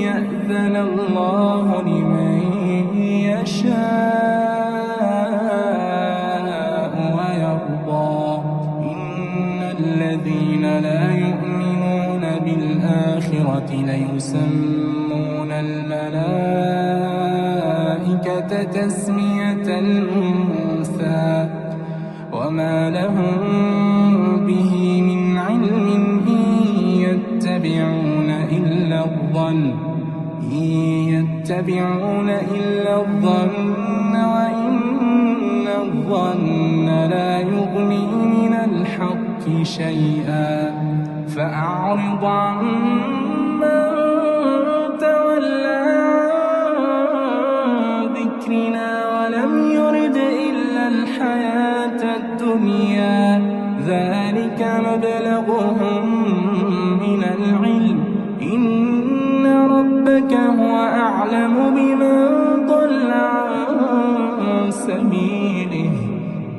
يأذن الله لمن يشاء ويرضى إن الذين لا يؤمنون بالآخرة ليسمون الملائكة تسمية الأنثى وما لهم به من علم إن يتبعون إلا الظن وإن الظن لا يغني من الحق شيئا فأعرض عمن تولى عن ذكرنا ولم يرد إلا الحياة الدنيا ذلك مبلغهم من العلم إن ربك هو أعلم بمن ضل عن سبيله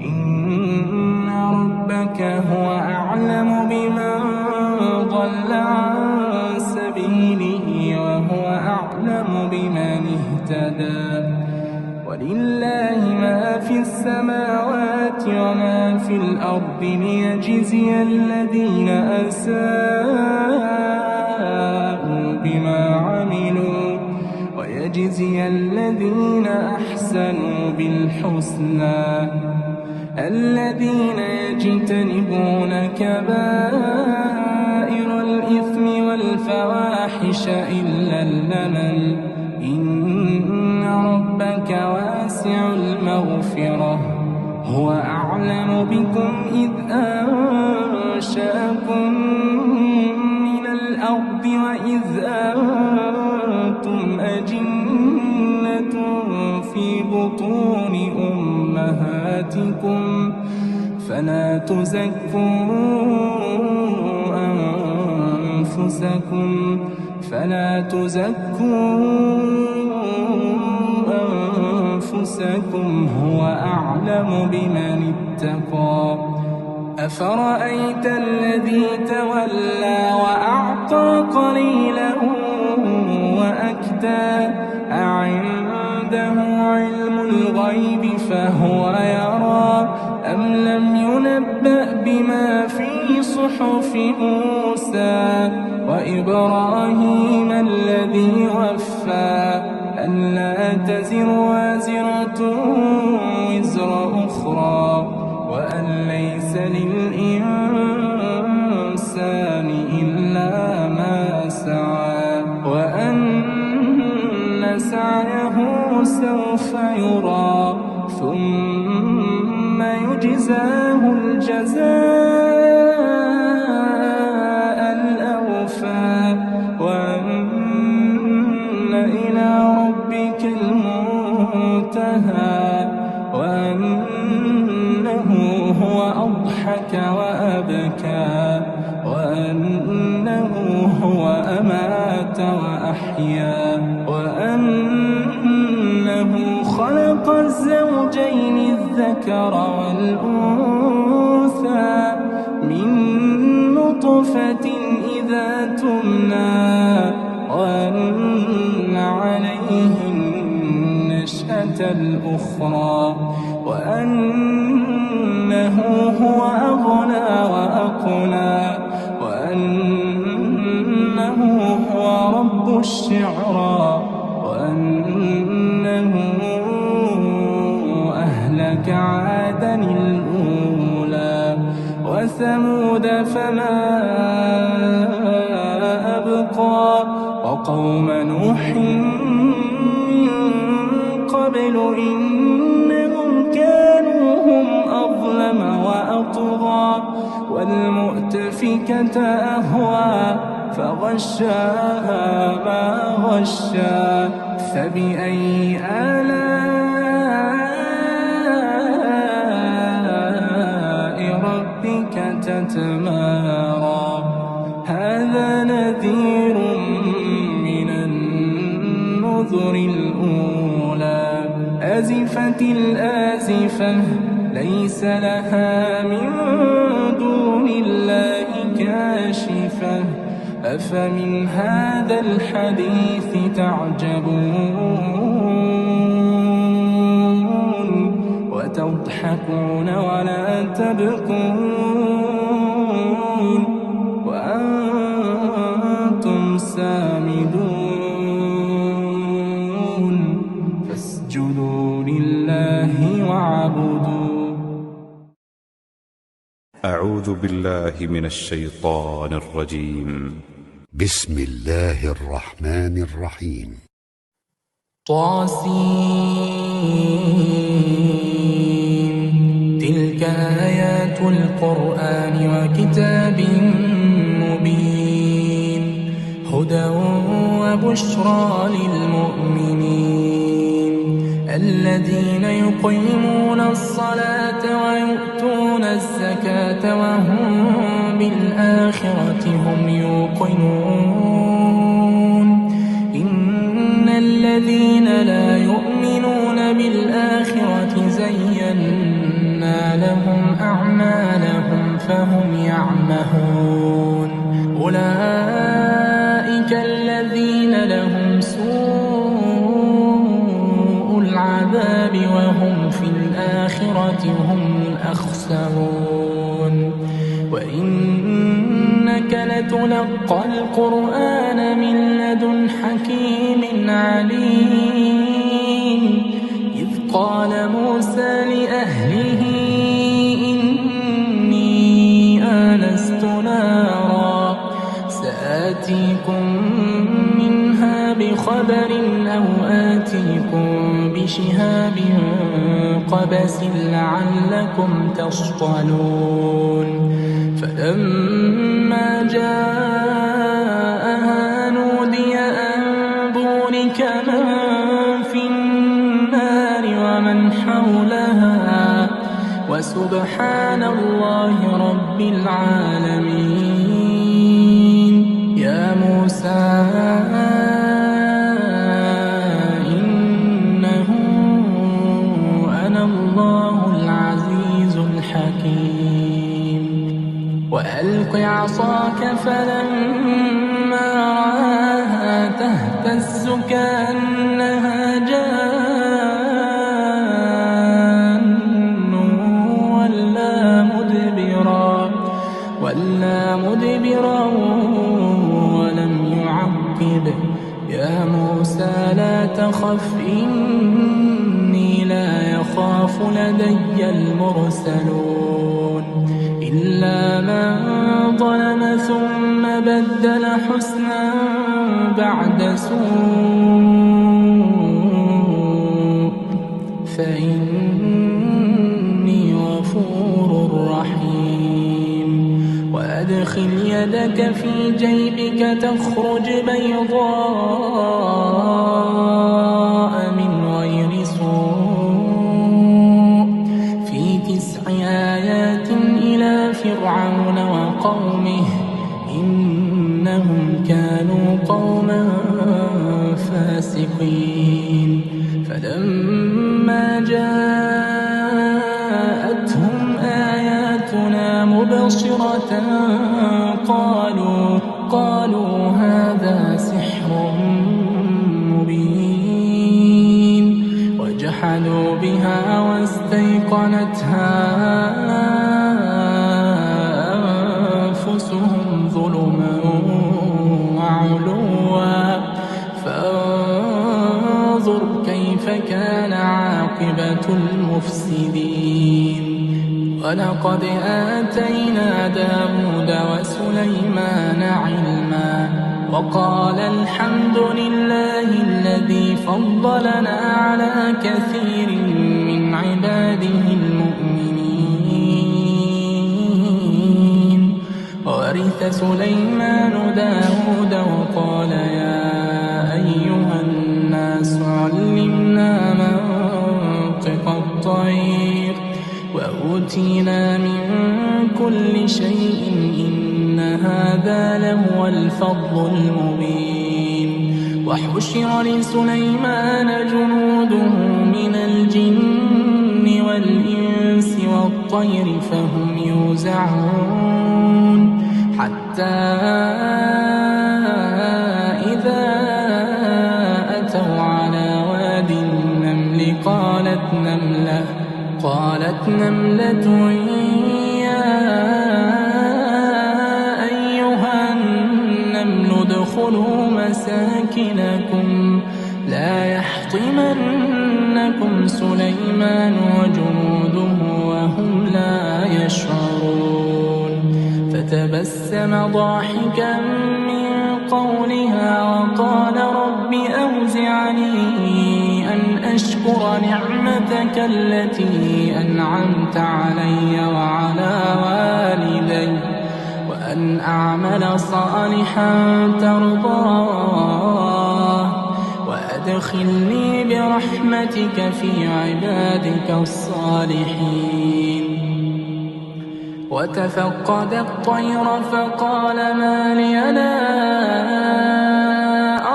إن ربك هو أعلم بمن ضل عن سبيله وهو أعلم بمن اهتدى ولله ما في السماوات وما في الأرض ليجزي الذين أساءوا بما عملوا ويجزي الذين أحسنوا بالحسنى الذين يجتنبون كبائر الإثم والفواحش إلا اللمم إن ربك واسع المغفرة هو أعلم بكم إذ أنشأكم من الأرض وإذ أنتم أجنة في بطون أمهاتكم فلا تزكوا أنفسكم هو أعلم بمن اتقى أفرأيت الذي تولى وأعطى قليلا وأكدى أعنده علم الغيب فهو يرى أم لم ينبأ بما في صحف موسى وإبراهيم الذي وفى ألا تزر وازرة وزر أخرى وأن ليس للإنسان إلا ما سعى وأن سعيه سوف يرى ثم يجزاه الجزاء الأوفى وأن إلى ربك المنتهى وأنه أضحك وأبكى وأنه هو أمات وأحيا وأنه خلق الزوجين الذكر والأنثى من نطفة إذا تمنى وأن عليه النشأة الأخرى وأنه هو أغنى وأقنى وأنه هو رب الشعرى وأنه أهلك عادا الأولى وثمود فما أبقى وقوم نوح من قبل إنهم كانوا هم أظلم وأطغى والمؤتفكة أهوى فغشاها ما غشى فبأي آلاء ربك تتمارى هذا نذير من النذر الأولى أزفت الآزفة ليس لها من دون الله كاشفة أفمن هذا الحديث تعجبون وتضحكون ولا تبكون وأنتم سامدون فاسجدوا لله واعبدوا. أعوذ بالله من الشيطان الرجيم. بسم الله الرحمن الرحيم. طاسين تلك آيات القرآن وكتاب مبين هدى وبشرى للمؤمنين الذين يقيمون الصلاة ويؤتون الزكاة وهم بالآخرة هم يوقنون إن الذين لا يؤمنون بالآخرة زينا لهم أعمالهم فهم يعمهون أولئك الذين لهم سوء العذاب وهم في الآخرة هم الأخسرون وإنك لتلقى القرآن من لدن حكيم عليم إذ قال موسى لأهله إني آنست نارا سآتيكم منها بخبر أو آتيكم بشهاب قبس لعلكم تصطلون فلما جاءها نودي أن بورك من في النار ومن حولها وسبحان الله رب العالمين يا موسى وألق عصاك فلما رآها تهتز كأنها جان ولا مدبرا ولم يعقب يا موسى لا تخف إني لا يخاف لدي المرسلون إلا من ظلم ثم بدل حسنا بعد سوء فإني غفور رحيم وأدخل يدك في جيبك تخرج بيضاء من غير سوء في 9 آيات فرعون وقومه إنهم كانوا قوما فاسقين فلما جاءتهم آياتنا مبصرة قالوا هذا سحر مبين وجحدوا بها واستيقنتها أنفسهم ظلما وعلوا فانظر كيف كان عاقبة المفسدين ولقد آتينا داود وسليمان علما وقال الحمد لله الذي فضلنا على كثير من عباده المؤمنين ورث سليمان داود وقال يا أيها الناس علمنا منطق الطير وأوتينا من كل شيء إن هذا لهو الفضل المبين وحشر لسليمان جنوده من الجن والإنس والطير فهم يوزعون حتى إذا أتوا على واد النمل قالت نملة يا أيها النمل ادخلوا مساكنكم لا يحطمنكم سليمان وجنوده وهم لا يشعرون فتبسم ضاحكا من قولها وقال رب أوزعني أن أشكر نعمتك التي أنعمت علي وعلى والدي وأن أعمل صالحا ترضاه وأدخلني برحمتك في عبادك الصالحين وتفقد الطير فقال ما لي لا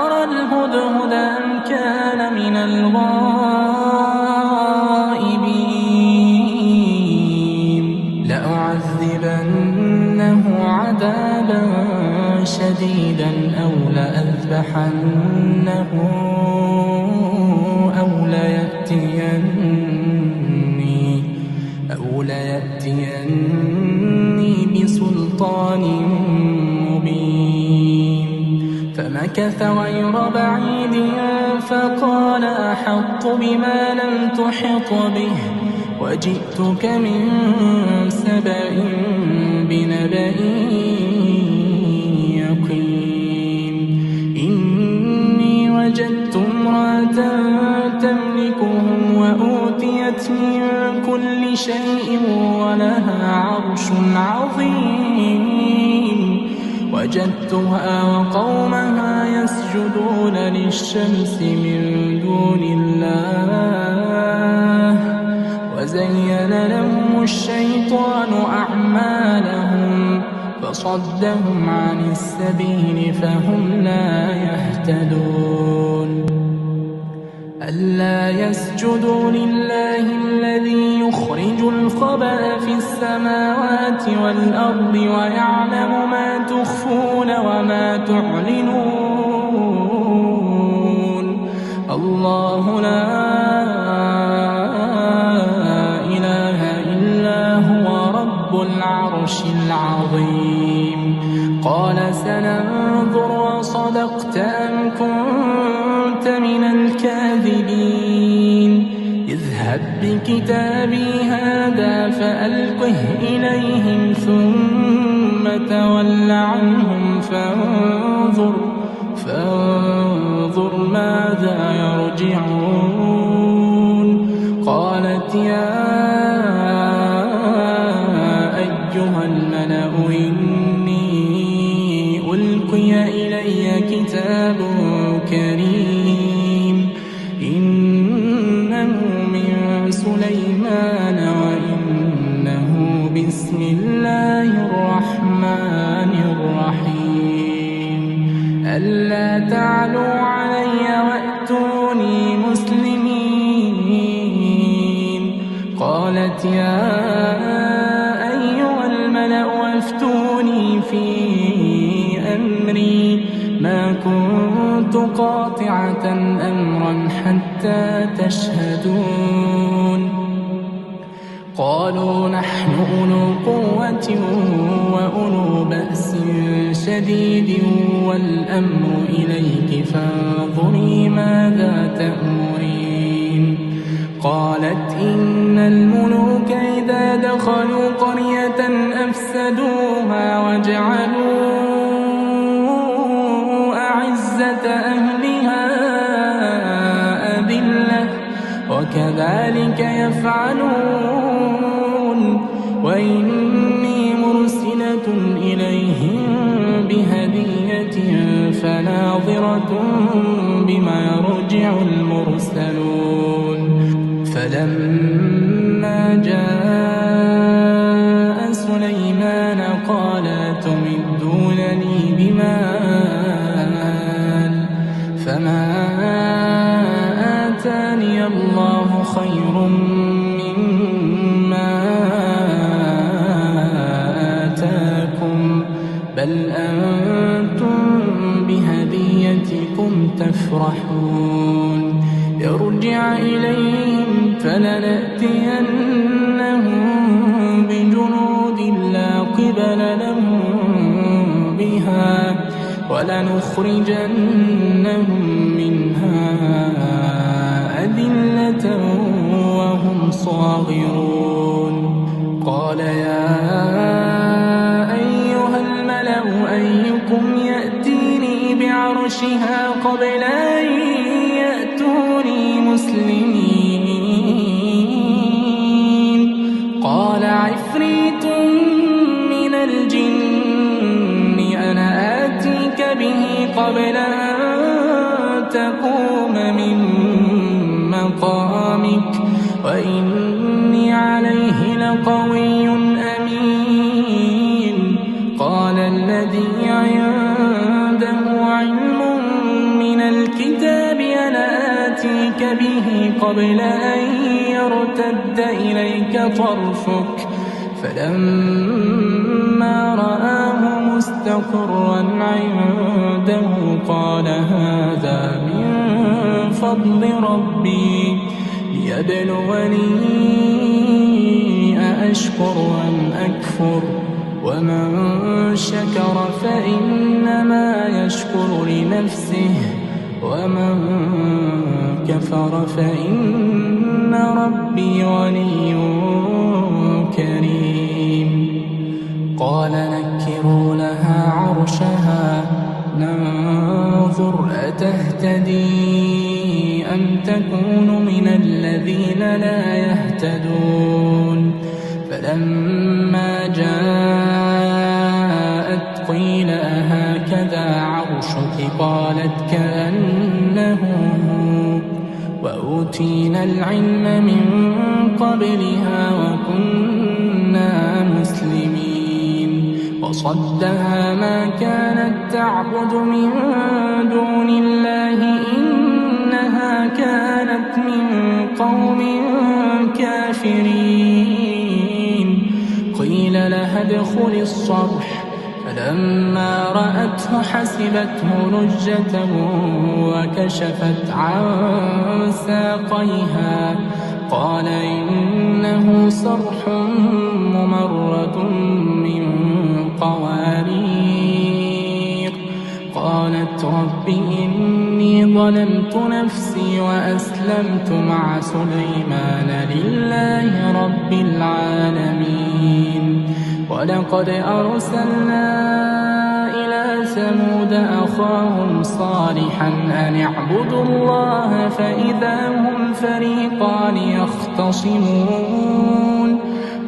أرى الهدهد أم كان من الغائبين لأعذبنه عذابا شديدا أو لأذبحنه أو ليأتيني بسلطان مبين فمكث غير بعيد فقال أحط بما لم تحط به وجئتك من سبأ بنبأ يقين إني وجدت امرأة تملكهم وأوتيت من كل شيء ولها عرش عظيم وجدتها وقومها يسجدون للشمس من دون الله وزين لهم الشيطان أعمالهم فصدهم عن السبيل فهم لا يهتدون ألا يسجدوا لله الذي يخرج الخبأ في السماوات والأرض ويعلم ما تخفون وما تعلنون الله لا إله إلا هو رب العرش العظيم قال سننظر وصدقت أم كنت من الكاذبين اذهب بكتابي هذا فألقه إليهم ثم تول عنهم فانظر ماذا يرجعون قالت يا أيها الملأ إني ألقي إلي كتاب كريم إنه من سليمان وإنه بسم الله قالت يا أيها الملأ أفتوني في أمري ما كنت قاطعة أمرا حتى تشهدون قالوا نحن أولو قوة وأولو بأس شديد والأمر إليك فانظري ماذا تأمرين قالت إن الملوك إذا دخلوا قرية أفسدوها وجعلوا أعزة أهلها أذلة وكذلك يفعلون وإني مرسلة إليهم بهدية فناظرة بما يرجع المرسلون فلما جاء سليمان قال تمدونني بمال فما آتاني الله خير مما آتاكم بل أنتم بهديتكم تفرحون يرجع إليهم فلنأتينهم بجنود لا قبل لهم بها ولنخرجنهم منها أذلة وهم صاغرون قال يا أيها الملأ أيكم يأتيني بعرشها قبل أن يأتوني مسلمين قال عفريت من الجن أنا آتيك به قبل أن تقوم من مقامك وإني عليه لقوي أمين قال الذي عنده علم من الكتاب أنا آتيك به قبل أن يرتد إليك طرفك فلما رآه مستقرا عنده قال هذا من فضل ربي ليبلوني أأشكر أم أكفر ومن شكر فإنما يشكر لنفسه ومن كفر فإن ربي غني كريم قال نكروا لها عرشها ننظر أتهتدي أم تكون من الذين لا يهتدون فلما جاءت قيل أهكذا عرشك قالت كأنه وأوتينا العلم من قبلها وكنا مسلمين وصدها ما كانت تعبد من دون الله إنها كانت من قوم كافرين قيل لها ادخل الصرح فلما رأته حسبته لجة وكشفت عن ساقيها قال إنه صرح ممرد من قوارير قالت رب إني ظلمت نفسي وأسلمت مع سليمان لله رب العالمين ولقد أرسلنا إلى ثمود أخاهم صالحا أن اعبدوا الله فإذا هم فريقان يختصمون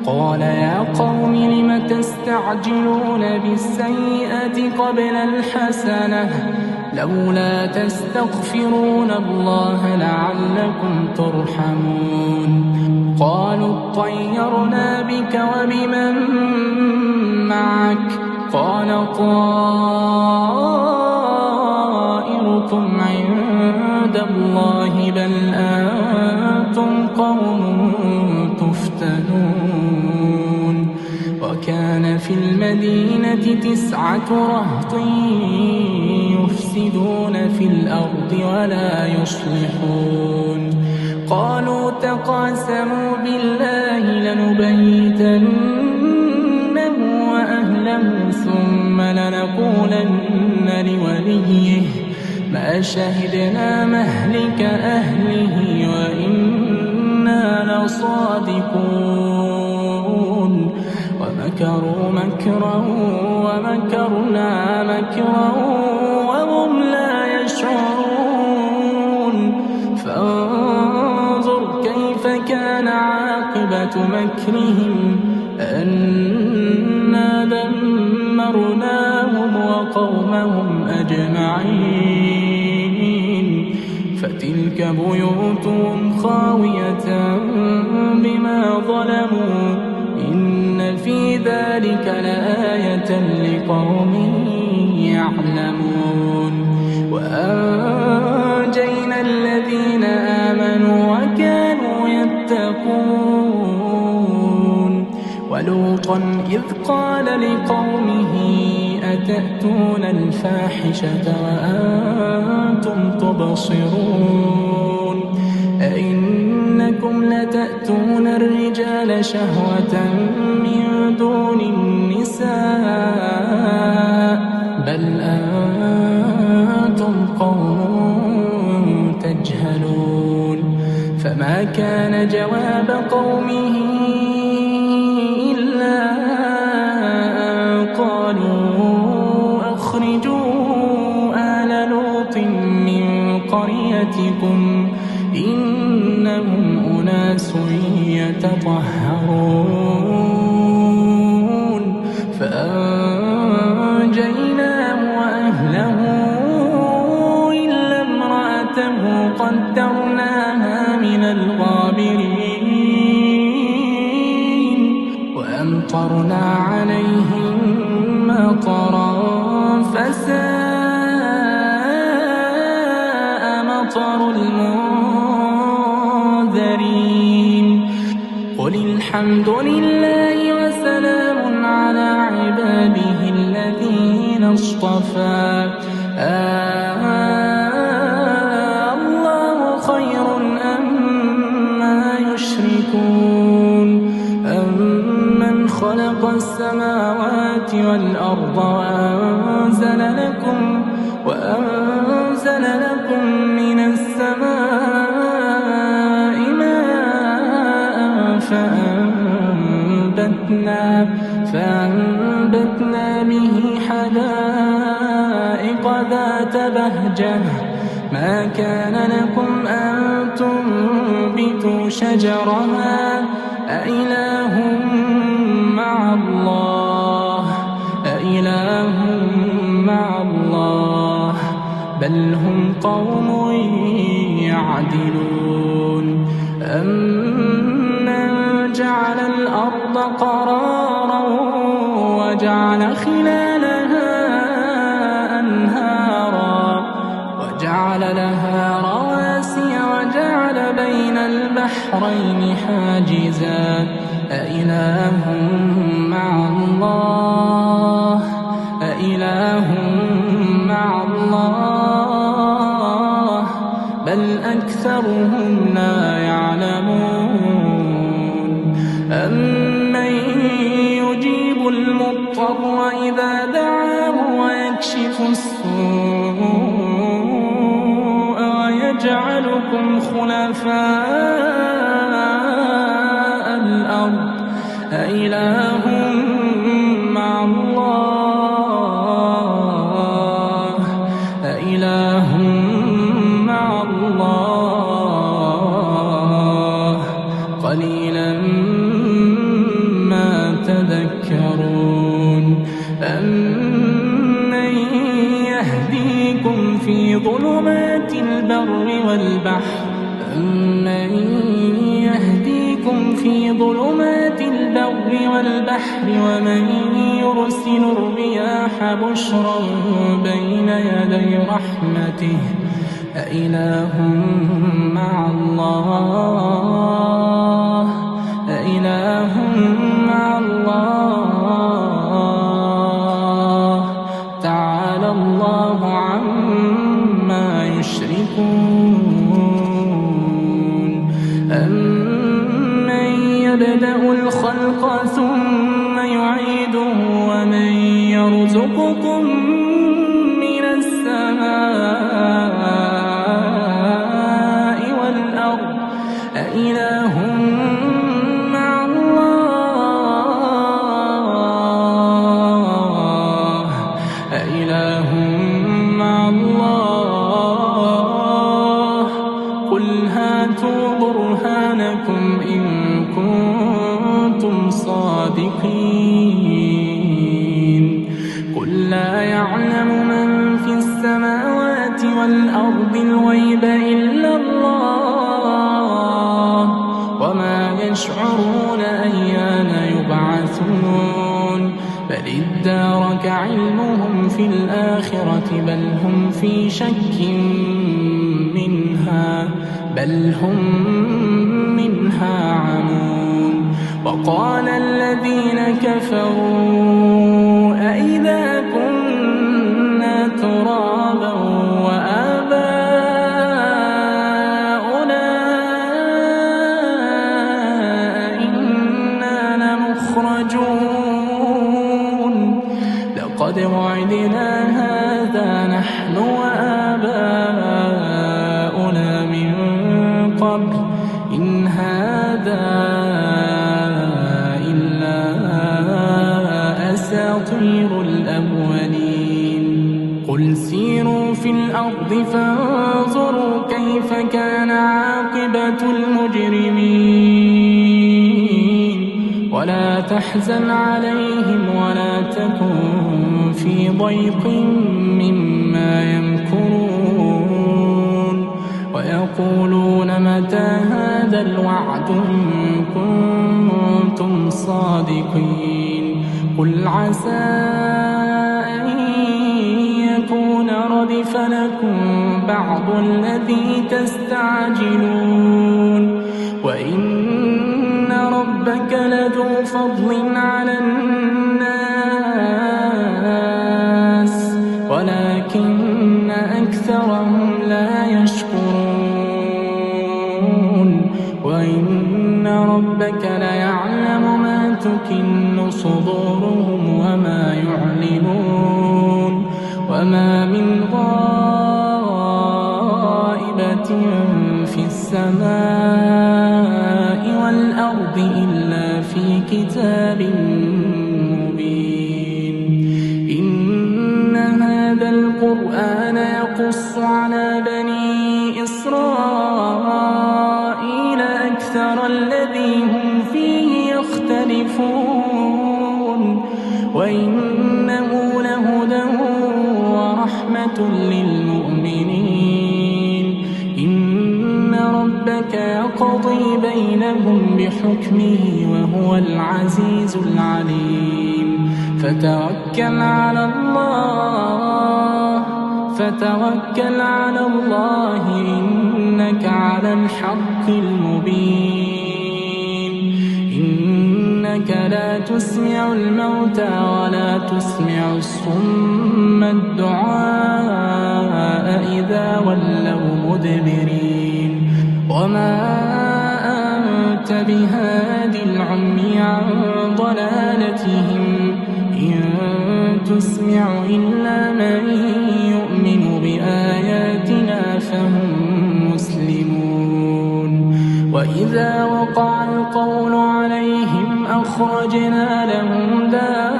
قال يا قوم لم تستعجلون بالسيئة قبل الحسنة لولا تستغفرون الله لعلكم ترحمون قالوا اطيرنا بك وبمن معك قال طائركم عند الله بل أنتم قوم تفتنون يفتنون وكان في المدينة 9 رهط يفسدون في الأرض ولا يصلحون قالوا تقاسموا بالله لنبيتنه وأهله ثم لنقولن لوليه ما شهدنا مهلك أهله وإنا لصادقون ومكروا مكرا ومكرنا مكرا وهم لا يشعرون فانظر كيف كان عاقبة مكرهم أنا دمرناهم وقومهم أجمعين فتلك بيوتهم خاوية بما ظلموا إن في ذلك لآية لقوم يعلمون وأنجينا الذين آمنوا وكانوا يتقون ولوطا إذ قال لقومه أتأتون الفاحشة وأنتم تبصرون أئنكم لتأتون الرجال شهوة من دون النساء بل أنتم قوم تجهلون فما كان جواب قومه إلا أن قالوا أخرجوا آل لوط من قريتكم إنهم أناس يتطهرون فأنجيناه وأهله إلا امرأته قدرناها من الغابرين وأمطرنا عليهم مطرا فساء مطر المنذرين قل الحمد لله وسلام على عباده الذين اصطفى الله خير أما يشركون أمن خلق السماوات والأرض وأنزل لكم من السماء ماء فأنبتنا به حدائق ذات بهجة ما كان لكم أن تنبتوا شجرها أإله مع الله بل هم قوم يعدلون أمن جعل الأرض قرارا وجعل خلالها أنهارا وجعل لها رواسي وجعل بين البحرين حاجزا أإله مع الله بل أكثرهم لا يعلمون أمن يجيب المضطر إذا دعاه ويكشف السوء ويجعلكم خلفاء الأرض أإله مع الله قليلا ما تذكرون أمن يهديكم في ظلمات البر والبحر ومن يرسل الرياح بشرا بين يدي رحمته أإله مع الله يبدأ الخلق ثم يعيده ومن يرزقكم من السماء والأرض أإله مع الله أإله مع الله قل هاتوا برهانكم إن كنتم صادقين قل لا يعلم من في السماوات والأرض الغيب إلا الله وما يشعرون أيان يبعثون بل ادارك علمهم في الآخرة بل هم في شك منها بل هم منها عمون وقال الذين كفروا أئذا كنا ترابا وآباؤنا إنا لمخرجون لقد وعدنا هذا نحن وآباؤنا من قبل إن هذا إلا أساطير الأولين قل سيروا في الأرض فانظروا كيف كان عاقبة المجرمين ولا تحزن عليهم ولا تكن في ضيق مما يمكرون ويقولون متى هذا الوعد إن كنتم صادقين قل عسى أن يكون ردف لكم بعض الذي تستعجلون وإن ربك لذو فضل على الناس ولكن أكثرهم لا يشكرون وإن ربك ليعلم ما تكن صدورهم وما يعلنون وما من غائبة في السماء والأرض إلا في كتاب مبين إن هذا القرآن يقص على بني إسرائيل أكثر الذي هم فيه يختلفون وإنه لهدى ورحمة للمؤمنين إن ربك يقضي بينهم بحكمه وهو العزيز العليم فتوكل على الله إنك على الحق المبين إنك لا تسمع الموتى ولا تسمع الصم الدعاء إذا ولوا مدبرين وما أنت بهاد العمي عن ضلالتهم إن تسمع إلا من يؤمن بآياتنا فهم مسلمون وإذا وقع القول عليهم أخرجنا لهم دابة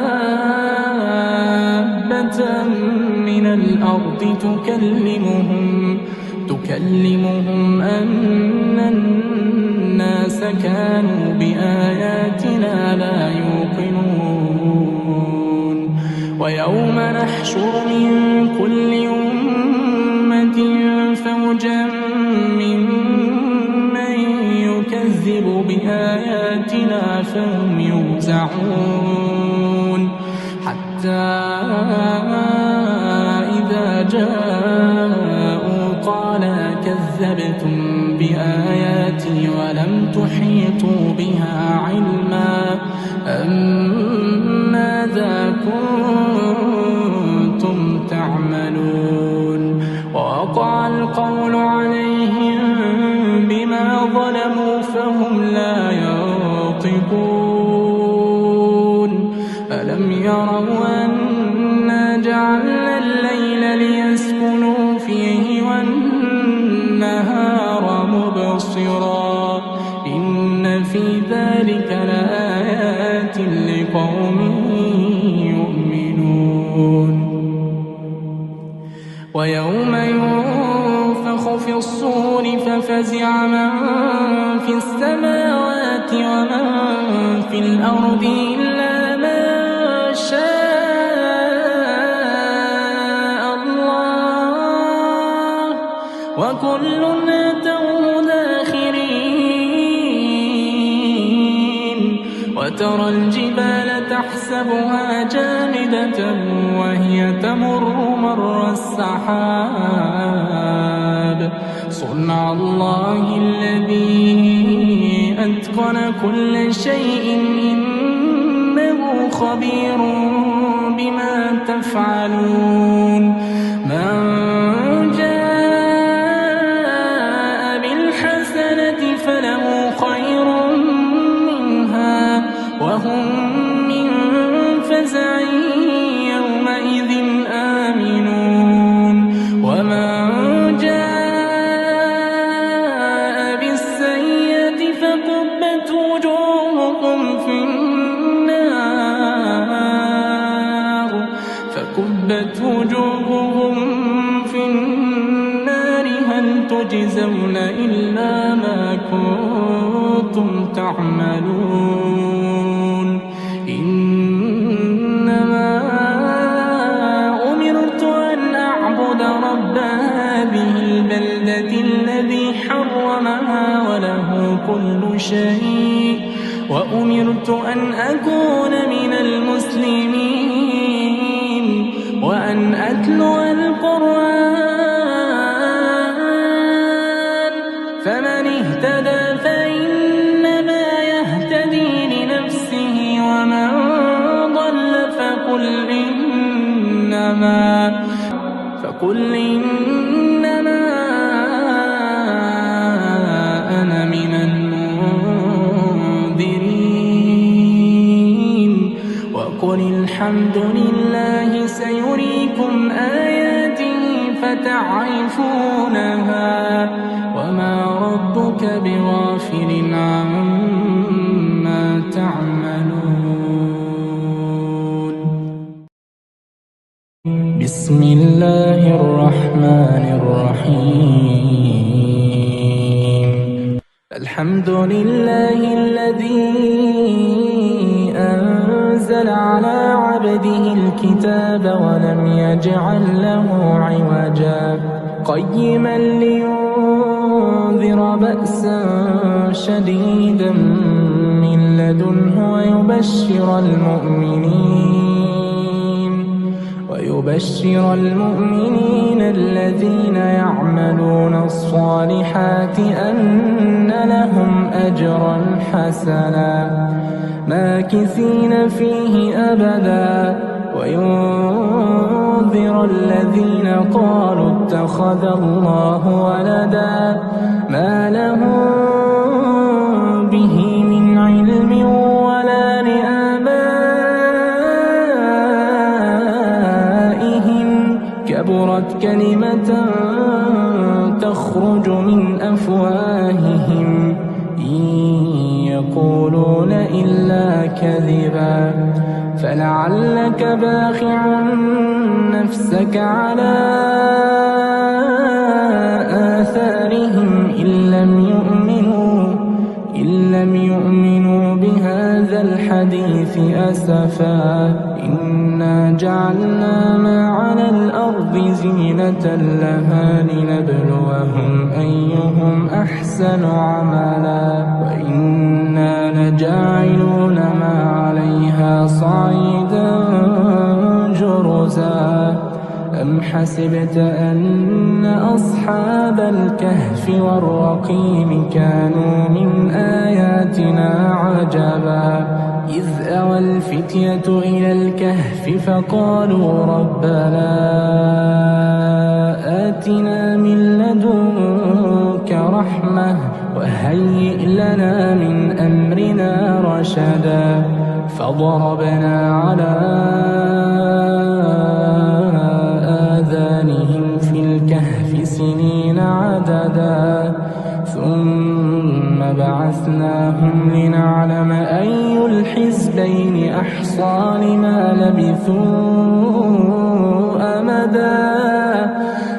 من الأرض تكلمهم أن الناس كانوا بآياتنا لا يوقنون ويوم نحشر من كل أمة فوجا ممن يكذب بآياتنا فهم يوزعون حتى إذا جاءوا قال كذبتم بآياتي ولم تحيطوا بها علما أم ماذا كنتم تعملون ووقع القول عليهم بما ظلموا فهم لا ينطقون ألم يروا أنا جعلنا الليل ليسكنوا فيه والنهار مبصرا إن في ذلك لآيات لقوم يؤمنون ويوم ينفخ في الصور ففزع من في السماوات ومن في الأرض إلا ما شاء الله وكل أتوه داخرين وترى الجبال تحسبها جامدة وهي تمر مر السحاب صنع الله الذي أتقن كل شيء إنه خبير بما تفعلون من جاء بالحسنة فله خير منها وهم من فزع يومئذ آمنون ومن جاء بالسيئة فكبت وجوههم في النار هل تجزون إلا ما كنتم تعملون إنما أمرت أن أعبد رب هذه البلدة الذي حرمها وله كل شيء وأمرت أن أكون من المسلمين وأن أتلو القرآن فمن اهتدى فإنما يهتدي لنفسه ومن ضل فقل إنما أنا من المنذرين وقل الحمد لله سيريكم آياته فتعرفونها وما ربك بغافل عما تعملون بسم الله الرحمن الرحيم الحمد لله الذي أنزل على عبده الكتاب ولم يجعل له عوجا قيما لينذر بأسا شديدا من لدنه ويبشر المؤمنين الذين يعملون الصالحات أن لهم أجرا حسنا ماكثين فيه أبدا وينذر الذين قالوا اتخذ الله ولدا ما لهم به من علم ولا لآبائهم كبرت كلمة تخرج من أفواههم إن يقولون إلا كذبا فلعلك باخع نفسك على آثارهم إن لم يؤمنوا بهذا الحديث أسفا إنا جعلنا ما على الأرض زينة لها لنبلوهم أيهم أحسن عملا وإنا لجاعلون ما عليها صعيدا جرزا أم حسبت أن أصحاب الكهف والرقيم كانوا من آياتنا عجبا إذ أوى الفتية إلى الكهف فقالوا ربنا آتنا من لدنك رحمة وهيئ لنا من أمرنا رشدا فضربنا على آذانهم في الكهف سنين عددا ثم بعثناهم لنعلم أي الحزبين أحصى لما لبثوا أمدا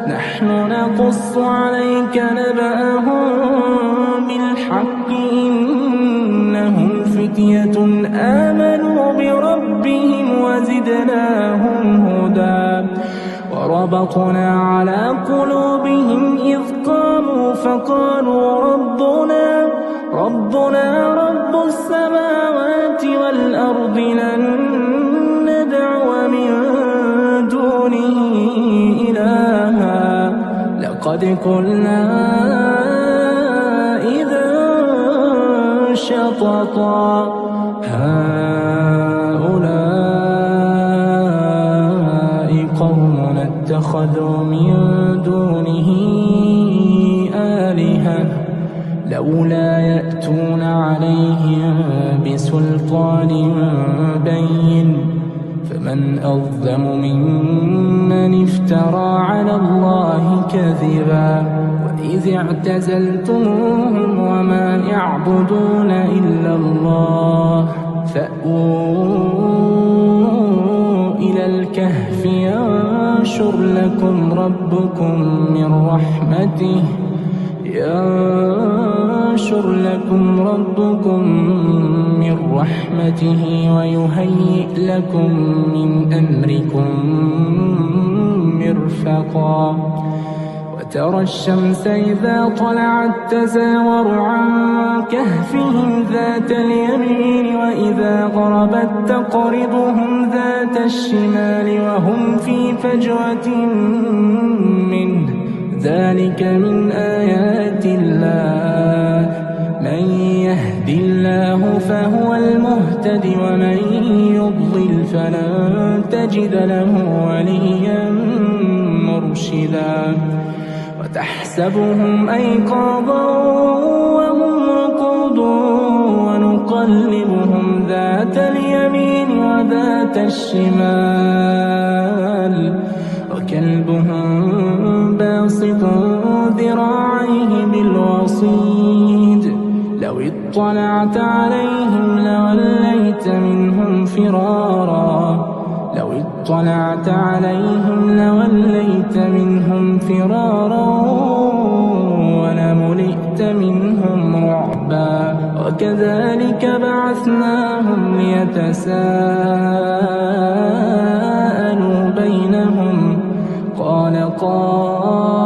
نحن نقص عليك نبأهم بالحق إنهم فتية آمنوا بربهم وزدناهم هدى وربطنا على قلوبهم إذ قاموا فقالوا ربنا رب السماوات والأرض لن ندعو من دونه إلها لقد قلنا إذا شططا هؤلاء قومنا اتخذوا من دونه آلهة لولا يأتون عليهم بسلطان بين فمن أظلم ممن افترى على الله كذبا وإذ اعتزلتموهم وما يعبدون إلا الله فأووا إلى الكهف ينشر لكم ربكم من رحمته ويهيئ لكم من أمركم مرفقا وترى الشمس إذا طلعت تزاور عن كهفهم ذات اليمين وإذا غربت تقرضهم ذات الشمال وهم في فجوة منه ذلك من آيات الله من يهد الله فهو المهتد ومن يضلل فلن تجد له وليا مرشدا وتحسبهم أيقاظا وهم رقود ونقلبهم ذات اليمين وذات الشمال وكلبهم باسط ذراعيه بالوصيد لو اطلعت عليهم لوليت منهم فرارا ولملئت منهم رعبا وكذلك بعثناهم ليتساءلوا بينهم قال قائل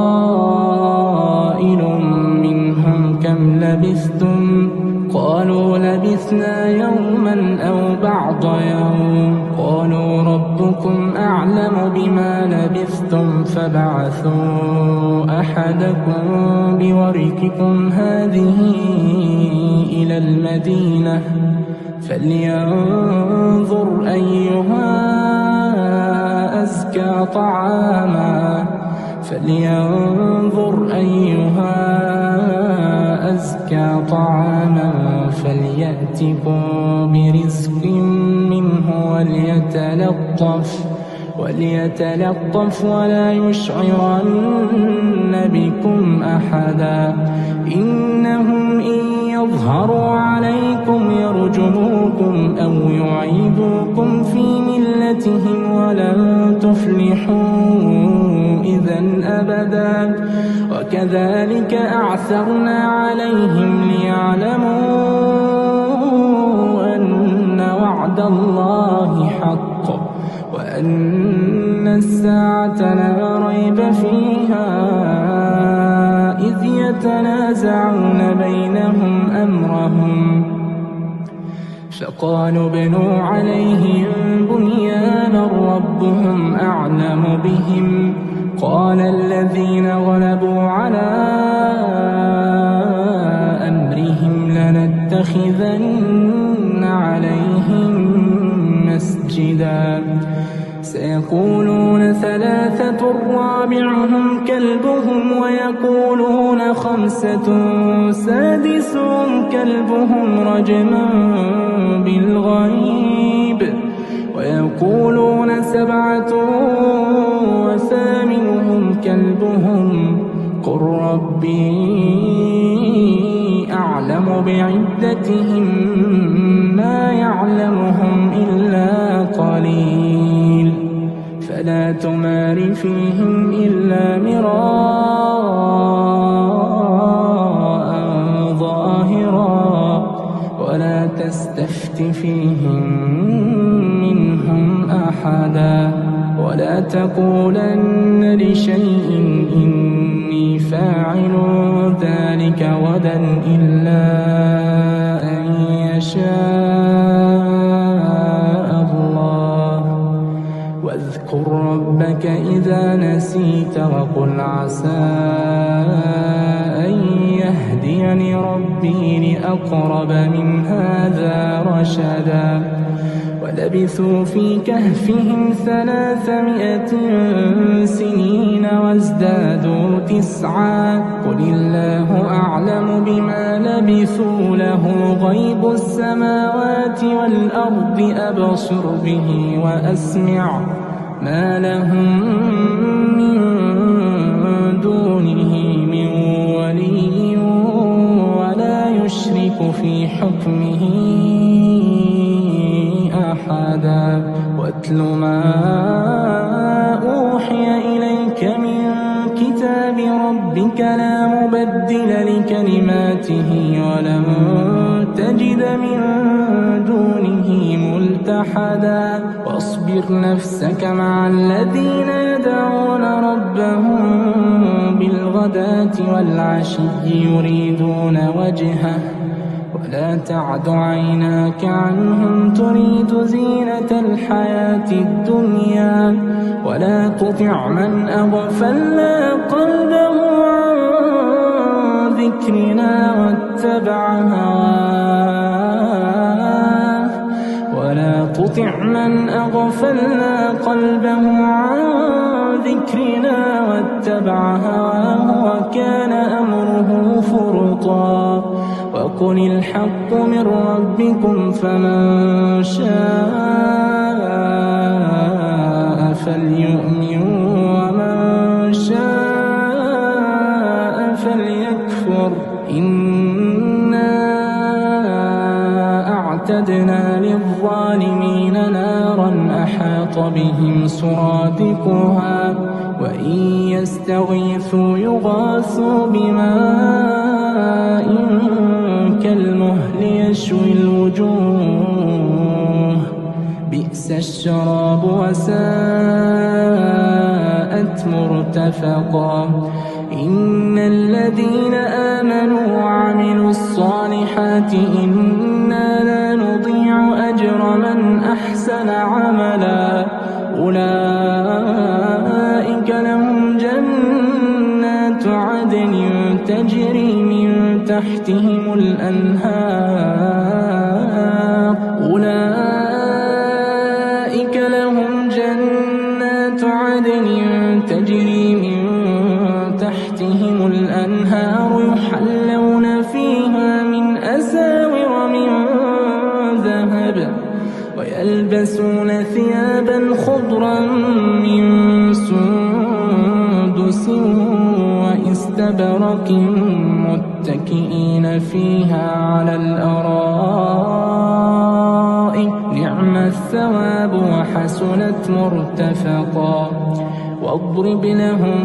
منهم كم لبثتم قالوا لبثنا يوما أو بعض يوم قالوا ربكم أعلم بما لبثتم فبعثوا أحدكم بورقكم هذه إلى المدينة فلينظر أيها أزكى طعاما فليأتكم برزق منه وليتلطف ولا يشعرن بكم أحدا إنهم إن يظهروا عليكم يرجموكم أو يعيدوكم في ملتهم ولن تفلحوا إذا أبدا وكذلك أعثرنا عليهم ليعلموا أن وعد الله حق وأن الساعة لا ريب فيها إذ يتنازعون بينهم أمرهم فقالوا ابنوا عليهم بنيانا ربهم أعلم بهم قال الذين غلبوا على أمرهم لنتخذن عليهم مسجدا سيقولون ثلاثة رابعهم كلبهم ويقولون خمسة سادسهم كلبهم رجما بالغيب ويقولون 7 وثامنهم كلبهم قل ربي أعلم بعدتهم ما يعلمهم إلا قليل فلا تمار فيهم إلا مراء ظاهرا ولا تستفت فيهم منهم أحدا ولا تقولن لشيء إني فاعل ذلك غدا إلا أن يشاء الله واذكر ربك إذا نسيت وقل عسى أن يهديني ربي لأقرب من هذا رشدا ولبثوا في كهفهم 300 سنين وازدادوا 9 قل الله أعلم بما لبثوا له غيب السماوات والأرض أبصر به وأسمع ما لهم من دونه من ولي ولا يشرك في حكمه أحدا واتل ما أوحي إليك من كتاب ربك لا مبدل لكلماته ولن تجد من دونه ملتحدا واصبر نفسك مع الذين يدعون ربهم بالغداة والعشي يريدون وجهه ولا تعد عيناك عنهم تريد زينة الحياة الدنيا ولا تطع من أغفلنا قلبه عن ذكرنا واتبع هواه ولا تطع من أغفلنا قلبه عن ذكرنا واتبع هواه وكان أمره فرطا وقل الحق من ربكم فمن شاء فليؤمن ومن شاء فليكفر إنا أعتدنا للظالمين نارا أحاط بهم سرادقها وإن يستغيثوا يغاثوا بماء كالمهل يشوي الوجوه بئس الشراب وساءت مرتفقا إن الذين آمنوا وعملوا الصالحات إنا لا نضيع أجر من أحسن عملا أولئك لهم جنات عدن تجري من تحتهم الأنهار أولئك لهم جنات عدن تجري من تحتهم الأنهار يحلون فيها من أساور من ذهب ويلبسون ثيابا خضرا من سندس واستبرق متكئين فيها على الأرائك نعم الثواب وحسنت مرتفقا واضرب لهم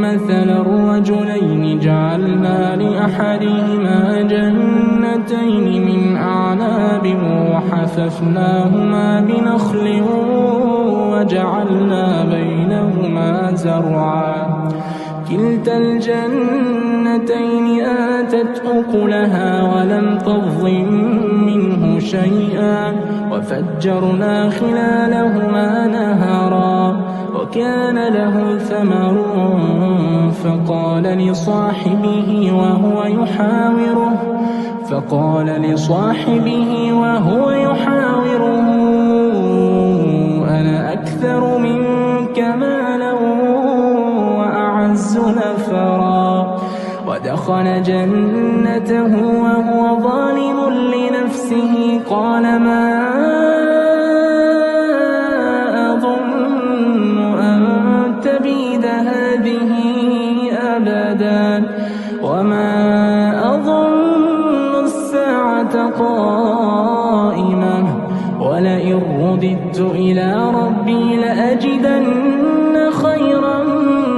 مثل الرجلين جعلنا لأحدهما جنتين من أعناب وحففناهما بنخل وجعلنا بينهما زرعا كلتا الجنتين آتت أكلها ولم تظلم منه شيئا وفجرنا خلالهما نهرا وكان له ثمر فقال لصاحبه وهو يحاوره أنا أكثر منك مالا وأعز نفرا ودخل جنته وهو ظالم لنفسه قال ما قائمة ولئن رددت إلى ربي لأجدن خيرا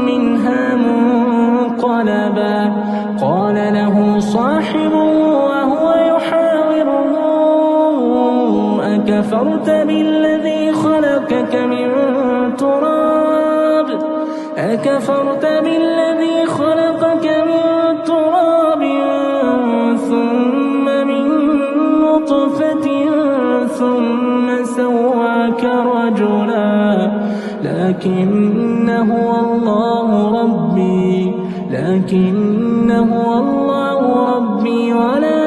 منها منقلبا قال له صاحبه وهو يحاوره أكفرت بالذي خلقك من تراب ثم من نطفة ثم سواك رجلا لكن هو الله ربي ولا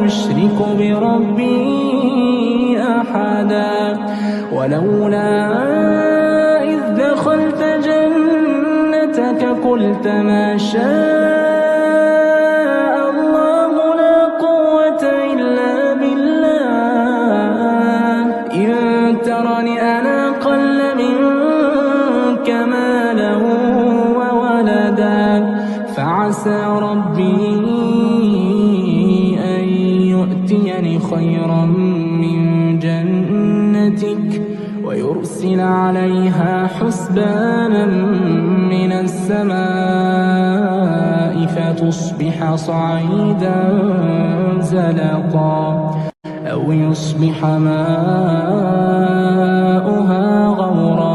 أشرك بربي أحدا ولولا إذ دخلت جنتك قلت ما شاء الله لا قوة إلا بالله إن ترني أنا أقل منك مالا وولدا فعسى ربي أن يؤتيني خيرا من جنتك ويرسل عليها حسبانا من السماء فتصبح صعيدا زلقا أو يصبح ماؤها غورا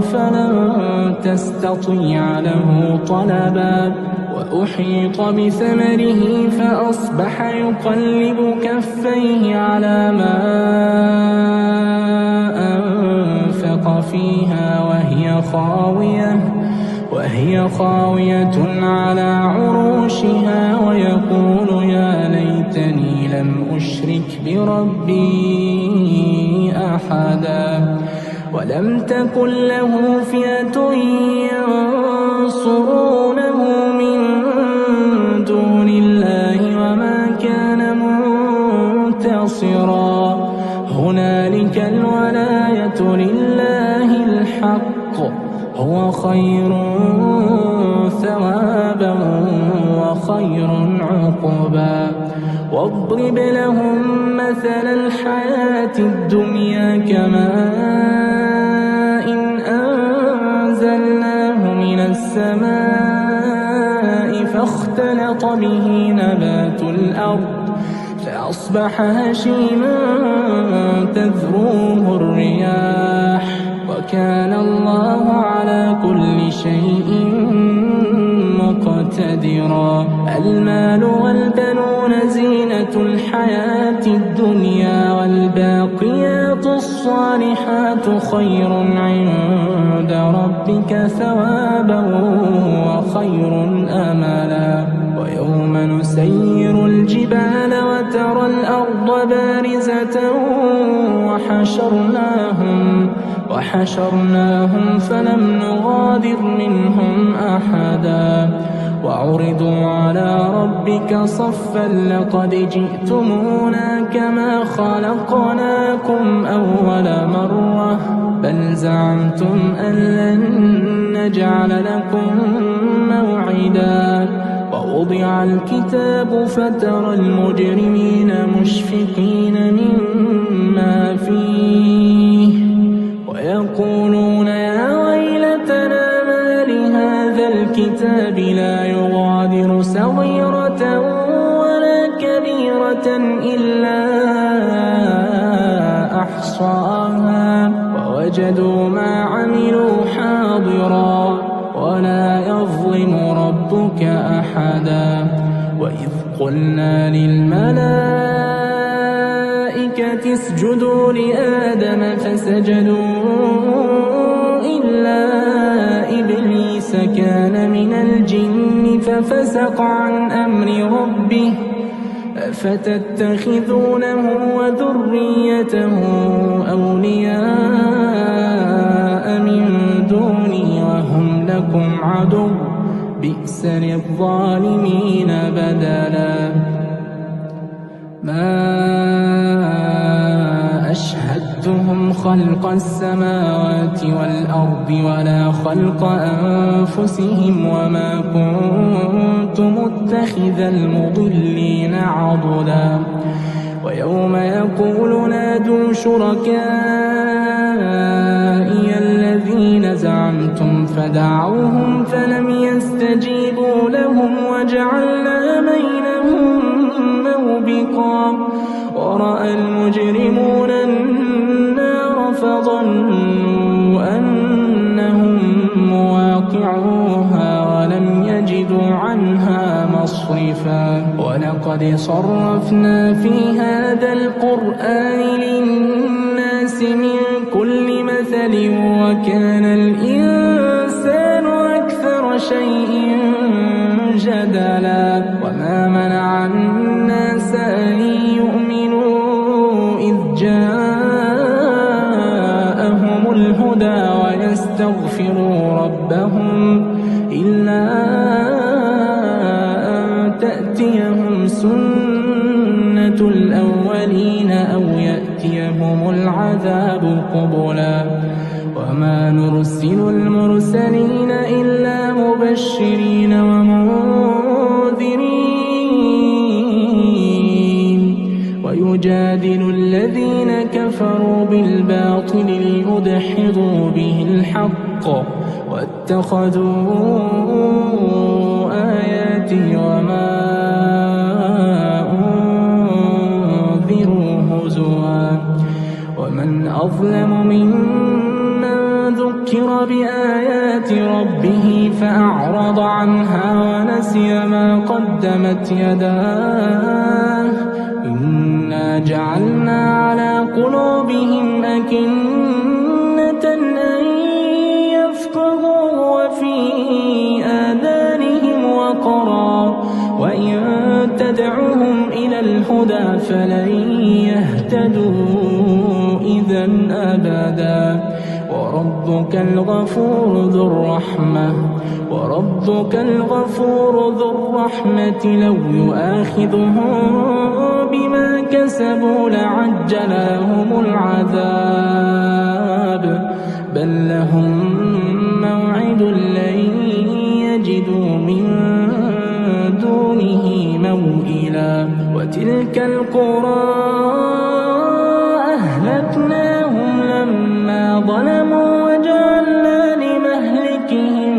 فلن تستطيع له طلبا وأحيط بثمره فأصبح يقلب كفيه على ما أنفق فيها وهي خاوية على عروشها ويقول يا ليتني لم أشرك بربي أحدا ولم تكن له فئة ينصرونه من دون الله وما كان منتصرا هنالك الولاية لله الحق هو خير ثوابا وخير عقبا واضرب لهم مثل الحياة الدنيا كماء أنزلناه من السماء فاختلط به نبات الأرض فأصبح هشيما تذروه الرياح وكان الله على كل شيء مقتدرا المال والبنون زينة الحياة الدنيا والباقيات الصالحات خير عند ربك ثوابا وخير أملا ويوم نسير الجبال وترى الأرض بارزة وحشرناهم فلم نغادر منهم أحدا وعرضوا على ربك صفا لقد جئتمونا كما خلقناكم أول مرة بل زعمتم أن لن نجعل لكم موعدا ووضع الكتاب فترى المجرمين مشفقين مما فيه ويقولون يا ويلتنا ما لهذا الكتاب لا يغادر صغيرة ولا كبيرة إلا أحصاها ووجدوا ما عملوا حاضرا ولا يظلم ربك أحدا وإذ قلنا للملائكة اسجدوا لآدم فسجدوا إلا إبليس كان من الجن ففسق عن أمر ربه أفتتخذونه وذريته أولياء من دوني وهم لكم عدو بئس للظالمين بدلا ما أشهدتهم خلق السماوات والأرض ولا خلق أنفسهم وما كنت متخذ المضلين عضدا ويوم يقول نادوا شركائي الذين زعمتم فدعوهم فلم يستجيبوا لهم وجعلنا بينهم موبقا ورأى المجرمون النار فظنوا أنهم مواقعوها ولم يجدوا عنها مصرفا ولقد صرفنا في هذا القرآن للناس من كل مثل وكان الإنسان أكثر شيء جدلا وما منع الناس أن يؤمنوا إذ جاءهم الهدى ويستغفروا ربهم إلا أن تأتيهم سنة الأولين أو يأتيهم العذاب قبلا وما نرسل المرسلين إلا مبشرين ومنذرين ويجادل الذين كفروا بالباطل ليدحضوا به الحق واتخذوا آياتي وما أنذروا هزوا ومن أظلم ممن ذكر بآيات ربه فأعرض عنها ونسي ما قدمت يداه إنا جعلنا على قلوبهم أكنة أن يفقهوا وفي آذانهم وقرا وإن تدعوهم إلى الهدى فلن يهتدوا إذا أبدا وربك الغفور ذو الرحمة لو يؤاخذهم بما كسبوا لعجل لهم العذاب بل لهم موعد لن يجدوا من دونه موئلا وتلك القرى أهلكناهم لما ظلموا وجعلنا لمهلكهم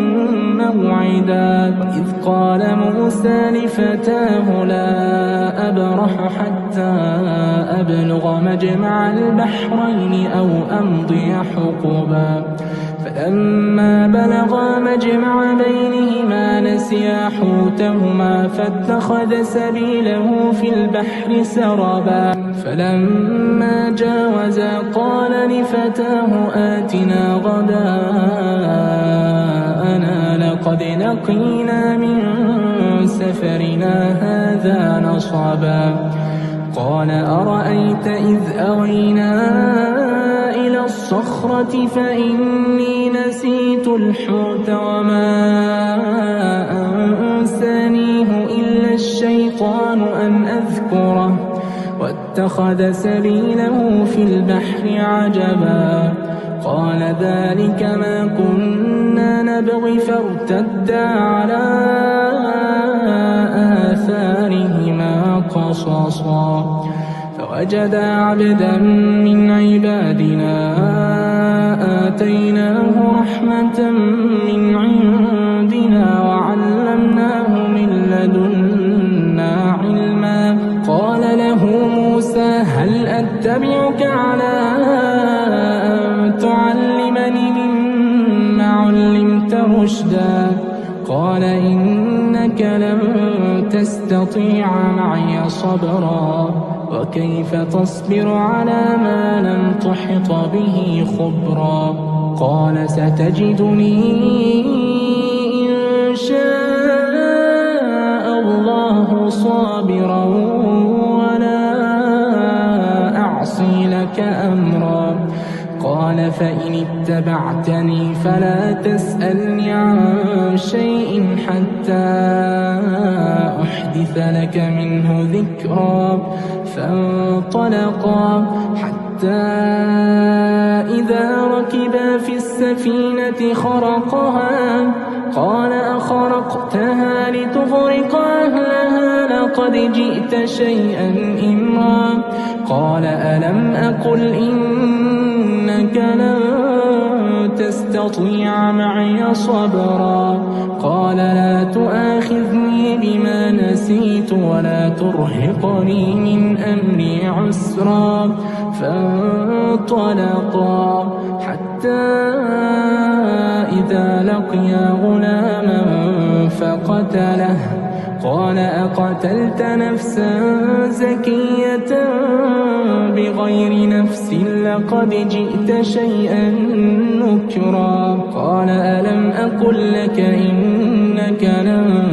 موعدا وإذ قال موسى لفتاه لا أبرح حتى أبلغ مجمع البحرين أو أمضي حقبا فلما بلغا مجمع بينهما نسيا حوتهما فاتخذ سبيله في البحر سربا فلما جاوزا قال لفتاه آتنا غداءنا لقد لقينا من سفرنا هذا نصبا قال أرأيت إذ أوينا إلى الصخرة فإني نسيت الحوت وما أنسانيه إلا الشيطان أن أذكره واتخذ سبيله في البحر عجبا قال ذلك ما كنا نبغي فارتدا على آثارهما قصصا فوجدا عبدا من عبادنا آتيناه رحمة من عندنا وعلمناه من لدنا علما قال له موسى هل أتبعك على أن تعلمني مما علمت رشدا قال إنك لن تستطيع معي صبرا وكيف تصبر على ما لم تحط به خبرا قال ستجدني إن شاء الله صابرا ولا أعصي لك أمرا قال فإن اتبعتني فلا تسألني عن شيء حتى أحدث لك منه ذكرا فانطلقا حتى إذا ركبا في السفينة خرقها قال أخرقتها لتغرق أهلها لقد جئت شيئا إمرا قال ألم أقل إنك لن تستطيع معي صبرا قال لا تؤاخذني بما نسيت ولا ترهقني من أمري عسرا فانطلقا حتى إذا لقيا غلاما فقتله قال أقتلت نفسا زكية بغير نفس لقد جئت شيئا نكرا قال ألم أقل لك إنك لن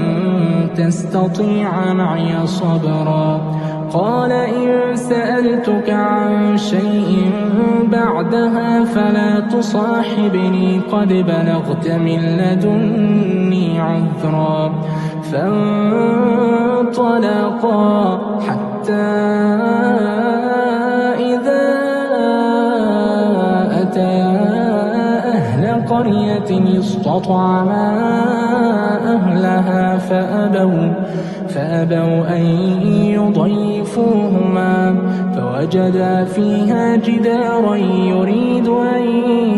تستطيع معي صبرا قال إن سألتك عن شيء بعدها فلا تصاحبني قد بلغت من لدني عذرا فانطلقا حتى إذا أتيا أهل قرية استطعما أهلها فأبوا أن يضيفوهما فوجدا فيها جدارا يريد أن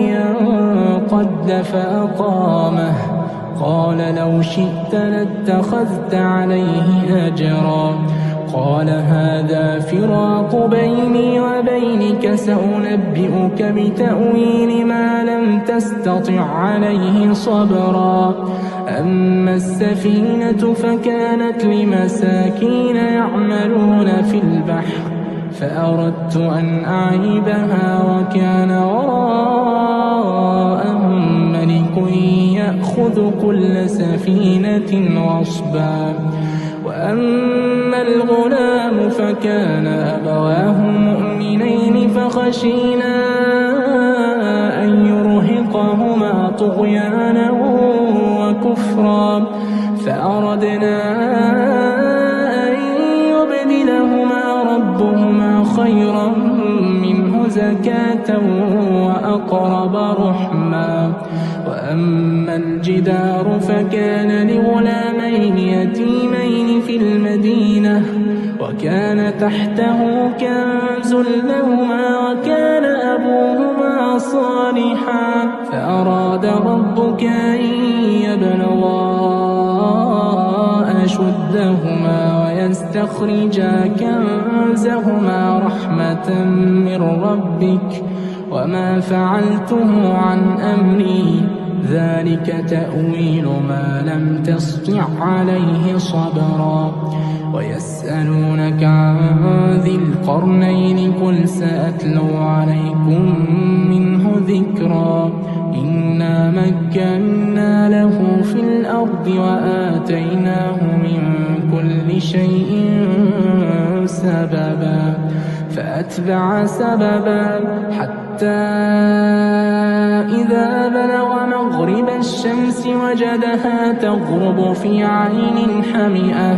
ينقض فأقامه قال لو شئت لاتخذت عليه أجرا قال هذا فراق بيني وبينك سأنبئك بتأويل ما لم تستطع عليه صبرا أما السفينة فكانت لمساكين يعملون في البحر فأردت أن أعيبها وكان وراءهم ملك يأخذ كل سفينة غصبا وأما الغلام فكان أبواه مؤمنين فخشينا أن يرهقهما طغيانا وكفرا فأردنا أن يبدلهما ربهما خيرا منه زكاة وأقرب رحما وأما الجدار فكان لغلامين يتيمين في المدينة وكان تحته كنز لهما وكان أبوهما صالحا فأراد ربك أن يبلغا أشدهما ويستخرجا كنزهما رحمة من ربك وما فعلته عن أمري ذلك تأويل ما لم تسطع عليه صبرا ويسألونك عن ذي القرنين قل سأتلو عليكم منه ذكرا إنا مكنا له في الأرض وآتيناه من كل شيء سببا فأتبع سببا حتى إذا بلغ مغرب الشمس وجدها تغرب في عين حمئة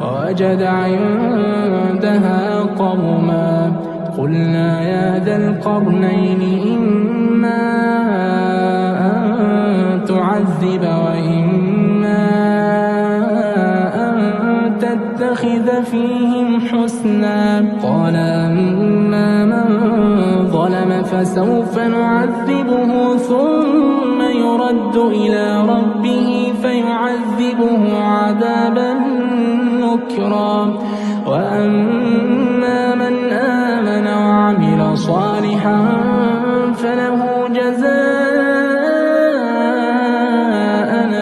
ووجد عندها قوما قلنا يا ذا القرنين إما أن تعذب وإما أن تتخذ فيهم حسنا قال أما من ظلم فسوف نعذبه ثم يرد إلى ربه فيعذبه عذابا نكرا وأما من آمن وعمل صالحا فله جزاء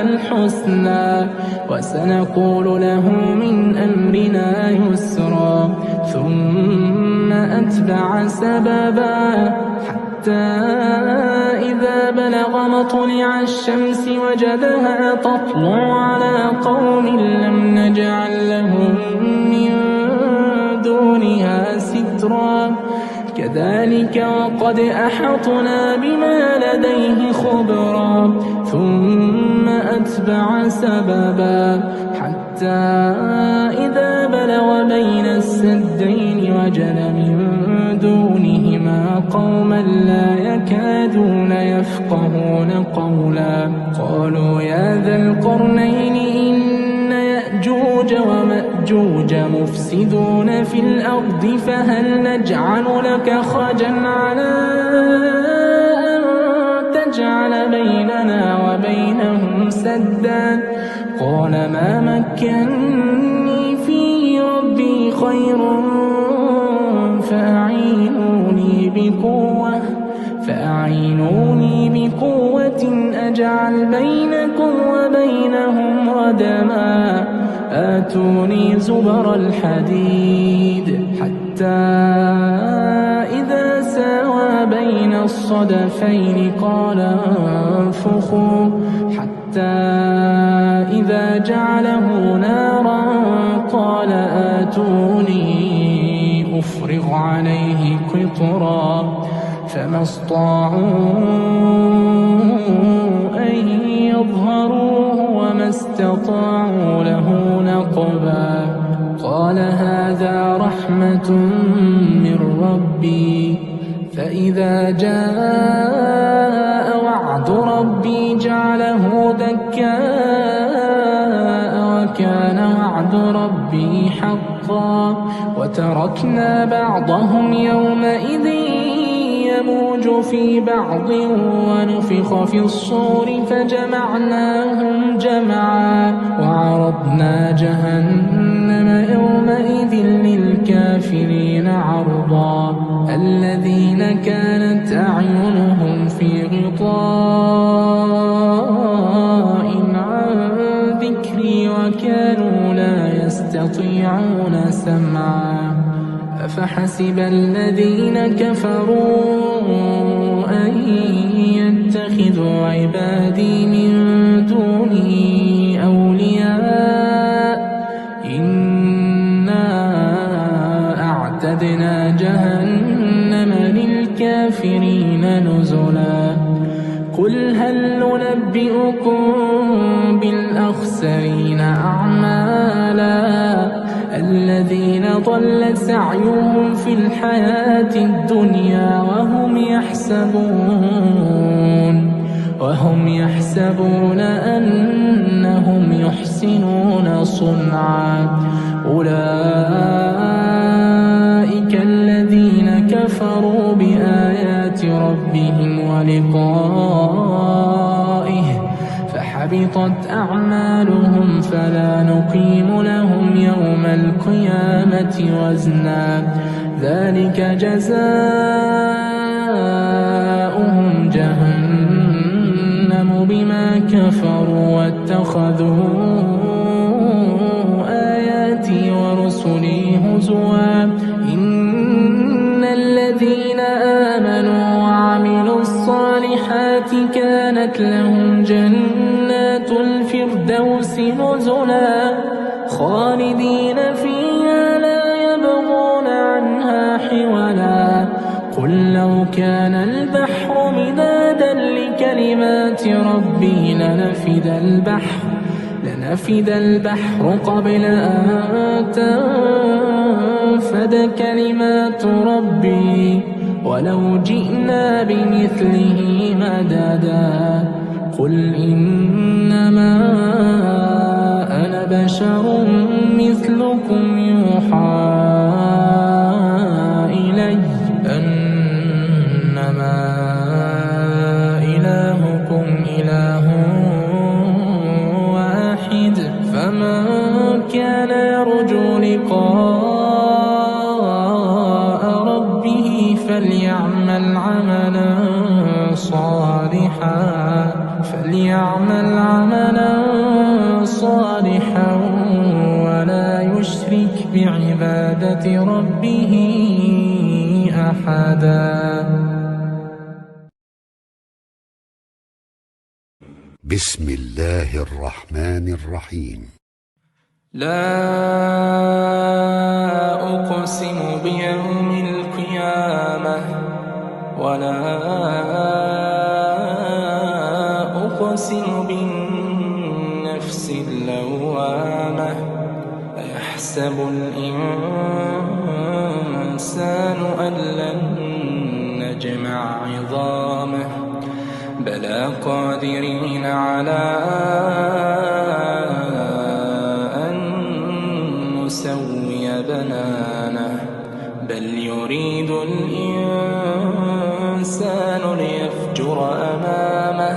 الحسنى وسنقول له من أمرنا يسرا ثم أتبع سببا حتى إذا بلغ مطلع الشمس وجدها تطلع على قوم لم نجعل لهم من دونها سترا كذلك وقد أحطنا بما لديه خبرا ثم أتبع سببا حتى حتى إذا بلغ بين السدين وجد من دونهما قوما لا يكادون يفقهون قولا قالوا يا ذا القرنين إن يأجوج ومأجوج مفسدون في الأرض فهل نجعل لك خرجا على أن تجعل بيننا وبينهم سدا قال ما مكني فيه ربي خير فأعينوني بقوة أجعل بينكم وبينهم ردما آتوني زبر الحديد حتى إذا ساوى بين الصدفين قال انفخوا حتى إذا جعله نارا قال آتوني أفرغ عليه قطرا فما استطاعوا أن يظهروه وما استطاعوا له نقبا قال هذا رحمة من ربي فإذا جاء وعد ربي جعله دكاء وكان وعد ربي حقا وتركنا بعضهم يومئذ يموج في بعض ونفخ في الصور فجمعناهم جمعا وعرضنا جهنم يومئذ للكافرين عرضا الذين كانت أعينهم في غطاء عن ذكري وكانوا لا يستطيعون سمعا أفحسب الذين كفروا أن يتخذوا عبادي من دوني أولياء إنا أعتدنا جهنم للكافرين نزلا قل هل ننبئكم بالأخسرين أعمالا الذين ضل سعيهم في الحياة الدنيا وهم يحسبون أنهم يحسنون صنعا أولئك الذين كفروا بآيات ربهم ولقائه فحبطت أعمالهم فلا نقيم لهم يوم القيامة وزنا ذلك جزاؤهم جهنم بما كفروا واتخذوا آياتي ورسلي هزوا إن الذين آمنوا وعملوا الصالحات كانت لهم جنات الفردوس نزلا خالدين فيها لا يبغون عنها حولا قل لو كان البحر مدادا لكلمات ربي لنفد البحر قبل أن تنفد كلمات ربي ولو جئنا بمثله مددا قل إنما أنا بشر مثلكم يوحى إلي أنما إلهكم إله واحد فمن كان يرجو لقاء ربه فليعمل عملا صالحا ولا يشرك بعبادة ربه أحدا. بسم الله الرحمن الرحيم. لا أقسم بيوم القيامة ولا أقسم بالنفس اللوامة أيحسب الإنسان أن لن نجمع عظامه بلى قادرين على أن نسوي بنانه بل يريد الإنسان ليفجر أمامه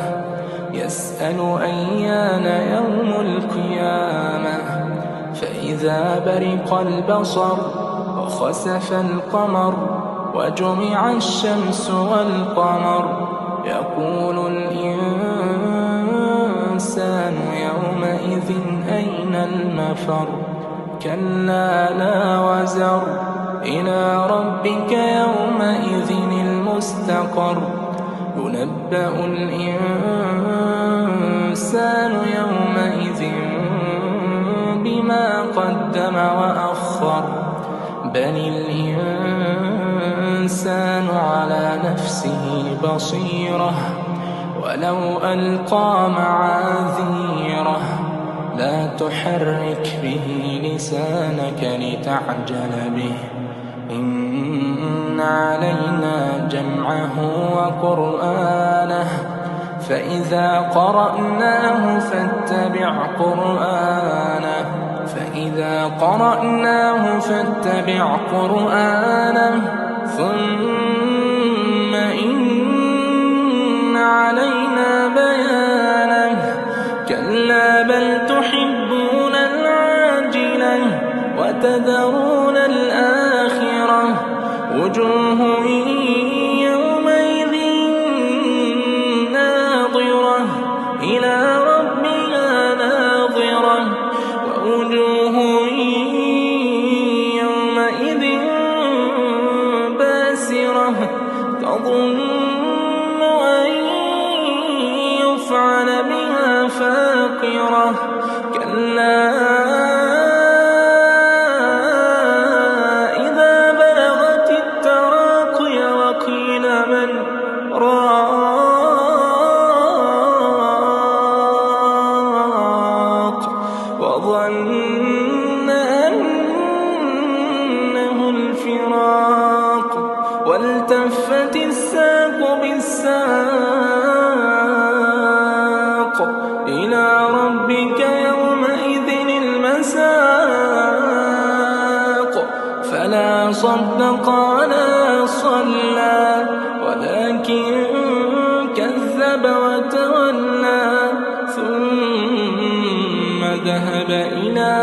يسأل أيان يوم القيامة فإذا برق البصر وخسف القمر وجمع الشمس والقمر يقول الإنسان يومئذ أين المفر كلا لا وزر إلى ربك يومئذ المستقر ينبأ الإنسان يومئذ بما قدم وأخر بل الإنسان على نفسه بصيرة ولو ألقى معاذيره لا تحرك به لسانك لتعجل به إن علينا جمعه وقرآنه فإذا قرأناه فاتبع قرآنه ثم إن علينا بيانه كلا بل تحبون العاجلة وتذرون الآخرة وجوه يومئذ ناظرة إلى ربها ناظرة ووجوه يومئذ باسرة تظن أن يفعل بها فاقرة كلا إذا بلغت التراقي وقيل من راق وظن أنه الفراق والتفت الساق بالساق إلى ربك يومئذ المساق فلا صدق ولا صلى ولكن كذب وتولى ثم ذهب إلى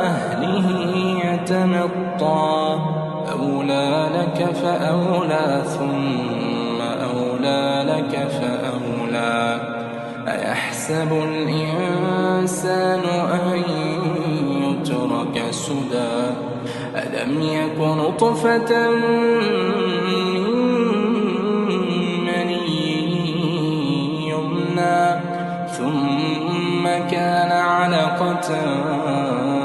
أهله يتمطى أولى لك فأولى ثم أولى لك فأولى أيحسب الإنسان أن يترك سدى ألم يك نطفة من مني يمنى ثم كان علقة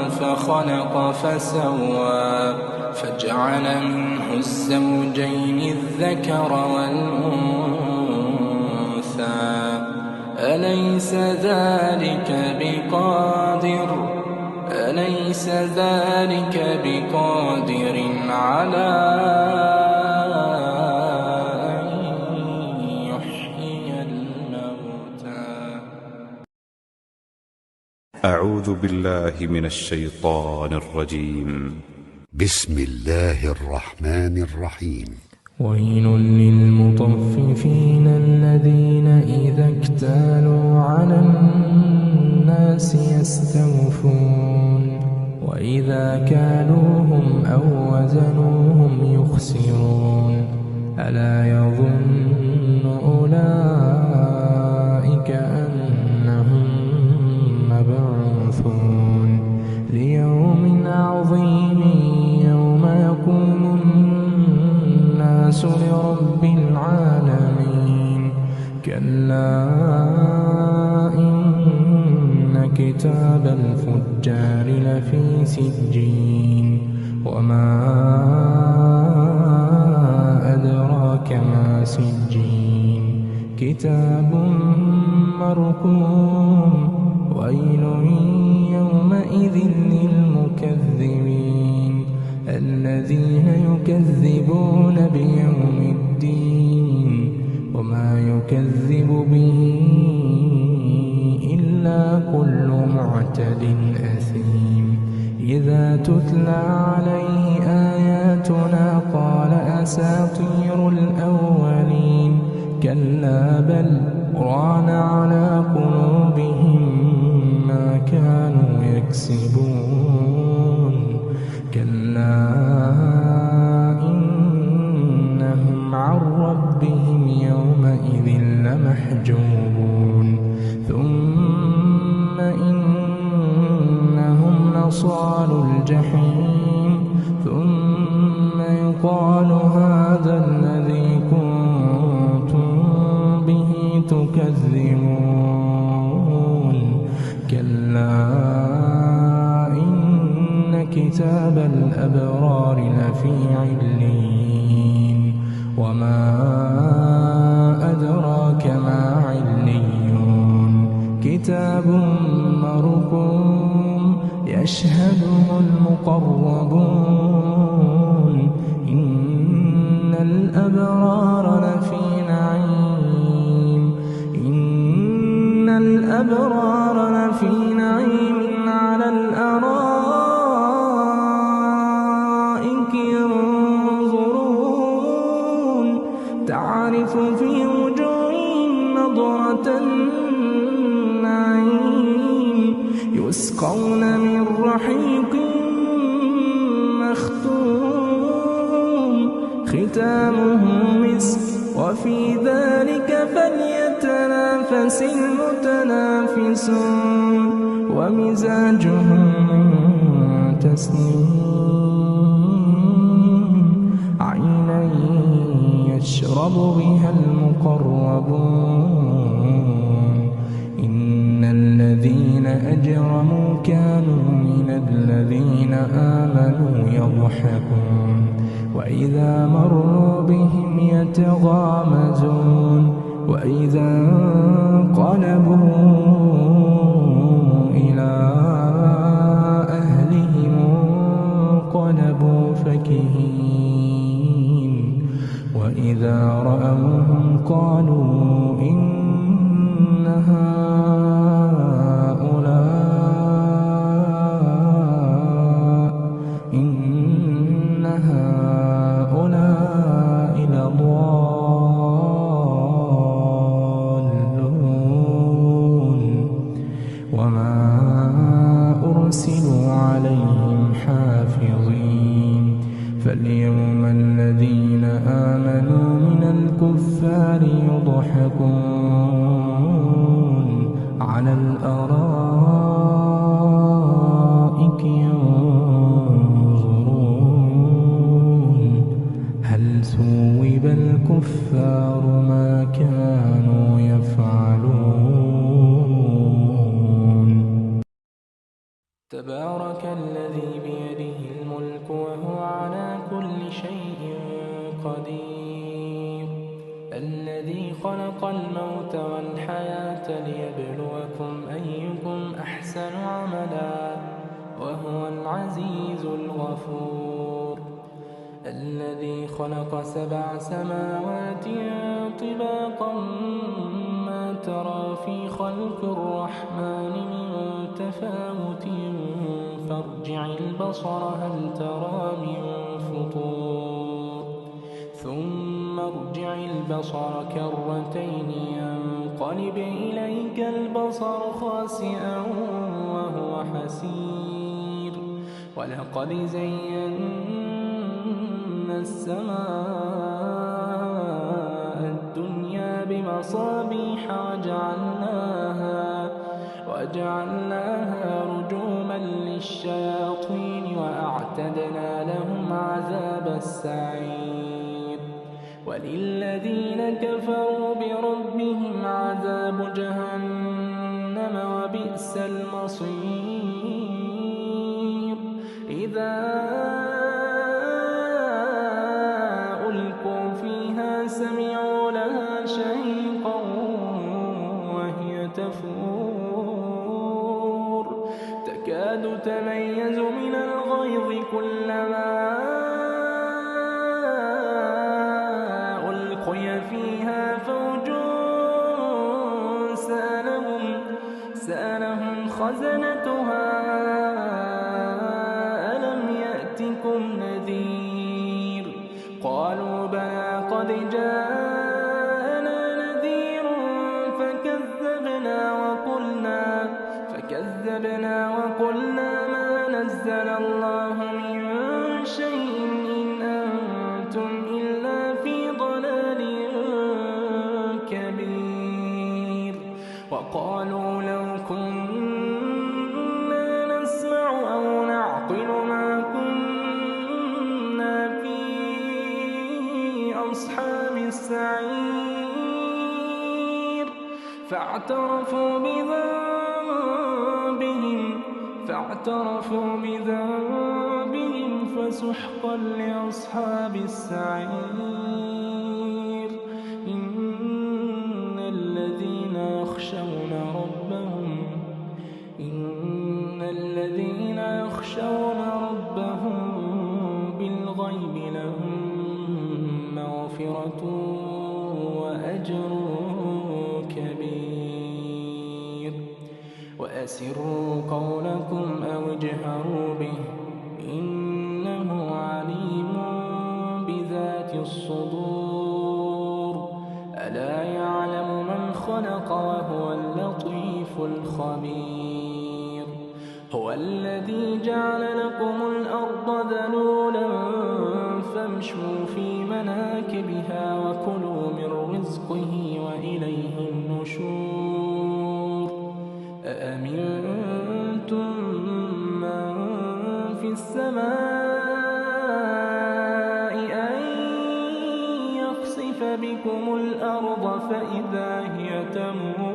فخلق فسوى فجعل منه الزوجين الذكر والأنثى أليس ذلك بقادر على أن يحيي الموتى أعوذ بالله من الشيطان الرجيم بسم الله الرحمن الرحيم ويل للمطففين الذين إذا اكتالوا على الناس يستوفون وإذا كالوهم أو وزنوهم يخسرون ألا يظن أولئك أنهم مبعوثون ليوم عظيم يوم يقوم الناس لرب العالمين كلا إن كتاب الفجار لفي سجين وما أدراك ما سجين كتاب مرقوم ويل يومئذ للمكذبين الذين يكذبون بيوم الدين وما يكذب به إلا كل معتد أثيم إذا تتلى عليه آياتنا قال أساطير الأولين كلا بل ران على قلوبهم ما كانوا يكسبون كلا إنهم عن ربهم يومئذ لمحجوبون ثم إنهم لصالوا الجحيم ثم يقال هذا الذي كنتم به تكذبون كلا إن كتاب الأبرار لفي عليين وما أدراك ما عليون كتاب مرقوم يشهده المقربون إن الأبرار لفي نعيم إن الأبرار لفي نعيم على الأرائك ينظرون تعرف في وجوههم نضرة النعيم يسقون من رحيق مختوم ختامه مسك وفي ذلك فليتنافس المتنافسون ومزاجه من تسنيم عينا يشرب بها المقربون إن الذين أجرموا كانوا من الذين آمنوا يضحكون وإذا مروا بهم يتغامزون وإذا انقلبوا إلى أهلهم انقلبوا فكهين وإذا رأوهم قالوا إن هؤلاء لضالون وما أرسلوا عليهم حافظين فاليوم الذين آمنوا من الكفار يضحكون على الأرائك ينظرون هل ثوب الكفار ما كانوا يفعلون تبارك الذي بيده الملك وهو على كل شيء قدير الذي خلق الموت والحياة ليبلوكم أيكم أحسن عملا وهو العزيز الغفور الذي خلق 7 سماوات طباقا ما ترى في خلق الرحمن من تفاوت فارجع البصر هل ترى من فطور ثم ارجع البصر كرتين ينقلب إليك البصر خاسئا وهو حسير ولقد زينا السماء الدنيا بمصابيح وجعلناها رجوما للشياطين وأعتدنا لهم عذاب السعير وللذين كفروا بربهم عذاب جهنم وبئس المصير إذا ألقوا فيها سمعوا لها شهيقا وهي تفور تكاد كلما ألقي فيها فوج سألهم خزنتها ألم يأتكم نذير قالوا بلى قد جاءنا نذير فكذبنا وقلنا ما نزل الله من شيء إن أنتم إلا في ضلال كبير وقالوا لو كنا نسمع أو نعقل ما كنا في أصحاب السعير فاعترفوا بذنبهم فسحقا لأصحاب السعير إن الذين يخشون ربهم بالغيب لهم مغفرة وأجر كبير وأسروا قولكم أو اجهروا به إنه عليم بذات الصدور ألا يعلم من خلق وهو اللطيف الخبير هو الذي جعل لكم الأرض ذلولا فامشوا في مناكبها وكلوا من رزقه وإليه النشور أأمنتم من في السماء أن يخسف بكم الأرض فإذا هي تمور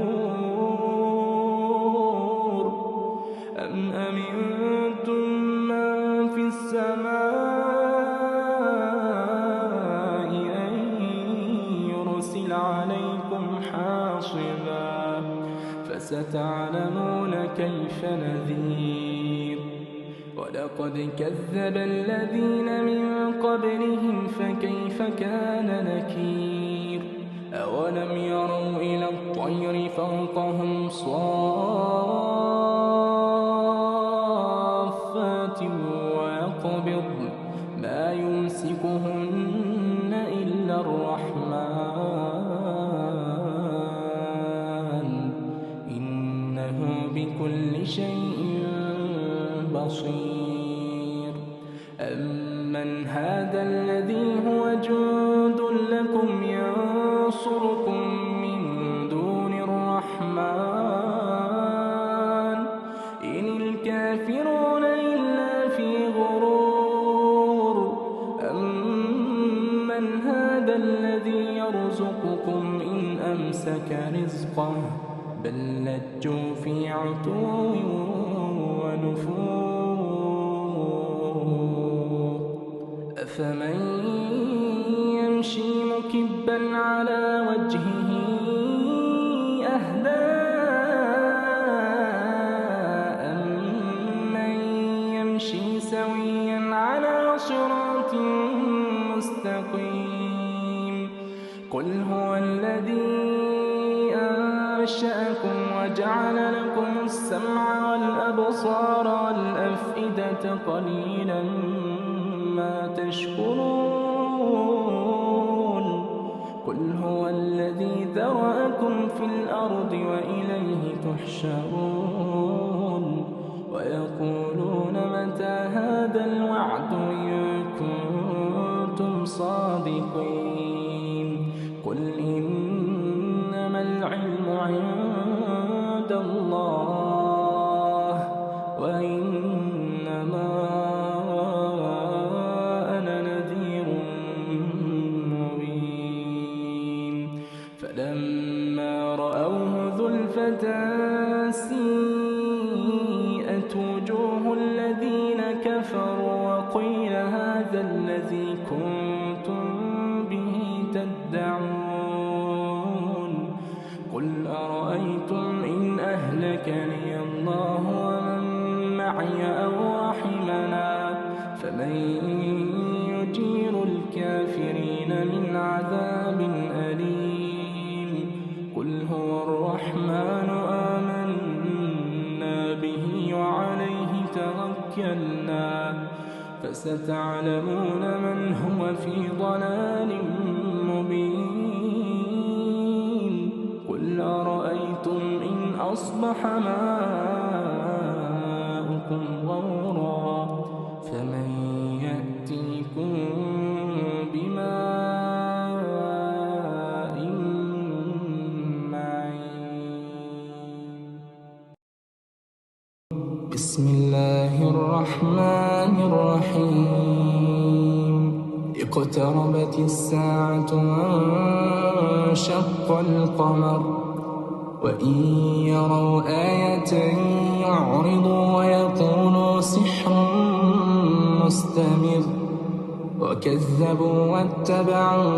أم أمنتم من في السماء أن يرسل عليكم حاصبا فستعلمون كيف نذير ولقد كذب الذين من قبلهم فكيف كان نكير أولم يروا إلى الطير فوقهم صافات ويقبضن ما يمسكهن إلا الرحمن إنه بكل شيء بصير أمن هذا الذي هو جند لكم ينصركم من دون الرحمن إن الكافرون إلا في غرور أمن هذا الذي يرزقكم إن أمسك رزقه بل لجوا في عتو ونفور أفمن يمشي مكبا على وجهه أهدى أمن يمشي سويا على صراط مستقيم قل هو الذي أنشأكم وجعل لكم السمع والأبصار والأفئدة قليلا ما تشكرون قل هو الذي ذرأكم في الأرض وإليه تحشرون ويقولون متى هذا الوعد إن كنتم صادقين قل إنما العلم عند الله وإنما أنا نذير مبين فلما رأوه زلفة سيئت وجوه الذين كفروا وقيل هذا الذي كنتم به تدعون قل أرأيتم إن أهلكني الله ومن معي أو رحمنا فمن فمن يجير الكافرين من عذاب أليم قل هو الرحمن آمنا به وعليه توكلنا فستعلمون من هو في ضلال مبين قل أرأيتم إن أصبح ماؤكم غورا فمن يأتيكم بماء معين. بسم الله الرحمن الرحيم اقتربت الساعة وانشق القمر وإن يروا آية يعرضوا ويقولوا سحر مستمر وكذبوا واتبعوا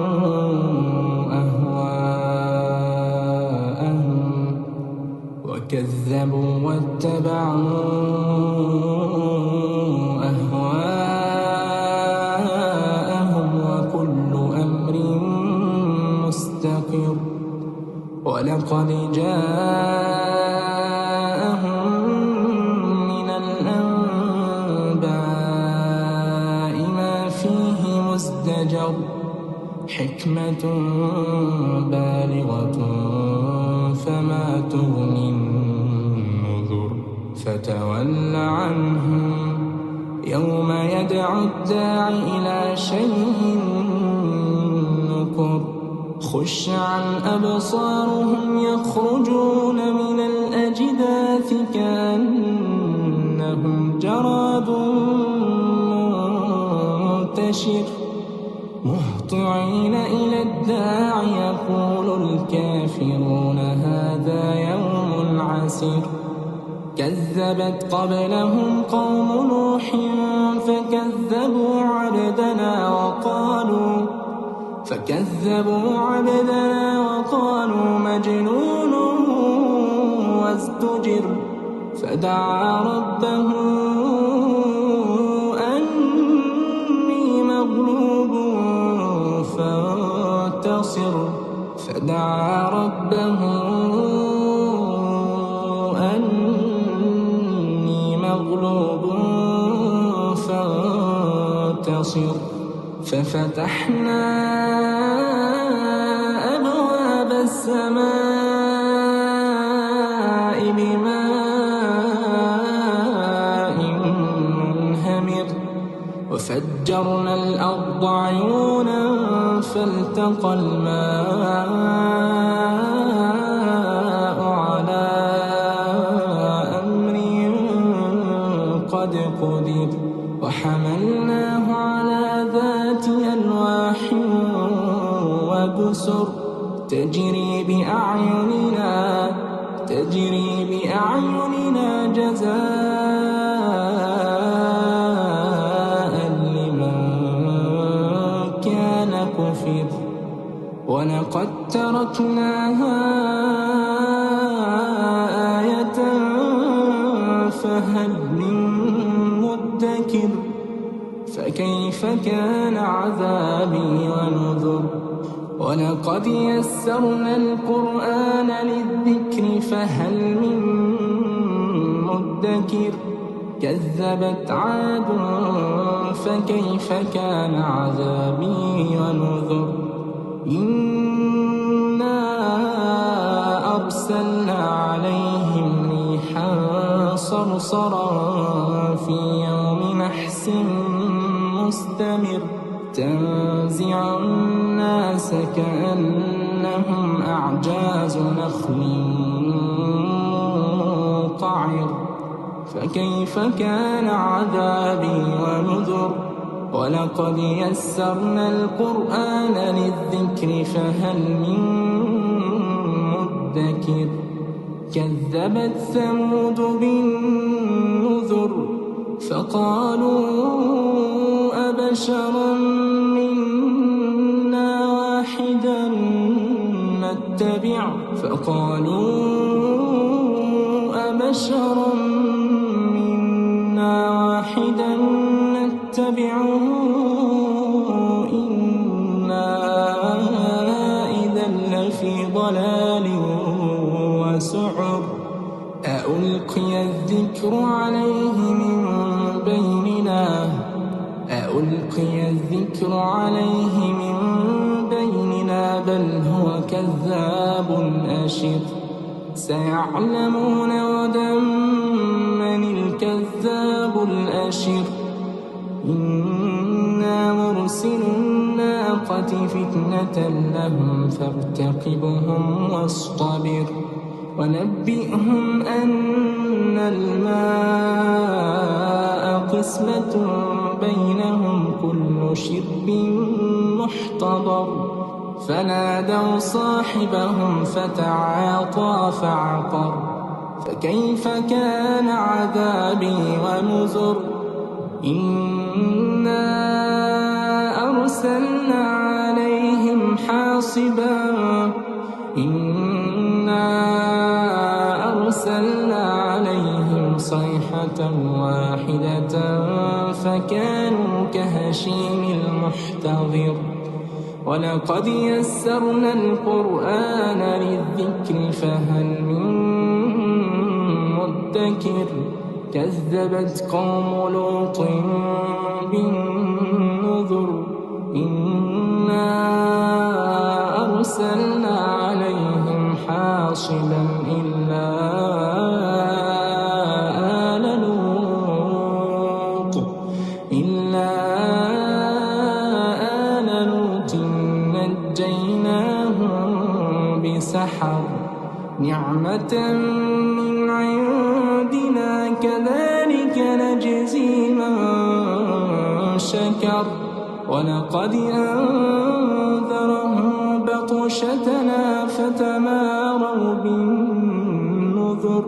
أهواءهم وكل أمر مستقر ولقد جاءهم من الأنباء ما فيه مزدجر حكمة بالغة فما تغني النذر فتول عنهم يوم يدعو الداع إلى شيء نكر خش عن أبصارهم يخرجون من الأجداث كأنهم جراد منتشر مهطعين إلى الداع يقول الكافرون هذا يوم عسير كذبت قبلهم قوم نوح فكذبوا عبدنا وقالوا مجنون وازدجر فدعا ربه أني مغلوب فانتصر ففتحنا أبواب السماء بماء منهمر وفجرنا الأرض عيونا فالتقى الماء على أمر قد قدر وحملناه على ذات ألواح وبسر تجري بأعيننا جزاء لمن كان كفر ولقد تركناها آية فهل من مدكر فكيف كان عذابي ونذر ولقد يسرنا القرآن للذكر فهل من مدكر كذبت عاد فكيف كان عذابي ونذر إنا أرسلنا عليهم ريحا صرصرا في يوم نحس مستمر تنزع الناس كأنهم أعجاز نخل منقعر فكيف كان عذابي ونذر ولقد يسرنا القرآن للذكر فهل من مدكر كذبت ثمود بالنذر فقالوا أبشرا منا واحدا نتبع فقالوا أبشرا منا واحدا نتبعه إنا إذا لفي ضلال وسعر أألقي الذكر عليه من بيننا بل هو كذاب أشر سيعلمون غدا من الكذاب الأشر إنا مرسل الناقة فتنة لهم فارتقبهم واصطبر ونبئهم أن الماء قسمة بينهم كل شرب محتضر فنادوا صاحبهم فتعاطى فعقر فكيف كان عذابي ونذر إنا أرسلنا عليهم صيحة واحدة فكانوا كهشيم المحتضر ولقد يسرنا القرآن للذكر فهل من مدكر كذبت قوم لوط بالنذر إنا أرسلنا عليهم حاصبا إلا آل لوط نجيناهم بسحر نعمة من عندنا كذلك نجزي من شكر ولقد أنذرهم بطشتنا فتماروا بالنذر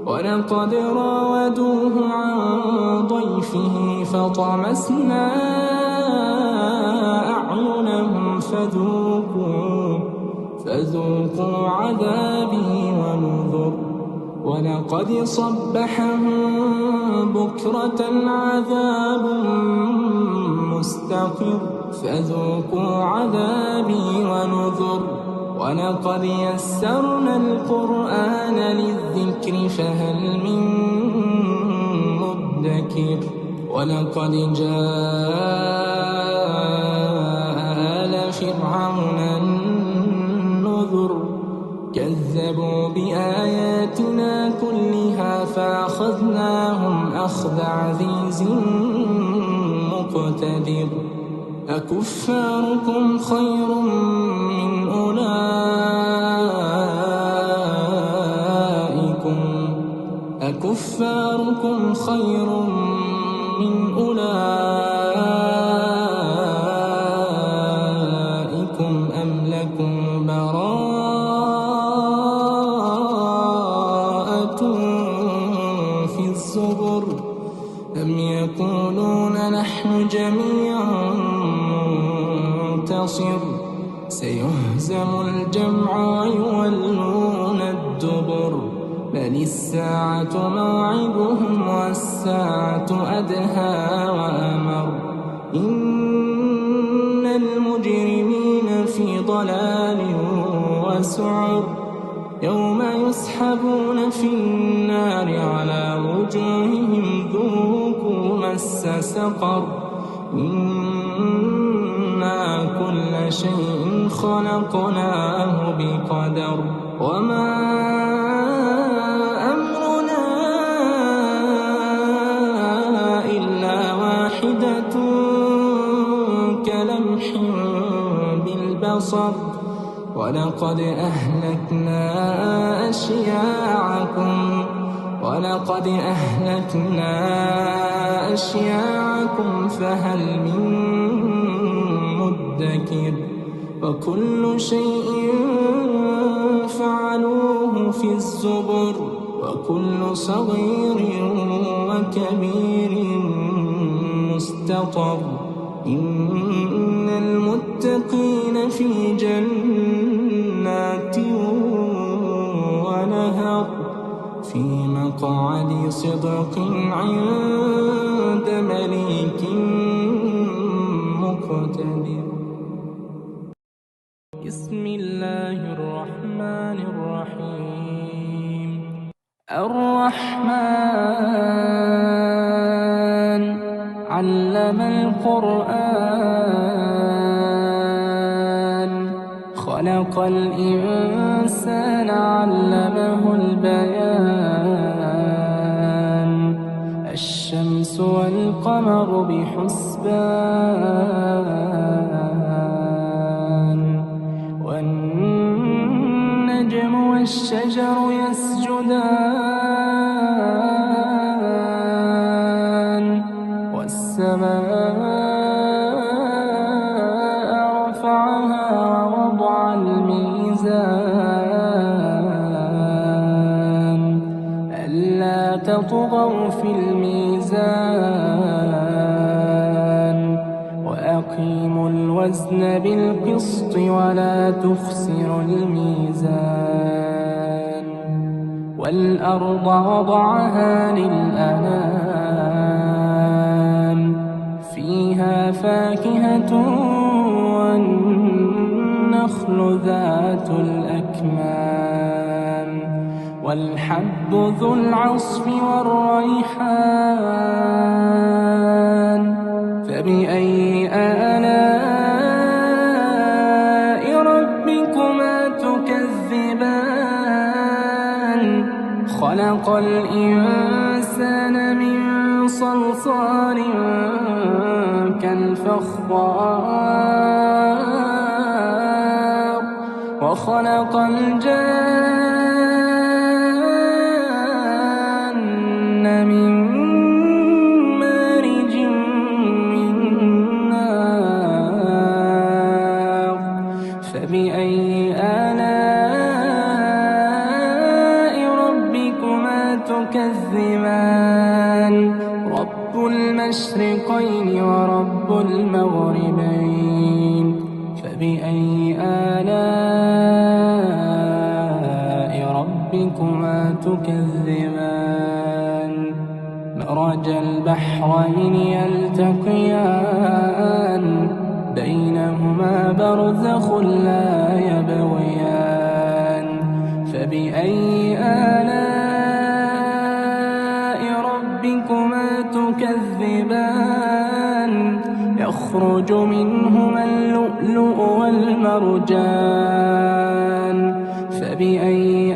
ولقد راودوه عن ضيفه فطمسنا أعينهم فذوقوا عذابي ونذر ولقد صبحهم بكرة عذاب مستقر فذوقوا عذابي ونذر ولقد يسرنا القرآن للذكر فهل من مدكر ولقد جاء آل فرعون النذر كذبوا بآياتنا كلها فأخذناهم أخذ عزيز مقتدر أكفاركم خير من أولئكم أم لكم براءة في الزبر أم يقولون نحن جميع منتصر سيهزم الجمع ويولون الدبر بل الساعة موعدهم والساعة أدهى وأمر إن المجرمين في ضلال وسعر يوم يسحبون في النار على وجوههم ذوقوا مس سقر إنا كل شيء خلقناه بقدر وما أمرنا إلا واحدة كلمح بالبصر ولقد أهلكنا أشياعكم فهل من مدكر وكل شيء فعلوه في الزبر وكل صغير وكبير مستطر إن المتقين في جنات ونهر في مقعد صدق عند جند مليك مقتدر. بسم الله الرحمن الرحيم. الرحمن علم القرآن خلق الإنسان علمه البيان الشمس والقمر بحسبان والنجم والشجر يسجدان والسماء رفعها ووضع الميزان ألا تطغوا في الميزان وأقيموا الوزن بالقسط ولا تخسروا الميزان والأرض وضعها للأنام فيها فاكهة والنخل ذات الأكمام والحب ذو العصف والريحان فبأي آلاء ربكما تكذبان خلق الإنسان من صلصال كالفخار وخلق الجان من مارج من نار فبأي آلاء ربكما تكذبان رب المشرقين ورب المغربين فبأي آلاء ربكما تكذبان مرج البحرين يلتقيان بينهما برزخ لا يبغيان فبأي آلاء ربكما تكذبان يخرج منهما اللؤلؤ والمرجان فبأي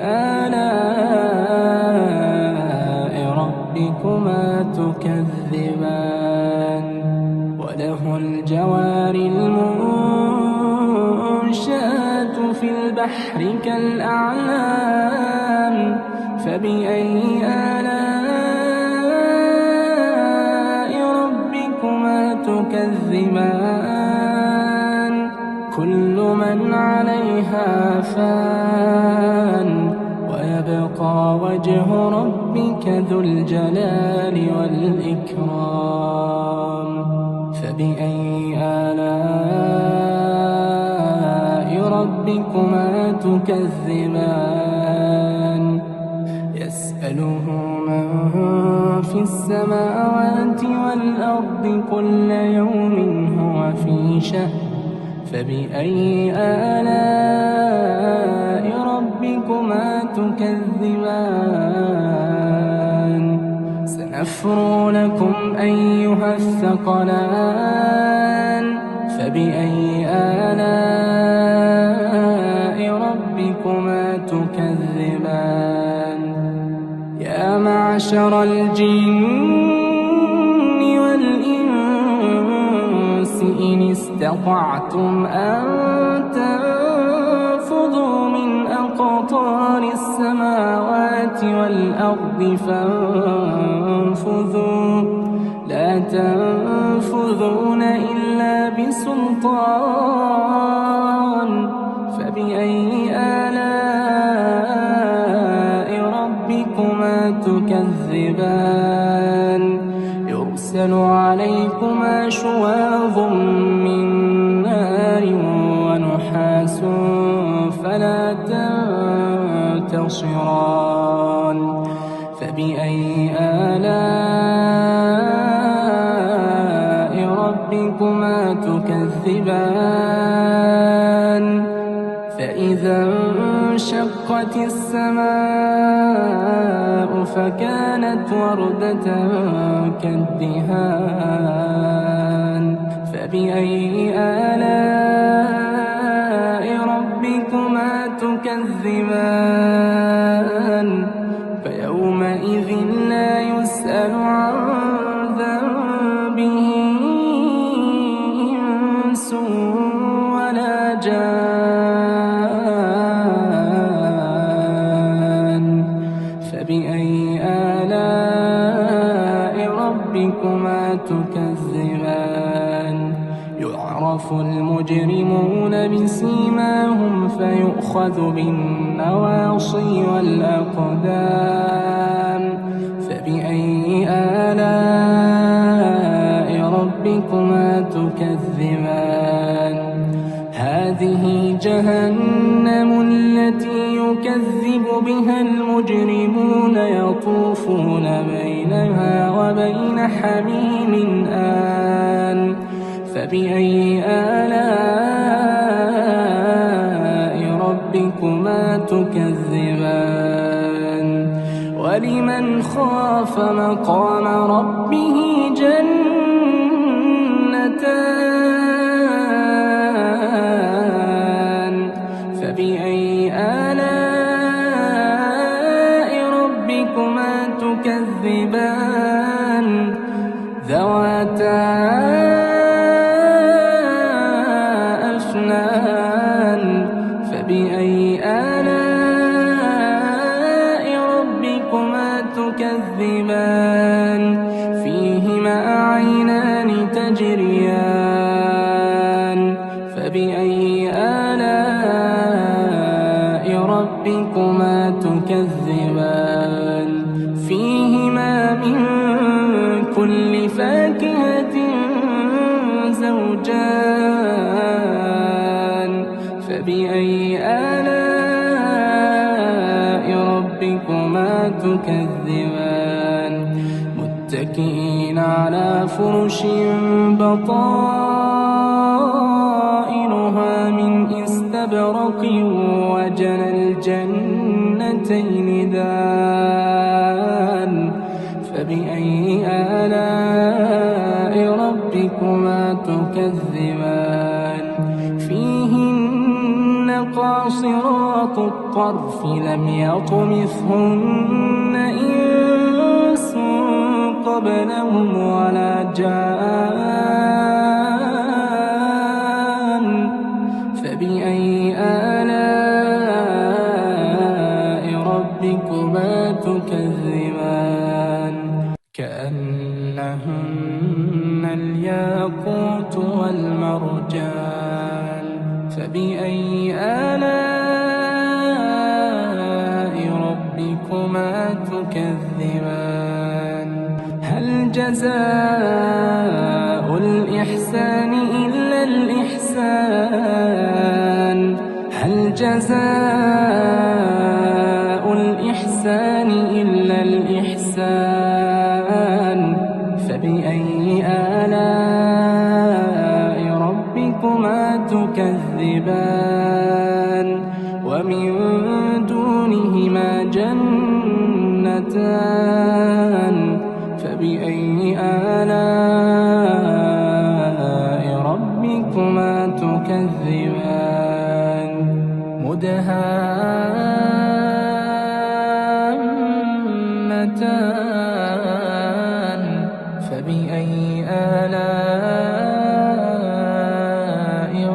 آلاء ربكما تكذبان وله الجوار المنشآت في البحر كالأعلام فبأي آلاء ربكما تكذبان كل من عليها فان ويبقى وجه ربك ذو الجلال والإكرام فبأي آلاء ربكما تكذبان يسأله من في السماوات والأرض كل يوم هو في شأن فبأي آلاء ربكما تكذبان سنفرغ لكم أيها الثقلان فبأي آلاء ربكما تكذبان يا معشر الجن والإنس إن استطعتم أن تنفذوا من أقطار السماوات والأرض فانفذوا لا تنفذون إلا بسلطان فبأي آلاء ربكما تكذبان يرسل عليكما شواظ من نار ونحاس فلا تنتصران فبأي آلاء ربكما تكذبان فإذا انشقت السماء فكانت وردة كالدهان فبأي آلاء ربكما تكذبان فيومئذ لا يسأل عن ذنبه إنس ولا جان فبأي آلاء ربكما تكذبان يعرف المجرمون بسيماهم فيؤخذ بالنواصي والأقدام فبأي آلاء ربكما تكذبان هذه جهنم التي يكذب بها المجرمون يطوفون بينها وبين حميم آن فبأي آلاء ربكما تكذبان ولمن خاف مقام ربه جنتان فبأي آلاء ربكما تكذبان ذواتا أفنان فبأي آلاء ربكما تكذبان فيهما عينان تجريان فبأي آلاء ربكما تكذبان فيهما من كل فاكهة زوجان فبأي آلاء ربكما تكذبان متكئين على فرش بطائنها من استبرق وجنى الجنتين دان فبأي آلاء ربكما تكذبان فيهن قاصرات الطرف لم يطمثهن إنس قبلهم ولا جان فبأي آلاء ربكما تكذبان كأنهن الياقوت والمرجان فبأي آلاء ربكما تكذبان هل جزاء الإحسان إلا الإحسان هل جزاء الإحسان إلا الإحسان فبأي آلاء ربكما تكذبان ومن دونهما جنتان فبأي آلاء ربكما تكذبان مدهامتان فبأي آلاء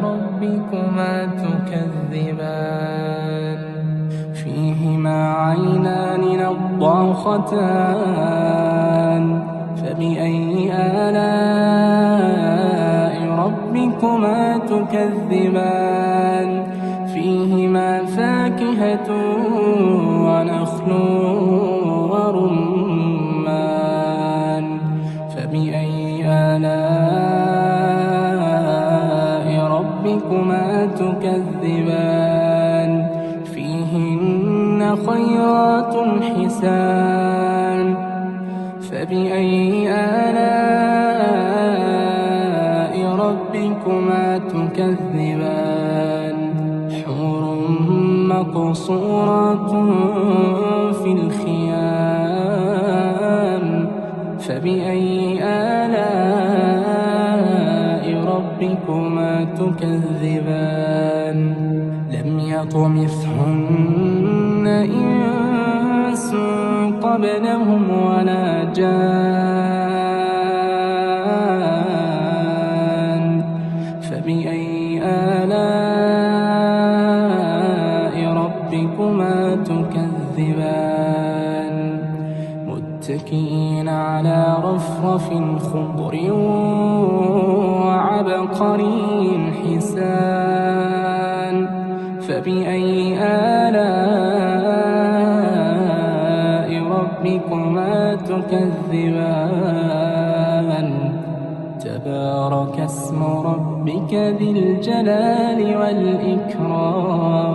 ربكما تكذبان فيهما عينان نضاختان فبأي آلاء ربكما تكذبان فيهما فاكهة ونخل ورمان فبأي آلاء ربكما تكذبان فيهن خيرات حسان فبأي آلاء ربكما تكذبان حور مقصورات في الخيام فبأي آلاء ربكما تكذبان لم يطمثهن إنس قبلهم ولا جان فبأي آلاء ربكما تكذبان متكئين على رفرف خضر وعبقري حسان فبأي آلاء ربكما تكذبان تبارك اسم ربك ذي الجلال والإكرام